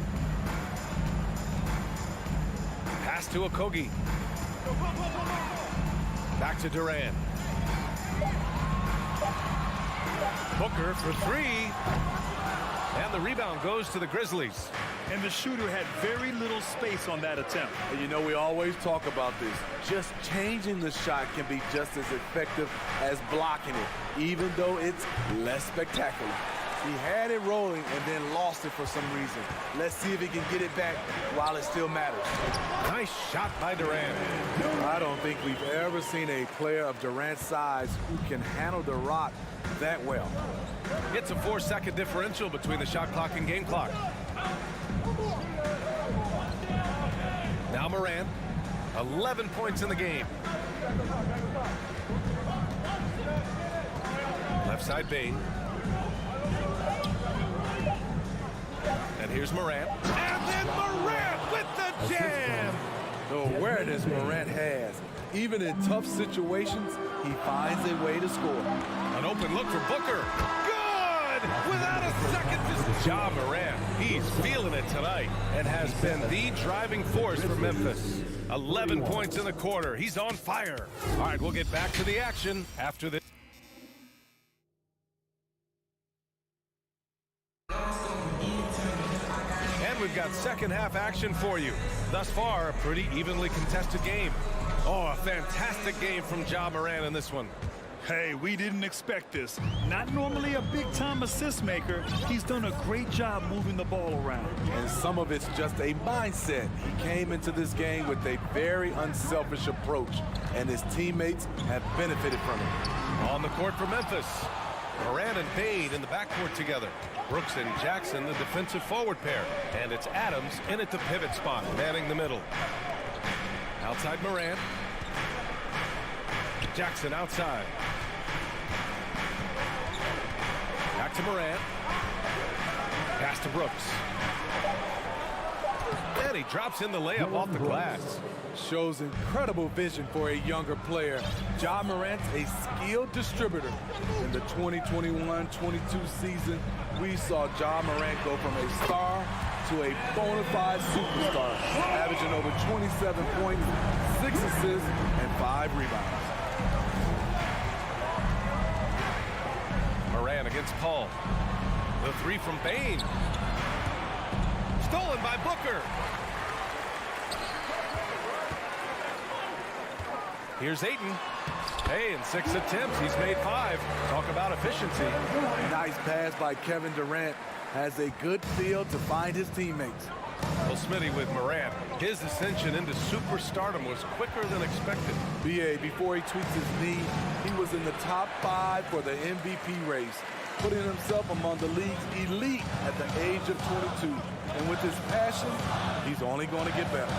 Pass to Okogie. Back to Durant. Booker for 3. And the rebound goes to the Grizzlies. And the shooter had very little space on that attempt. And you know, we always talk about this. Just changing the shot can be just as effective as blocking it, even though it's less spectacular. He had it rolling and then lost it for some reason. Let's see if he can get it back while it still matters. Nice shot by Durant. I don't think we've ever seen a player of Durant's size who can handle the rock that well. It's a 4-second differential between the shot clock and game clock. Now Morant, 11 points in the game. Left side Bane. And here's Morant. And then Morant with the jam. The awareness Morant has. Even in tough situations, he finds a way to score. An open look for Booker. Good! Without a second to Ja Morant. He's feeling it tonight and has been the driving force for Memphis. 11 points in the quarter. He's on fire. All right, we'll get back to the action after this. We've got second half action for you. Thus far, a pretty evenly contested game. Oh, a fantastic game from Ja Morant in this one. Hey, we didn't expect this. Not normally a big-time assist maker. He's done a great job moving the ball around. And some of it's just a mindset. He came into this game with a very unselfish approach, and his teammates have benefited from it. On the court for Memphis, Morant and Bane in the backcourt together. Brooks and Jackson, the defensive forward pair. And it's Adams in at the pivot spot, manning the middle. Outside Morant. Jackson outside. Back to Morant. Pass to Brooks. And he drops in the layup off the glass. Shows incredible vision for a younger player. Ja Morant's a skilled distributor. In the 2021-22 season, we saw Ja Morant go from a star to a bona fide superstar, averaging over 27 points, 6 assists, and 5 rebounds. Morant against Paul. The 3 from Bane. Stolen by Booker. Here's Ayton. Hey, in 6 attempts, he's made 5. Talk about efficiency. Nice pass by Kevin Durant. Has a good feel to find his teammates. Well, Smitty with Morant, his ascension into superstardom was quicker than expected. B.A., before he tweaks his knee, he was in the top 5 for the MVP race, putting himself among the league's elite at the age of 22. And with his passion, he's only going to get better.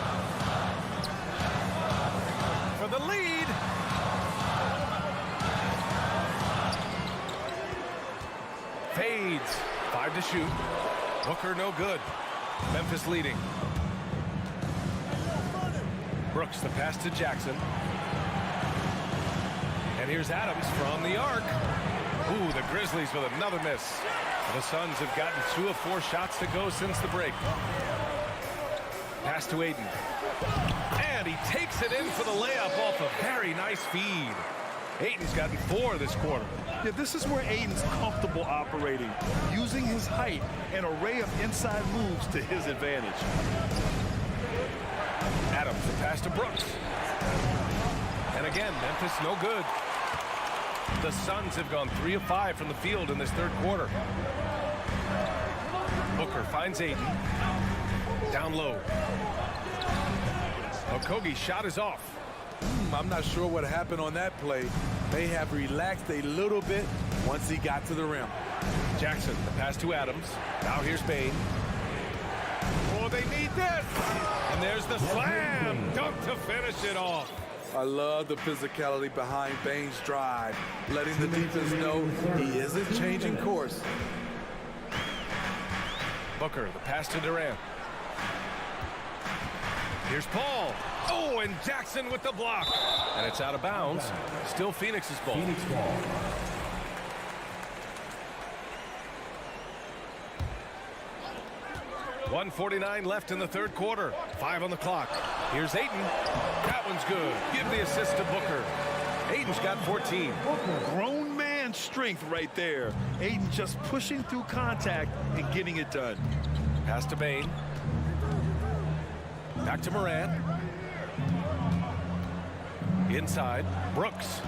For the lead. Fades. 5 to shoot. Booker no good. Memphis leading. Brooks the pass to Jackson. And here's Adams from the arc. Ooh, the Grizzlies with another miss. The Suns have gotten 2 of 4 shots to go since the break. pass to Aiden. And he takes it in for the layup off a very nice feed. Aiden's gotten 4 this quarter. Yeah, this is where Aiden's comfortable operating, using his height and array of inside moves to his advantage. Adams, the pass to Brooks. And again, Memphis no good. The Suns have gone 3 of 5 from the field in this third quarter. Booker finds Aiden. Down low. Okogie's shot is off. I'm not sure what happened on that play. May have relaxed a little bit once he got to the rim. Jackson, the pass to Adams. Now here's Bane. Oh, they need this. And there's the slam dunk to finish it off. I love the physicality behind Bane's drive, letting the defense know he isn't changing course. Booker, the pass to Durant. Here's Paul. Oh, and Jackson with the block. And it's out of bounds. Still Phoenix's ball. Phoenix ball. .149 left in the third quarter. 5 on the clock. Here's Ayton. That one's good. Give the assist to Booker. Ayton's got 14. Grown man strength right there. Aiden just pushing through contact and getting it done. Pass to Bane. Back to Morant. Inside, Brooks.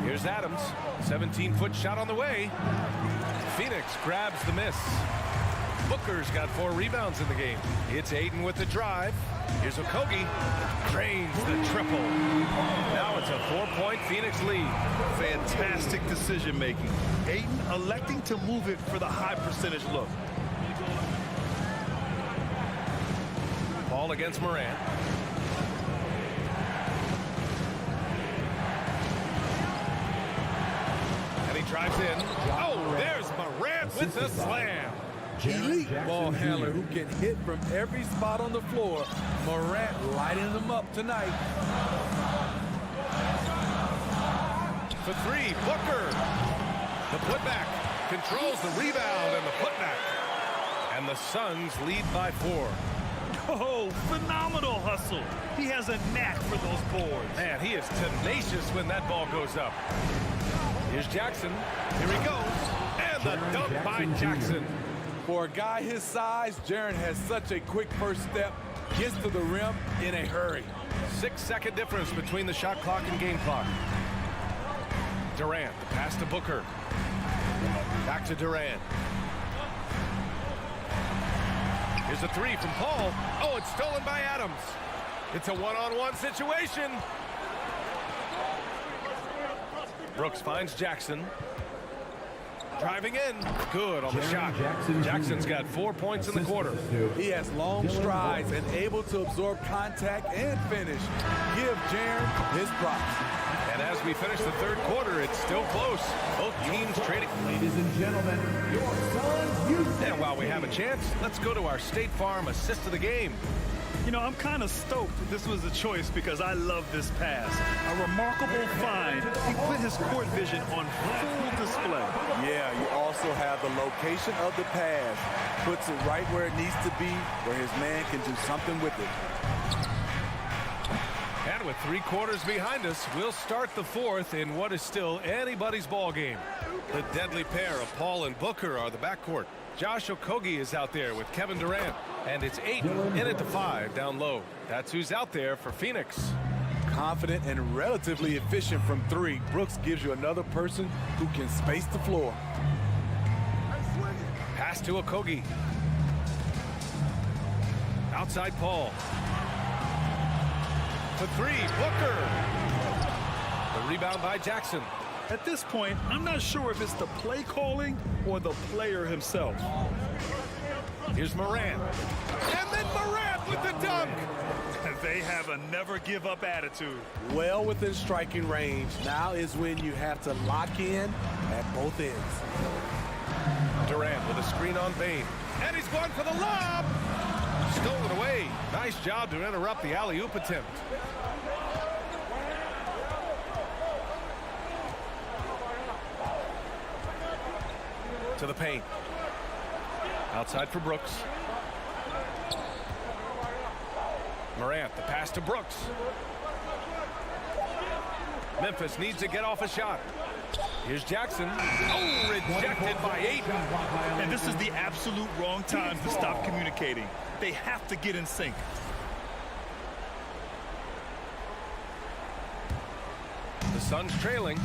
Here's Adams. 17-foot shot on the way. Phoenix grabs the miss. Booker's got 4 rebounds in the game. It's Ayton with the drive. Here's Okogie. Drains the triple. Now it's a 4-point Phoenix lead. Fantastic decision making. Ayton electing to move it for the high percentage look. Ball against Morant. And he drives in. Oh, there's Morant with the slam. Elite ball handler who can hit from every spot on the floor. Morant lighting them up tonight. For 3, Booker. The putback controls the rebound and the putback. And the Suns lead by 4. Oh, phenomenal hustle. He has a knack for those boards. Man, he is tenacious when that ball goes up. Here's Jackson. Here he goes. And the dunk by Jackson. For a guy his size, Jaren has such a quick first step. Gets to the rim in a hurry. 6-second difference between the shot clock and game clock. Durant, the pass to Booker. Back to Durant. Here's a 3 from Paul. Oh, it's stolen by Adams. It's a one-on-one situation. Brooks finds Jackson. Driving in. Good on the shot. Jackson's got 4 points in the quarter. He has long strides and able to absorb contact and finish. Give Jaren his props. And as we finish the third quarter, it's still close. Both teams trading. Ladies and gentlemen, your Suns Houston. And while we have a chance, let's go to our State Farm assist of the game. You know, I'm kind of stoked that this was a choice because I love this pass. A remarkable find. He put his court vision on full display. Yeah, you also have the location of the pass. Puts it right where it needs to be, where his man can do something with it. And with 3 quarters behind us, we'll start the fourth in what is still anybody's ball game. The deadly pair of Paul and Booker are the backcourt. Josh Okogie is out there with Kevin Durant. And it's Ayton in at the 5 down low. That's who's out there for Phoenix. Confident and relatively efficient from 3. Brooks gives you another person who can space the floor. Pass to Okogie. Outside Paul. For 3, Booker. The rebound by Jackson. At this point, I'm not sure if it's the play calling or the player himself. Here's Morant. And then Morant with the dunk. They have a never give up attitude. Well within striking range. Now is when you have to lock in at both ends. Durant with a screen on Bane. And he's going for the lob. Stolen away. Nice job to interrupt the alley-oop attempt. To the paint. Morant, the pass to Brooks. Memphis needs to get off a shot. Here's Jackson. Oh, rejected by Ayton. And this is the absolute wrong time to stop communicating. They have to get in sync. The Suns trailing.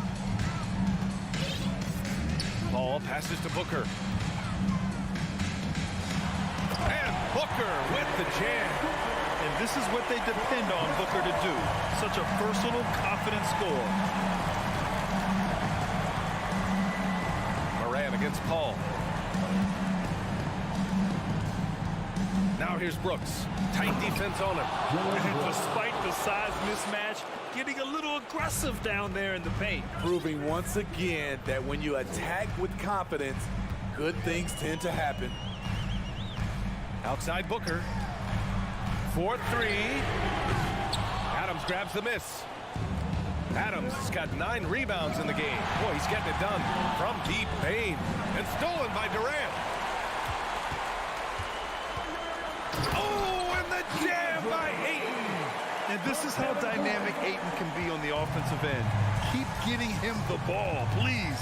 Ball passes to Booker. And Booker with the jam. And this is what they depend on Booker to do. Such a versatile, confident scorer. Morant against Paul. Now here's Brooks. Tight defense on him. And despite the size mismatch, getting a little aggressive down there in the paint. Proving once again that when you attack with confidence, good things tend to happen. Outside Booker. 4-3. Adams grabs the miss. Adams has got 9 rebounds in the game. Boy, he's getting it done from deep. Bane. And stolen by Durant. Oh, and the jam by Ayton. And this is how dynamic Ayton can be on the offensive end. Keep getting him the ball, please.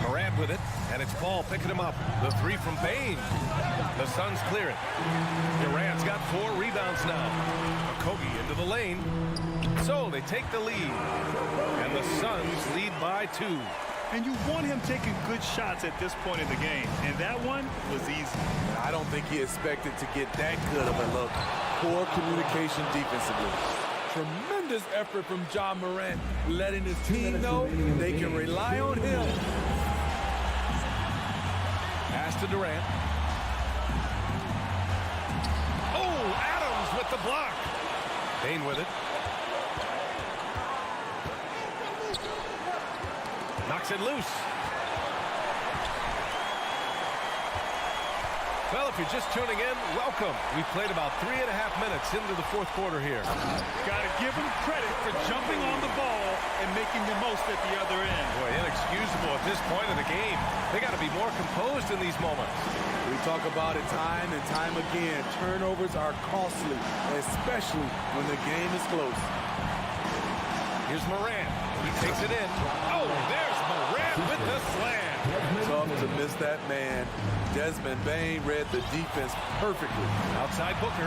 Morant with it, and it's Paul picking him up. The 3 from Bane. The Suns clear it. Durant's got 4 rebounds now. Okogie into the lane. So they take the lead. And the Suns lead by 2. And you want him taking good shots at this point in the game. And that one was easy. I don't think he expected to get that good of a look. Poor communication defensively. Tremendous effort from Ja Morant, letting his team know they can rely on him. Pass to Durant. Oh, Adams with the block. Bane with it. Knocks it loose. Well, if you're just tuning in, welcome. We've played about 3.5 minutes into the 4th quarter here. Got to give him credit for jumping on the ball and making the most at the other end. Boy, inexcusable at this point in the game. They got to be more composed in these moments. We talk about it time and time again. Turnovers are costly, especially when the game is close. Here's Morant. He takes it in. Oh, there's Morant with the slam. Tough to miss that man. Desmond Bane read the defense perfectly. Outside Booker.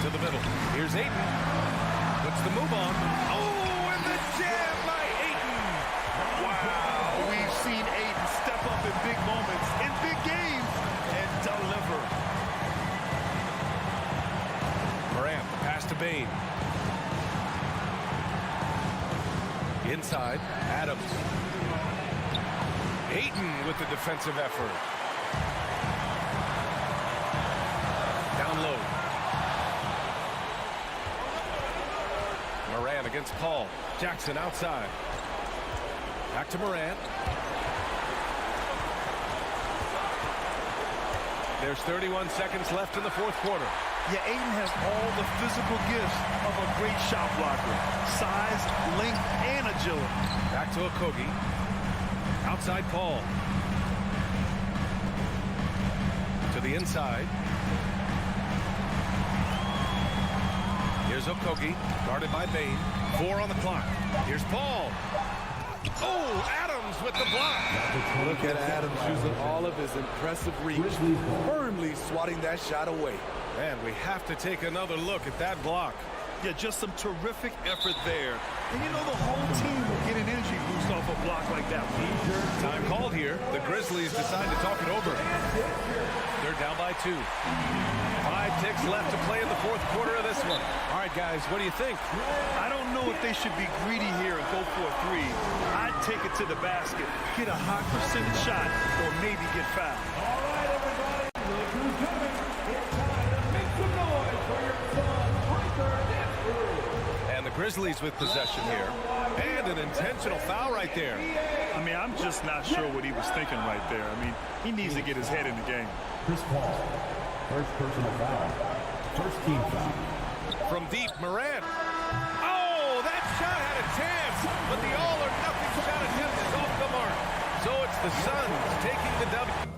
To the middle. Here's Ayton. Puts the move on. Oh, and the jam by Ayton. Wow, we've seen Ayton step up in big moments, in big games, and deliver. Morant, pass to Bane. Inside, Adams. Ayton with the defensive effort. Down low. Morant against Paul. Jackson outside. Back to Morant. There's 31 seconds left in the 4th quarter. Yeah, Ayton has all the physical gifts of a great shot blocker. Size, length, and agility. Back to Okogie. Outside Paul. To the inside. Here's Okogie, guarded by Bane. 4 on the clock. Here's Paul. Oh, Adams with the block. Look at Adams using all of his impressive reach, firmly swatting that shot away. Man, we have to take another look at that block. Yeah, just some terrific effort there. And you know the whole team will get an energy boost off a block like that one. Time called here. The Grizzlies decide to talk it over. They're down by 2. 5 ticks left to play in the 4th quarter of this one. All right, guys, what do you think? I don't know if they should be greedy here and go for a 3. I'd take it to the basket, get a high percentage shot, or maybe get fouled. All right, everybody. Look who's coming. It's time to make some noise for your son, Hunter Andrews. And the Grizzlies with possession here. And an intentional foul right there. I mean, I'm just not sure what he was thinking right there. I mean, he needs to get his head in the game. Chris Paul, first personal foul. First team foul. From deep, Morant. Oh, that shot had a chance, but the all-or-nothing shot attempt is off the mark. So it's the Suns taking the W.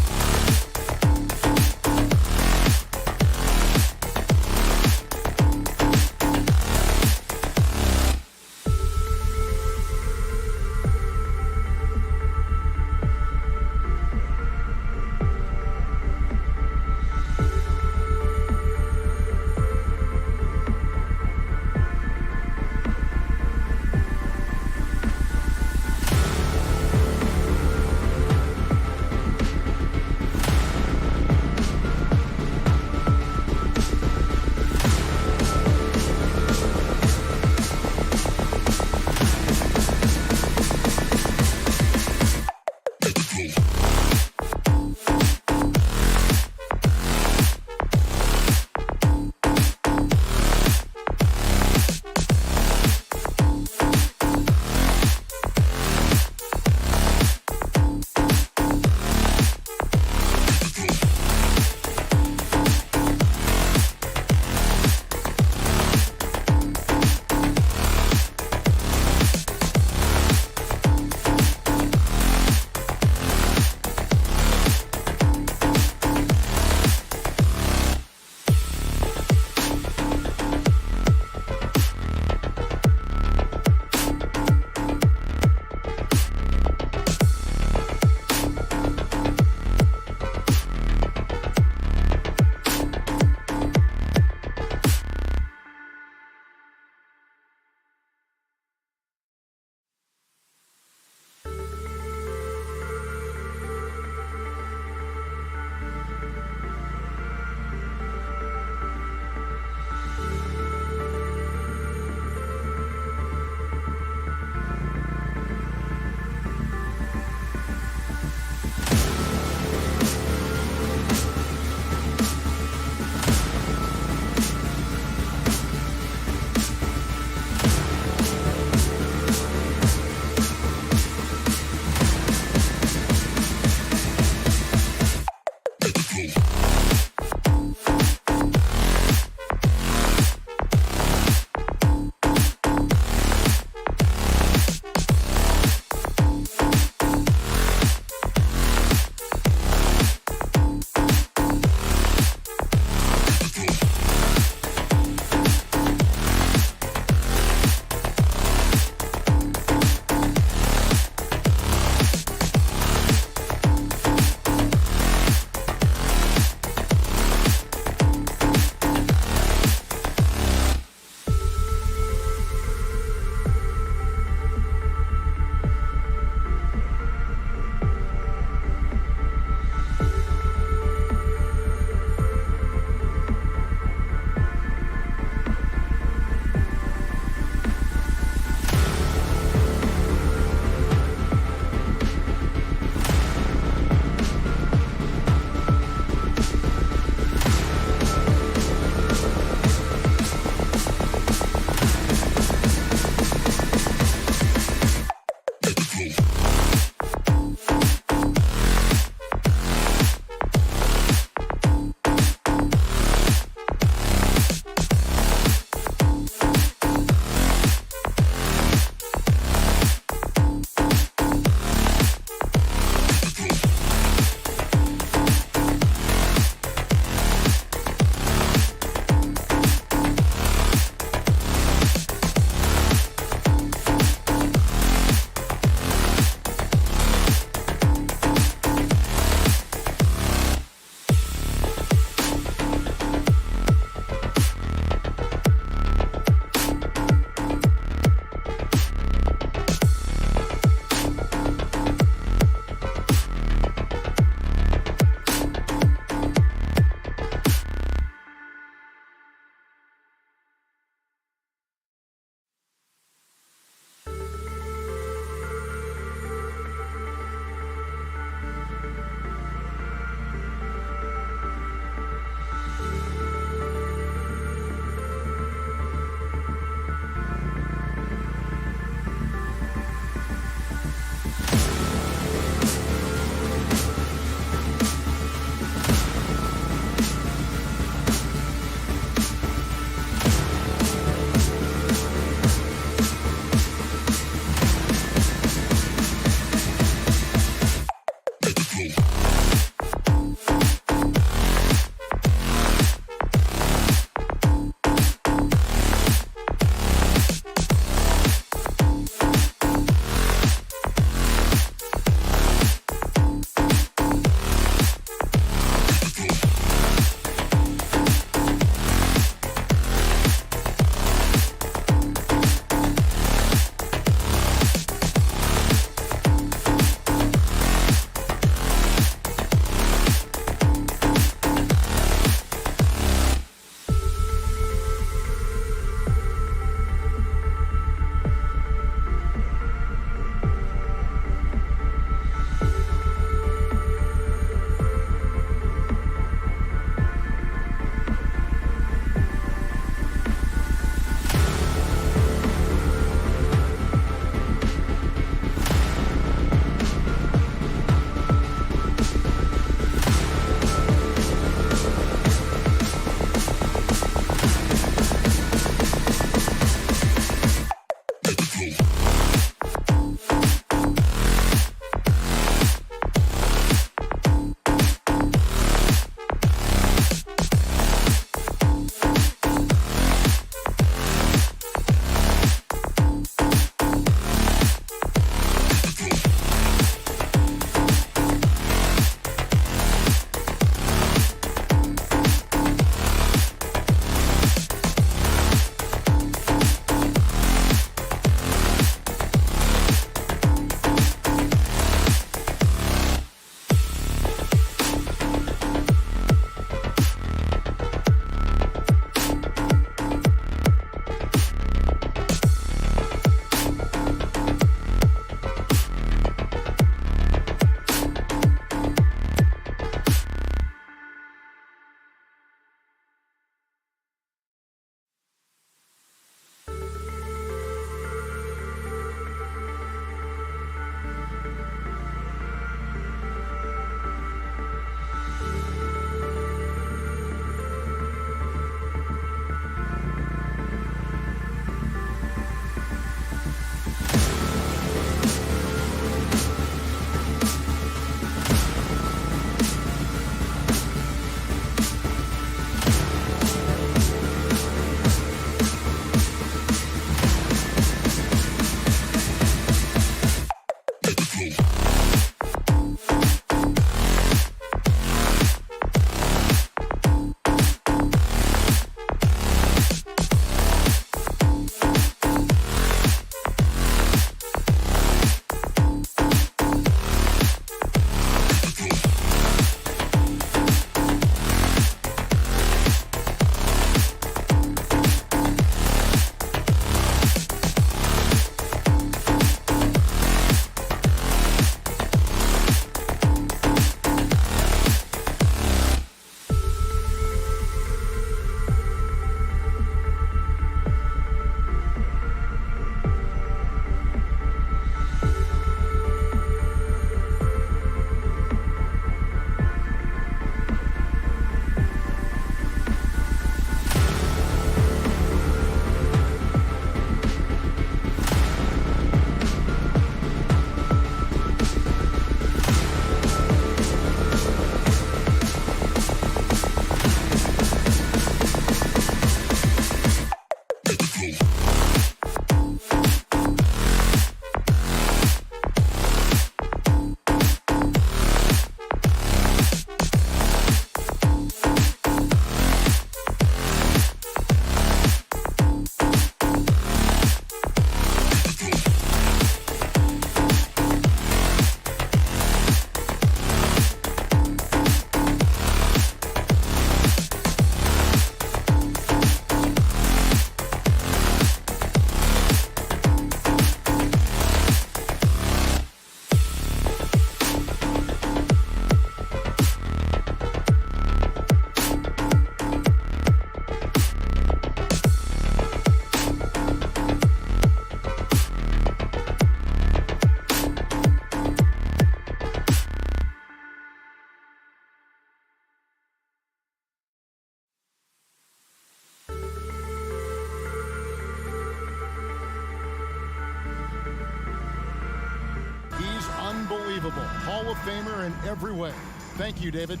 Unbelievable. Hall of Famer in every way. Thank you, David.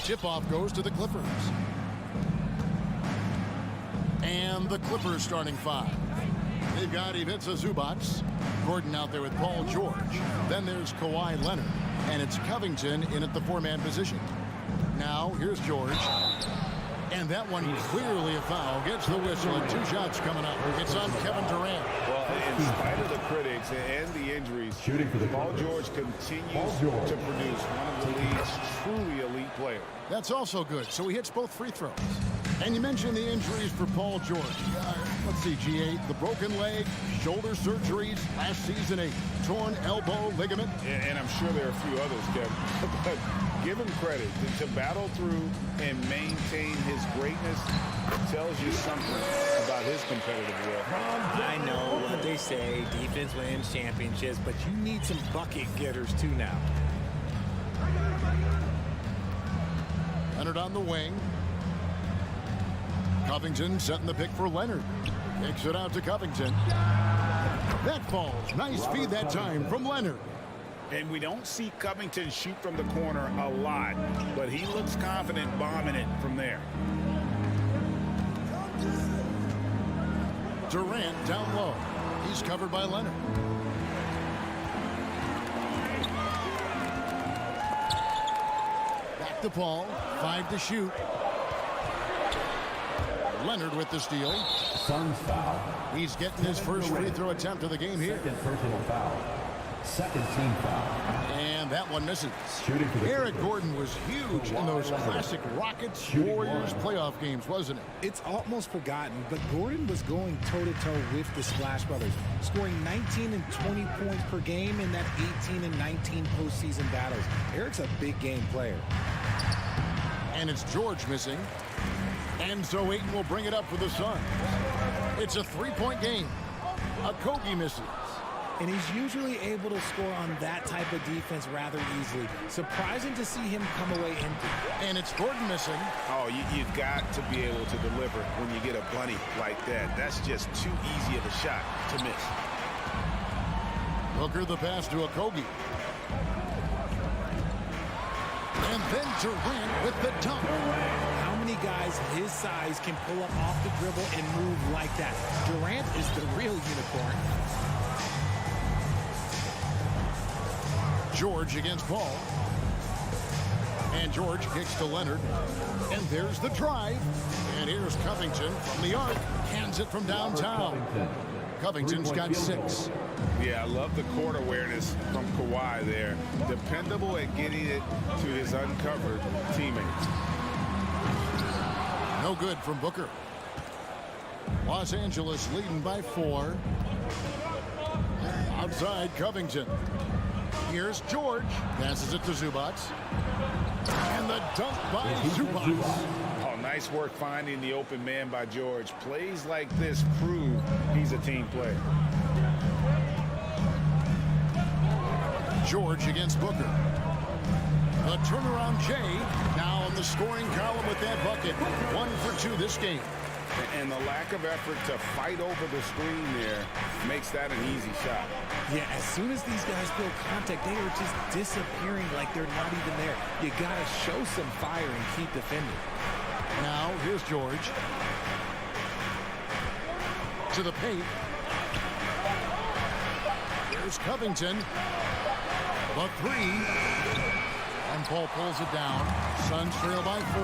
Tip-off goes to the Clippers. And the Clippers starting 5. They've got Ivica Zubac. Gordon out there with Paul George. Then there's Kawhi Leonard. And it's Covington in at the 4-man position. Now, here's George. And that one clearly a foul. Gets the whistle and 2 shots coming up. It's on Kevin Durant. Well, in spite of the critics and the injuries, Paul George continues to produce one of the league's truly elite players. That's also good. So he hits both free throws. And you mentioned the injuries for Paul George. Let's see, G8, the broken leg, shoulder surgeries, last season a torn elbow ligament. And I'm sure there are a few others, Kevin. But give him credit. To battle through and maintain his greatness tells you something about his competitive will. I know what they say, defense wins championships, but you need some bucket getters too now. Leonard on the wing. Covington setting the pick for Leonard. Kicks it out to Covington. That falls. Nice feed that time from Leonard. And we don't see Covington shoot from the corner a lot, but he looks confident bombing it from there. Durant down low. He's covered by Leonard. Back to Paul. 5 to shoot. Leonard with the steal. Suns foul. He's getting his first free throw attempt of the game here. Second personal foul. Second team foul. And that one misses. Shooting for the Eric Gordon was huge in those classic Rockets Warriors playoff games, wasn't it? It's almost forgotten, but Gordon was going toe-to-toe with the Splash Brothers, scoring 19 and 20 points per game in that 18 and 19 postseason battles. Eric's a big game player. And it's George missing. And so Ayton will bring it up for the Suns. It's a 3-point game. Okogie misses. And he's usually able to score on that type of defense rather easily. Surprising to see him come away empty. And it's Gordon missing. Oh, you've got to be able to deliver when you get a bunny like that. That's just too easy of a shot to miss. Booker the pass to Okogie. And then Durant with the dunk. How many guys his size can pull up off the dribble and move like that? Durant is the real unicorn. George against Paul. And George kicks to Leonard. And there's the drive. And here's Covington from the arc. Hands it from downtown. Covington's got 6. Yeah, I love the court awareness from Kawhi there. Dependable at getting it to his uncovered teammates. No good from Booker. Los Angeles leading by 4. Outside Covington. Here's George. Passes it to Zubac. And the dunk by Zubac. Oh, nice work finding the open man by George. Plays like this prove he's a team player. George against Booker. The turnaround Jay now in the scoring column with that bucket. 1 for 2 this game. And the lack of effort to fight over the screen there makes that an easy shot. Yeah, as soon as these guys build contact, they are just disappearing like they're not even there. You got to show some fire and keep defending. Now, here's George. To the paint. Here's Covington. The 3. And Paul pulls it down. Suns trail by 4.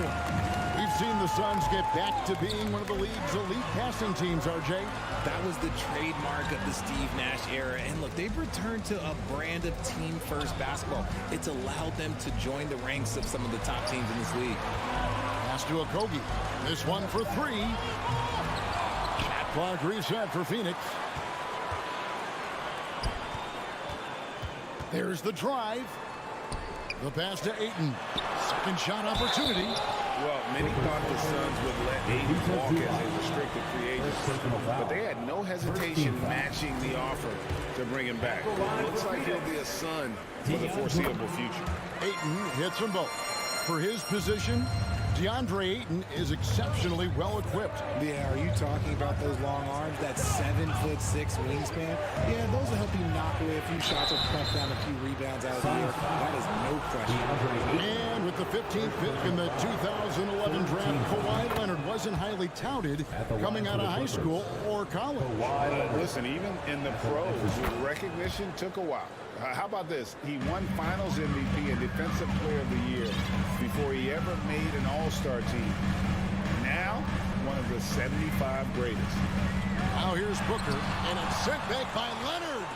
We've seen the Suns get back to being one of the league's elite passing teams, RJ. That was the trademark of the Steve Nash era. And look, they've returned to a brand of team-first basketball. It's allowed them to join the ranks of some of the top teams in this league. Pass to Okogie. This one for 3. Shot clock reset for Phoenix. There's the drive. The pass to Ayton. Second shot opportunity. Well, many thought the Suns would let Ayton walk as a restricted free agent, but they had no hesitation matching the offer to bring him back. Looks like he'll be a Sun for the foreseeable future. Ayton hits them both. For his position, DeAndre Ayton is exceptionally well equipped. Yeah, are you talking about those long arms, that 7'6" wingspan? Yeah, those will help you knock away a few shots or crack down a few rebounds out of the air. That is no question. And with the 15th pick in the 2011 draft, Kawhi Leonard wasn't highly touted coming out of high school or college. Listen, even in the pros, recognition took a while. How about this? He won Finals MVP and Defensive Player of the Year before he ever made an All-Star team. Now, one of the 75 greatest. Now here's Booker, and it's sent back by Leonard.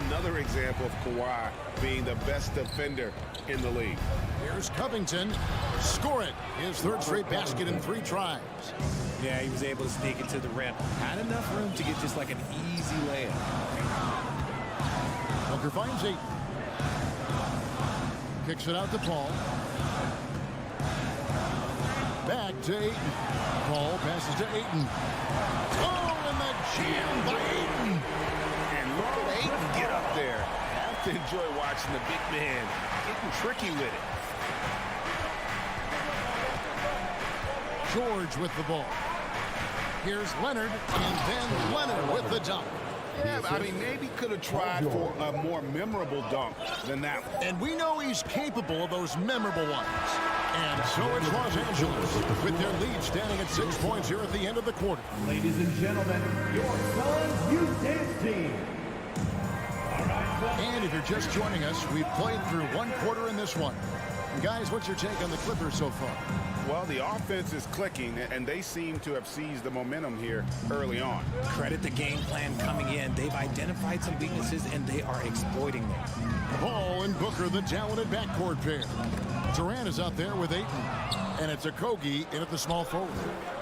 Another example of Kawhi being the best defender in the league. Here's Covington. Score it. His third straight basket in 3 tries. Yeah, he was able to sneak it to the rim. Had enough room to get just like an easy layup. Booker finds Ayton. Kicks it out to Paul. Back to Ayton. Paul passes to Ayton. Oh, and the jam by Ayton. And look at Ayton get up there. Have to enjoy watching the big man getting tricky with it. George with the ball. Here's Leonard, and then Leonard with the dunk. Yeah, I mean, maybe could have tried for a more memorable dunk than that one. And we know he's capable of those memorable ones. And so it's Los Angeles with their lead standing at 6 points here at the end of the quarter. Ladies and gentlemen, your Suns Youth Dance Team. And if you're just joining us, we've played through 1 quarter in this one. And guys, what's your take on the Clippers so far? Well, the offense is clicking, and they seem to have seized the momentum here early on. Credit the game plan coming in. They've identified some weaknesses, and they are exploiting them. Paul and Booker, the talented backcourt pair. Durant is out there with Ayton, and it's Okogie in at the small forward.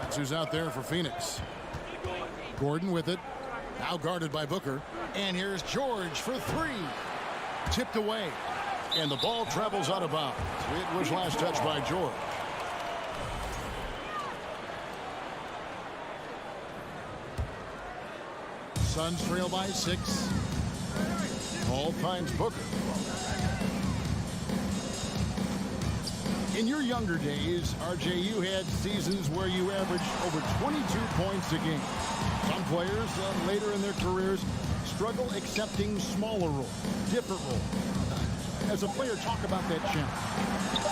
That's who's out there for Phoenix. Gordon with it, now guarded by Booker. And here's George for 3. Tipped away, and the ball travels out of bounds. It was last touched by George. Suns trail by 6. Paul finds Booker. In your younger days, RJ, you had seasons where you averaged over 22 points a game. Some players later in their careers struggle accepting smaller roles, different roles. As a player, talk about that challenge.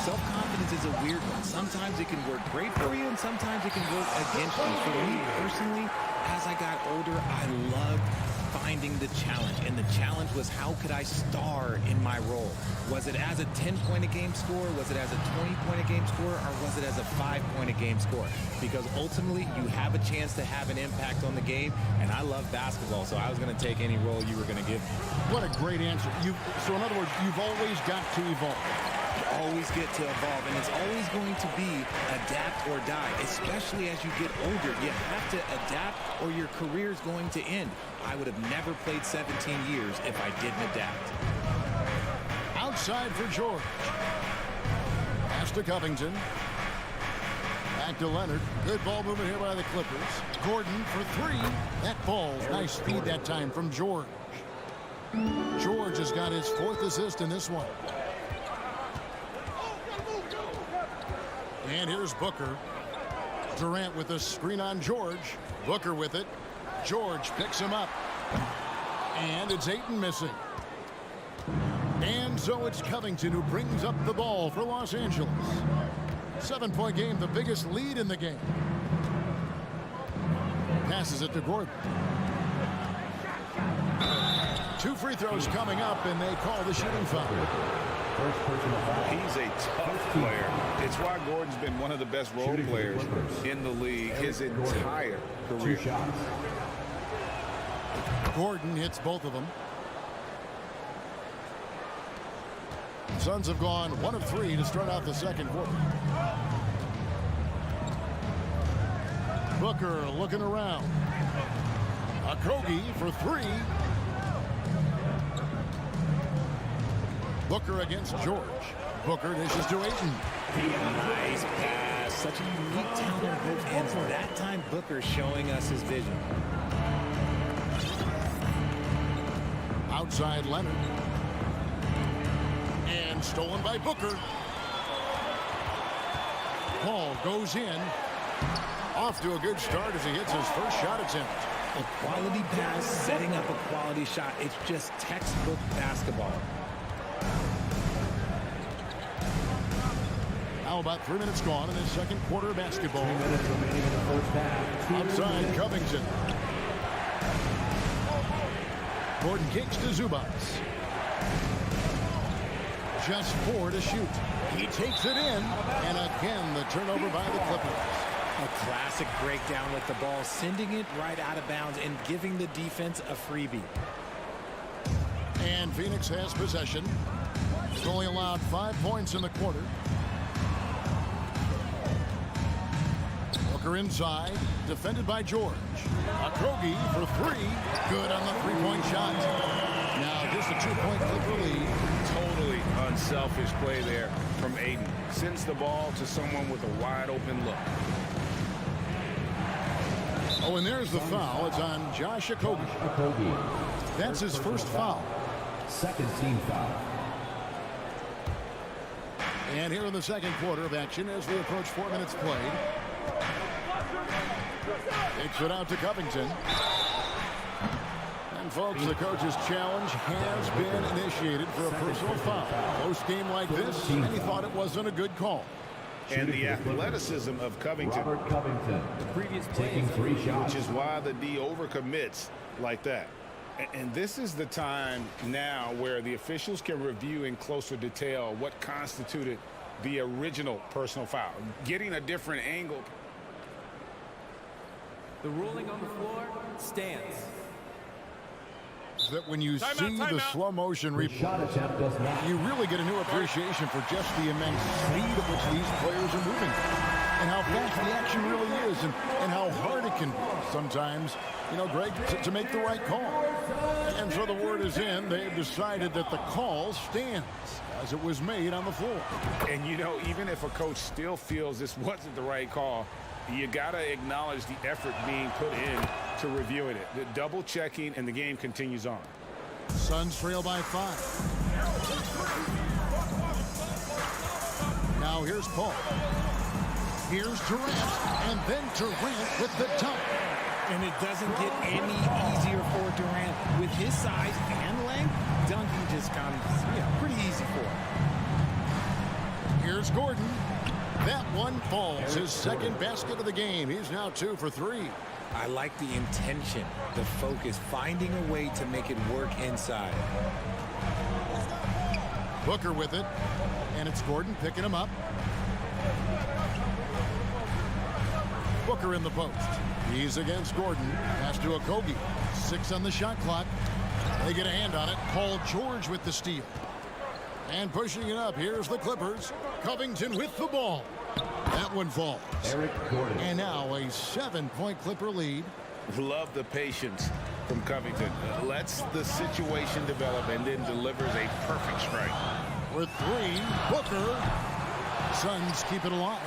Self-confidence is a weird one. Sometimes it can work great for you, and sometimes it can work against you. For me personally, as I got older, I loved finding the challenge. And the challenge was, how could I star in my role? Was it as a 10-point-a-game scorer? Was it as a 20-point-a-game scorer? Or was it as a 5-point-a-game scorer? Because ultimately, you have a chance to have an impact on the game. And I love basketball, so I was going to take any role you were going to give me. What a great answer. So in other words, you've always got to evolve. Always get to evolve, and it's always going to be adapt or die, especially as you get older. You have to adapt or your career is going to end. I would have never played 17 years if I didn't adapt. Outside for George. Pass to Covington. Back to Leonard. Good ball movement here by the Clippers. Gordon for 3. That ball's nice speed that time from George. George has got his 4th assist in this one. And here's Booker. Durant with a screen on George. Booker with it. George picks him up. And it's Ayton missing. And so it's Covington who brings up the ball for Los Angeles. 7-point game, the biggest lead in the game. Passes it to Gordon. 2 free throws coming up, and they call the shooting foul. He's a tough player. It's why Gordon's been one of the best role players in the league his entire career. Gordon hits both of them. Suns have gone 1 of 3 to start out the second quarter. Booker looking around. Okogie for 3. Booker against George. Booker dishes to Ayton. Nice pass. Such a unique talent on both ends. That time, Booker showing us his vision. Outside Leonard. And stolen by Booker. Paul goes in. Off to a good start as he hits his first shot attempt. A quality pass, setting up a quality shot. It's just textbook basketball. Now about 3 minutes gone in his second quarter of basketball. 3 minutes remaining in the first half. Outside Covington. Gordon kicks to Zubats. Just 4 to shoot. He takes it in, and again the turnover by the Clippers. A classic breakdown with the ball, sending it right out of bounds and giving the defense a freebie. And Phoenix has possession. Only allowed 5 points in the quarter. Booker inside, defended by George. Okogie for 3. Good on the three-point shot. Now just a 2-point Clipper lead. Totally unselfish play there from Aiden. Sends the ball to someone with a wide open look. Oh, and there's the foul. It's on Josh Okogie. That's his first foul. Second team foul. And here in the second quarter of action as we approach 4 minutes played. Takes it out to Covington. And folks, the coach's challenge has been initiated for a personal foul. Close game like this, and he thought it wasn't a good call. And the athleticism of Covington. Robert Covington. The previous taking 3 shots. Which is why the D overcommits like that. And this is the time now where the officials can review in closer detail what constituted the original personal foul. Getting a different angle. The ruling on the floor stands. That when you see the slow motion replay, you really get a new appreciation for just the immense speed at which these players are moving, and how fast the action really is, and how hard it can be sometimes, you know, Greg, to make the right call. And so the word is in. They've decided that the call stands as it was made on the floor. And, you know, even if a coach still feels this wasn't the right call, you got to acknowledge the effort being put in to reviewing it. The double checking, and the game continues on. Suns trail by 5. Now here's Paul. Here's Durant, and then Durant with the dunk. And it doesn't get any easier for Durant. With his size and length, dunking just comes pretty easy for him. Here's Gordon. That one falls. His second basket of the game. He's now 2 for 3. I like the intention, the focus, finding a way to make it work inside. Booker with it, and it's Gordon picking him up. Booker in the post. He's against Gordon. Pass to Okogie. 6 on the shot clock. They get a hand on it. Paul George with the steal. And pushing it up, here's the Clippers. Covington with the ball. That one falls. Eric Gordon. And now a 7-point Clipper lead. Love the patience from Covington. Lets the situation develop and then delivers a perfect strike. With 3, Booker. Suns keep it alive.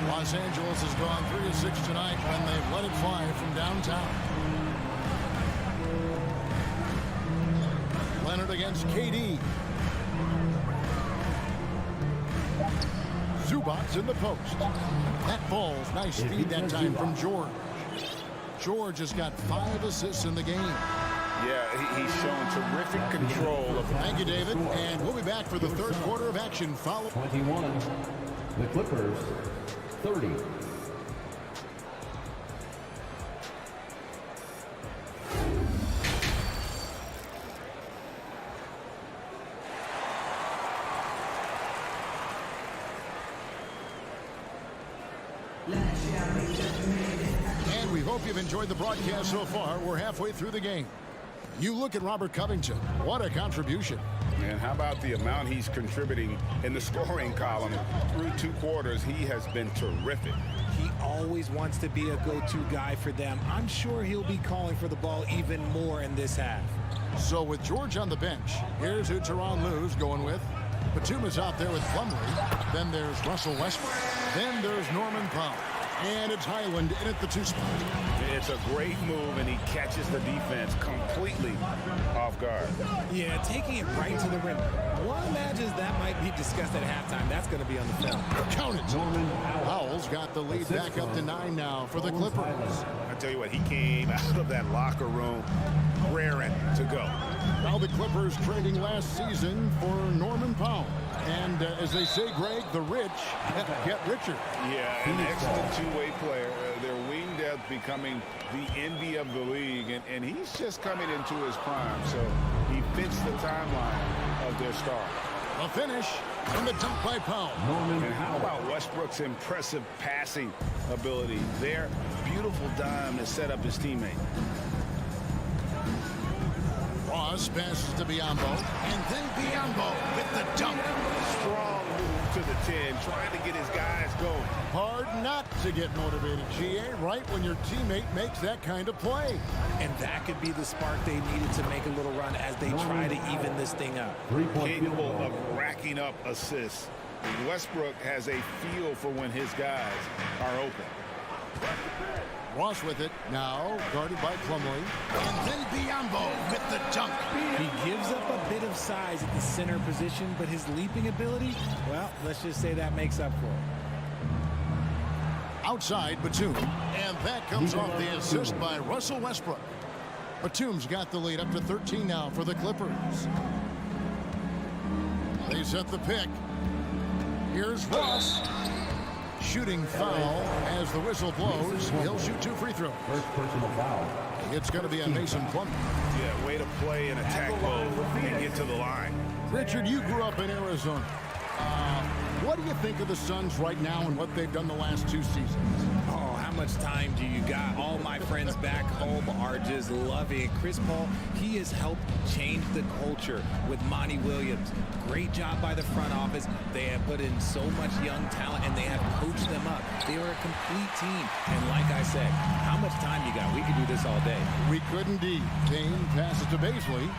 Los Angeles has gone 3 of 6 tonight when they've let it fly from downtown. Leonard against KD. Zubats in the post. That falls. Nice speed that time from George. George has got 5 assists in the game. Yeah, he's shown terrific control of. Thank you, David. And we'll be back for the third quarter of action. Follow. 21. The Clippers, 30. And we hope you've enjoyed the broadcast so far. We're halfway through the game. You look at Robert Covington. What a contribution. And how about the amount he's contributing in the scoring column? Through 2 quarters, he has been terrific. He always wants to be a go-to guy for them. I'm sure he'll be calling for the ball even more in this half. So with George on the bench, here's who Tyronn Lue's going with. Batum's out there with Plumlee. Then there's Russell Westbrook. Then there's Norman Powell. And it's Highland in at the 2 spot. It's a great move, and he catches the defense completely off guard. Yeah, taking it right to the rim. One imagines that might be discussed at halftime. That's going to be on the film. Count it. Powell's got the lead back up to 9 now for the Clippers. I tell you what, he came out of that locker room raring to go. Now the Clippers trading last season for Norman Powell. And as they say, Greg, the rich get richer. Yeah, an excellent two-way player. Their wing depth becoming the envy of the league. And he's just coming into his prime. So he fits the timeline of their star. A finish from the dunk by Powell. And how about Westbrook's impressive passing ability there? Beautiful dime to set up his teammate. Ross passes to Biyombo, and then Biyombo with the dunk. Strong move to the 10, trying to get his guys going. Hard not to get motivated, GA, right when your teammate makes that kind of play. And that could be the spark they needed to make a little run as they try to even this thing up. Capable of racking up assists. Westbrook has a feel for when his guys are open. Ross with it, now guarded by Plumlee. And then Biyombo with the dunk. He gives up a bit of size at the center position, but his leaping ability, well, let's just say that makes up for it. Outside, Batum. And that comes off the assist by Russell Westbrook. Batum's got the lead up to 13 now for the Clippers. They set the pick. Here's Ross. Shooting foul as the whistle blows. He'll shoot 2 free throws. First personal foul. It's going to be on Mason Plumlee. Yeah, way to play in attack mode and get to the line. Richard, you grew up in Arizona. What do you think of the Suns right now and what they've done the last 2 seasons? Oh, how much time do you got? All my friends back home are just loving it. Chris Paul, he has helped change the culture with Monty Williams. Great job by the front office. They have put in so much young talent, and they have coached them up. They are a complete team. And like I said, how much time you got? We could do this all day. We could indeed. Kane passes to Baisley.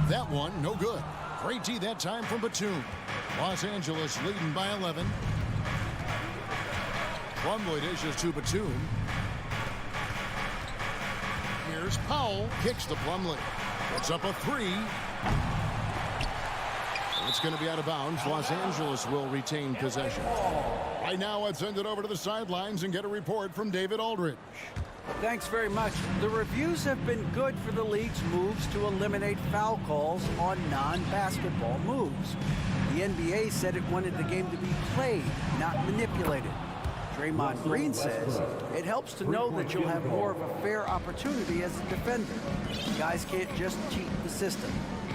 That one, no good. Great D that time from Batum. Los Angeles leading by 11. Plumlee dishes to Batum. Here's Powell. Kicks to Plumlee. Puts up a 3. It's going to be out of bounds. Los Angeles will retain possession. Right now, let's send it over to the sidelines and get a report from David Aldridge. Thanks very much. The reviews have been good for the league's moves to eliminate foul calls on non-basketball moves. The NBA said it wanted the game to be played, not manipulated. Draymond Green says it helps to know that you'll have more of a fair opportunity as a defender. Guys can't just cheat the system.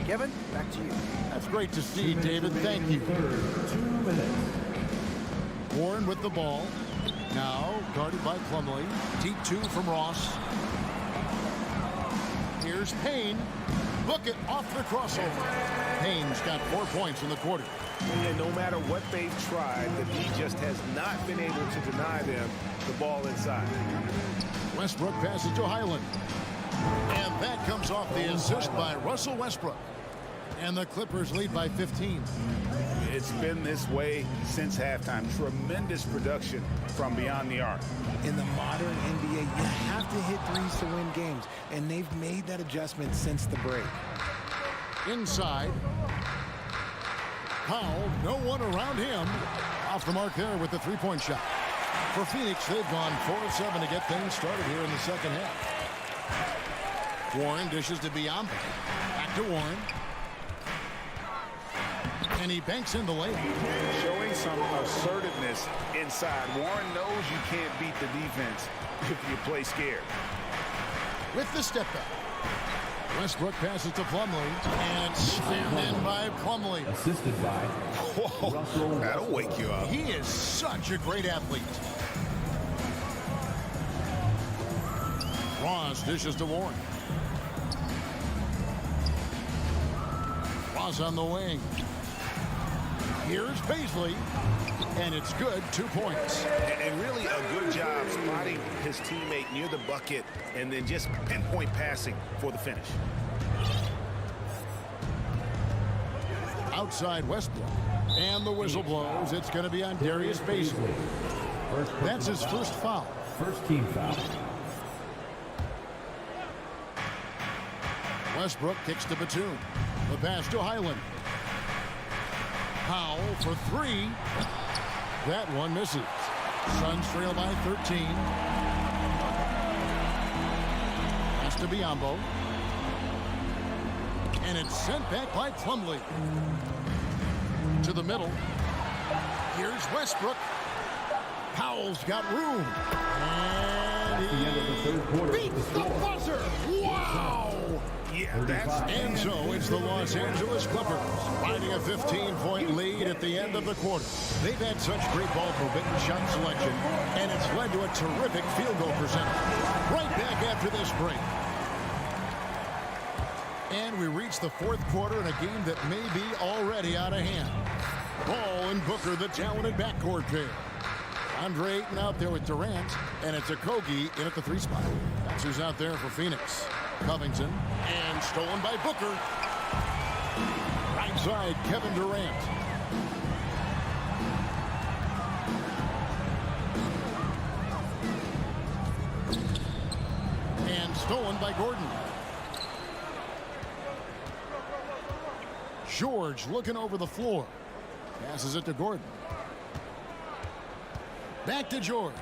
Kevin, back to you. That's great to see, David. Thank you. 2 minutes. Warren with the ball. Now guarded by Plumlee. Deep 2 from Ross. Here's Payne. Look it off the crossover. Payne's got 4 points in the quarter. And no matter what they've tried, the D just has not been able to deny them the ball inside. Westbrook passes to Highland. And that comes off the assist by Russell Westbrook. And the Clippers lead by 15. It's been this way since halftime. Tremendous production from beyond the arc. In the modern NBA, you have to hit threes to win games, and they've made that adjustment since the break. Inside. Powell, no one around him. Off the mark there with the 3-point shot. For Phoenix, they've gone 4 of 7 to get things started here in the second half. Warren dishes to Biyombo. Back to Warren. And he banks in the lane. Showing some assertiveness inside. Warren knows you can't beat the defense if you play scared. With the step back. Westbrook passes to Plumlee. And slammed in by Plumlee. Assisted by Whoa, that'll wake you up. He is such a great athlete. Ross dishes to Warren. Ross on the wing. Here's Baisley, and it's good, 2 points. And really a good job spotting his teammate near the bucket and then just pinpoint passing for the finish. Outside Westbrook, and the whistle blows. It's going to be on Darius Baisley. That's his first foul. First team foul. Westbrook kicks to Batum. The pass to Highland. Powell for three. That one misses. Suns trail by 13. Has to be Biombo. And it's sent back by Plumlee. To the middle. Here's Westbrook. Powell's got room. And he beats the buzzer. Wow! Yeah, that's... And so it's the Los Angeles Clippers riding a 15-point lead at the end of the quarter. They've had such great ball movement and shot selection, and it's led to a terrific field goal percentage. Right back after this break. And we reach the fourth quarter in a game that may be already out of hand. Ball and Booker, the talented backcourt pair. Andre Ayton out there with Durant, and it's Okogie in at the 3 spot. That's who's out there for Phoenix. Covington, and stolen by Booker. Right side, Kevin Durant. And stolen by Gordon. George looking over the floor. Passes it to Gordon. Back to George.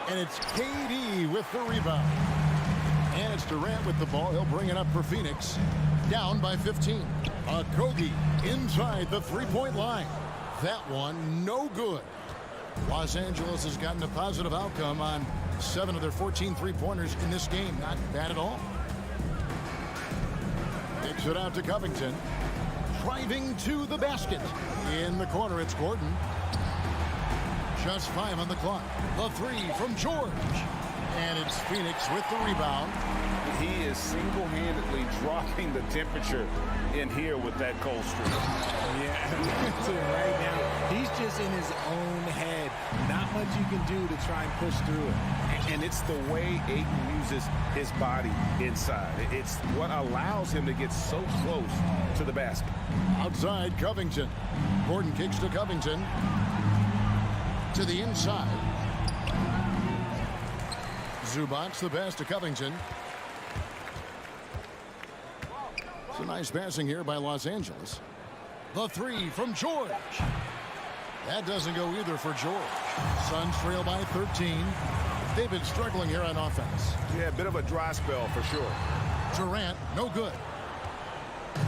And it's KD with the rebound. And it's Durant with the ball. He'll bring it up for Phoenix. Down by 15. Okogie inside the 3-point line. That one no good. Los Angeles has gotten a positive outcome on 7 of their 14 3-pointers in this game. Not bad at all. Kicks it out to Covington. Driving to the basket. In the corner, it's Gordon. Just 5 on the clock. The 3 from George. And it's Phoenix with the rebound. He is single-handedly dropping the temperature in here with that cold streak. Yeah, right now, he's just in his own head. Not much you can do to try and push through it. And it's the way Ayton uses his body inside. It's what allows him to get so close to the basket. Outside, Covington. Gordon kicks to Covington. To the inside. Zubac, the pass to Covington. It's a nice passing here by Los Angeles. The 3 from George. That doesn't go either for George. Suns trail by 13. They've been struggling here on offense. Yeah, a bit of a dry spell for sure. Durant, no good.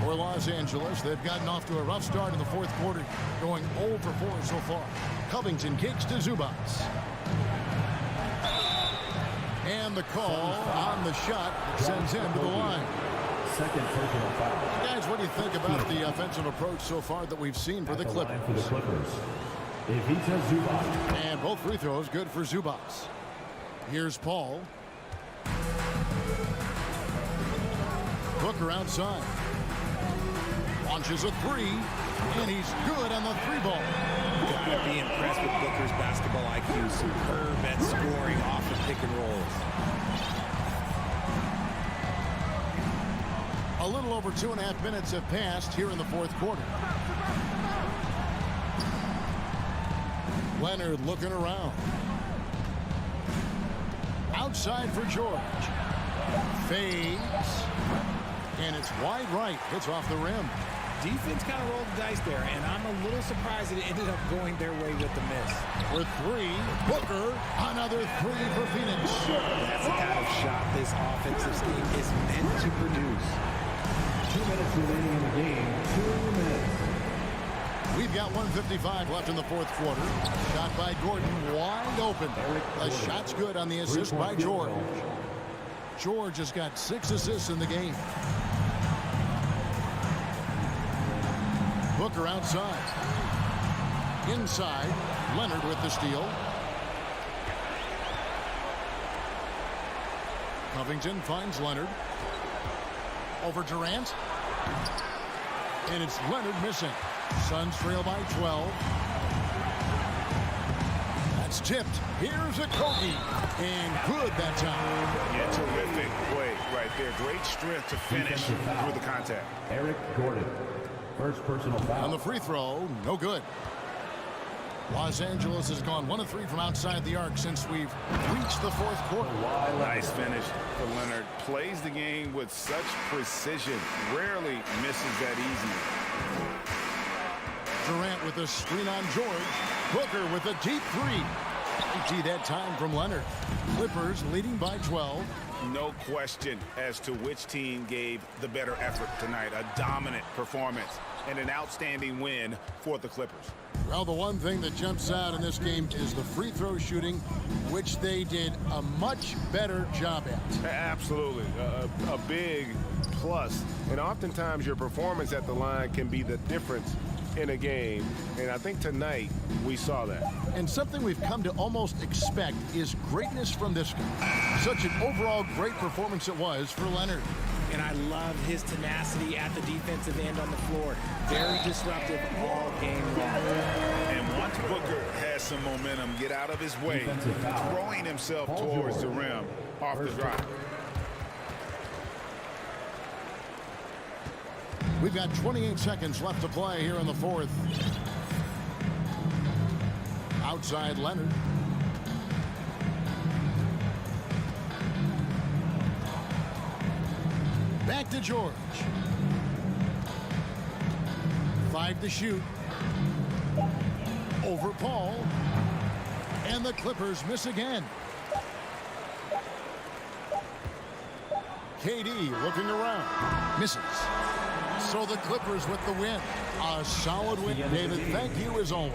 For Los Angeles, they've gotten off to a rough start in the fourth quarter, going 0 for 4 so far. Covington kicks to Zubac. And the call on the shot sends him to the line. Second personal foul. Guys, what do you think about the offensive approach so far that we've seen for the Clippers? Ivica Zubac. And both free throws good for Zubac. Here's Paul. Booker outside. Launches a 3, and he's good on the 3-ball. Gotta be impressed with Booker's basketball IQ. Superb at scoring off of pick and rolls. A little over 2.5 minutes have passed here in the fourth quarter. Leonard looking around. Outside for George. Fades. And it's wide right. It's off the rim. Defense kind of rolled the dice there, and I'm a little surprised that it ended up going their way with the miss. For 3, Booker, another 3 for Phoenix. That's the kind of shot this offensive scheme is meant to produce. 2 minutes remaining in the game. 2 minutes. We've got 1:55 left in the fourth quarter. Shot by Gordon, wide open. The shot's good on the assist by George. George has got 6 assists in the game. Booker outside. Inside, Leonard with the steal. Covington finds Leonard. Over Durant. And it's Leonard missing. Suns trail by 12. That's tipped. Here's Okogie. And good that time. Yeah, terrific play right there. Great strength to finish through the contact. Eric Gordon. First personal foul. On the free throw, no good. Los Angeles has gone 1 of 3 from outside the arc since we've reached the fourth quarter. Nice finish for Leonard. Plays the game with such precision. Rarely misses that easy. Durant with a screen on George. Booker with a deep 3. Empty that time from Leonard. Clippers leading by 12. No question as to which team gave the better effort tonight. A dominant performance and an outstanding win for the Clippers. Well, the one thing that jumps out in this game is the free throw shooting, which they did a much better job at. Absolutely. A big plus. And oftentimes your performance at the line can be the difference in a game. And I think tonight we saw that. And something we've come to almost expect is greatness from this guy. Such an overall great performance it was for Leonard. And I love his tenacity at the defensive end on the floor. Very disruptive all game long. And once Booker has some momentum, get out of his way, throwing himself towards the rim off the drive. We've got 28 seconds left to play here in the fourth. Outside Leonard. Back to George. 5 to shoot. Over Paul. And the Clippers miss again. KD looking around. Misses. So the Clippers with the win. A solid win, David. Thank you as always.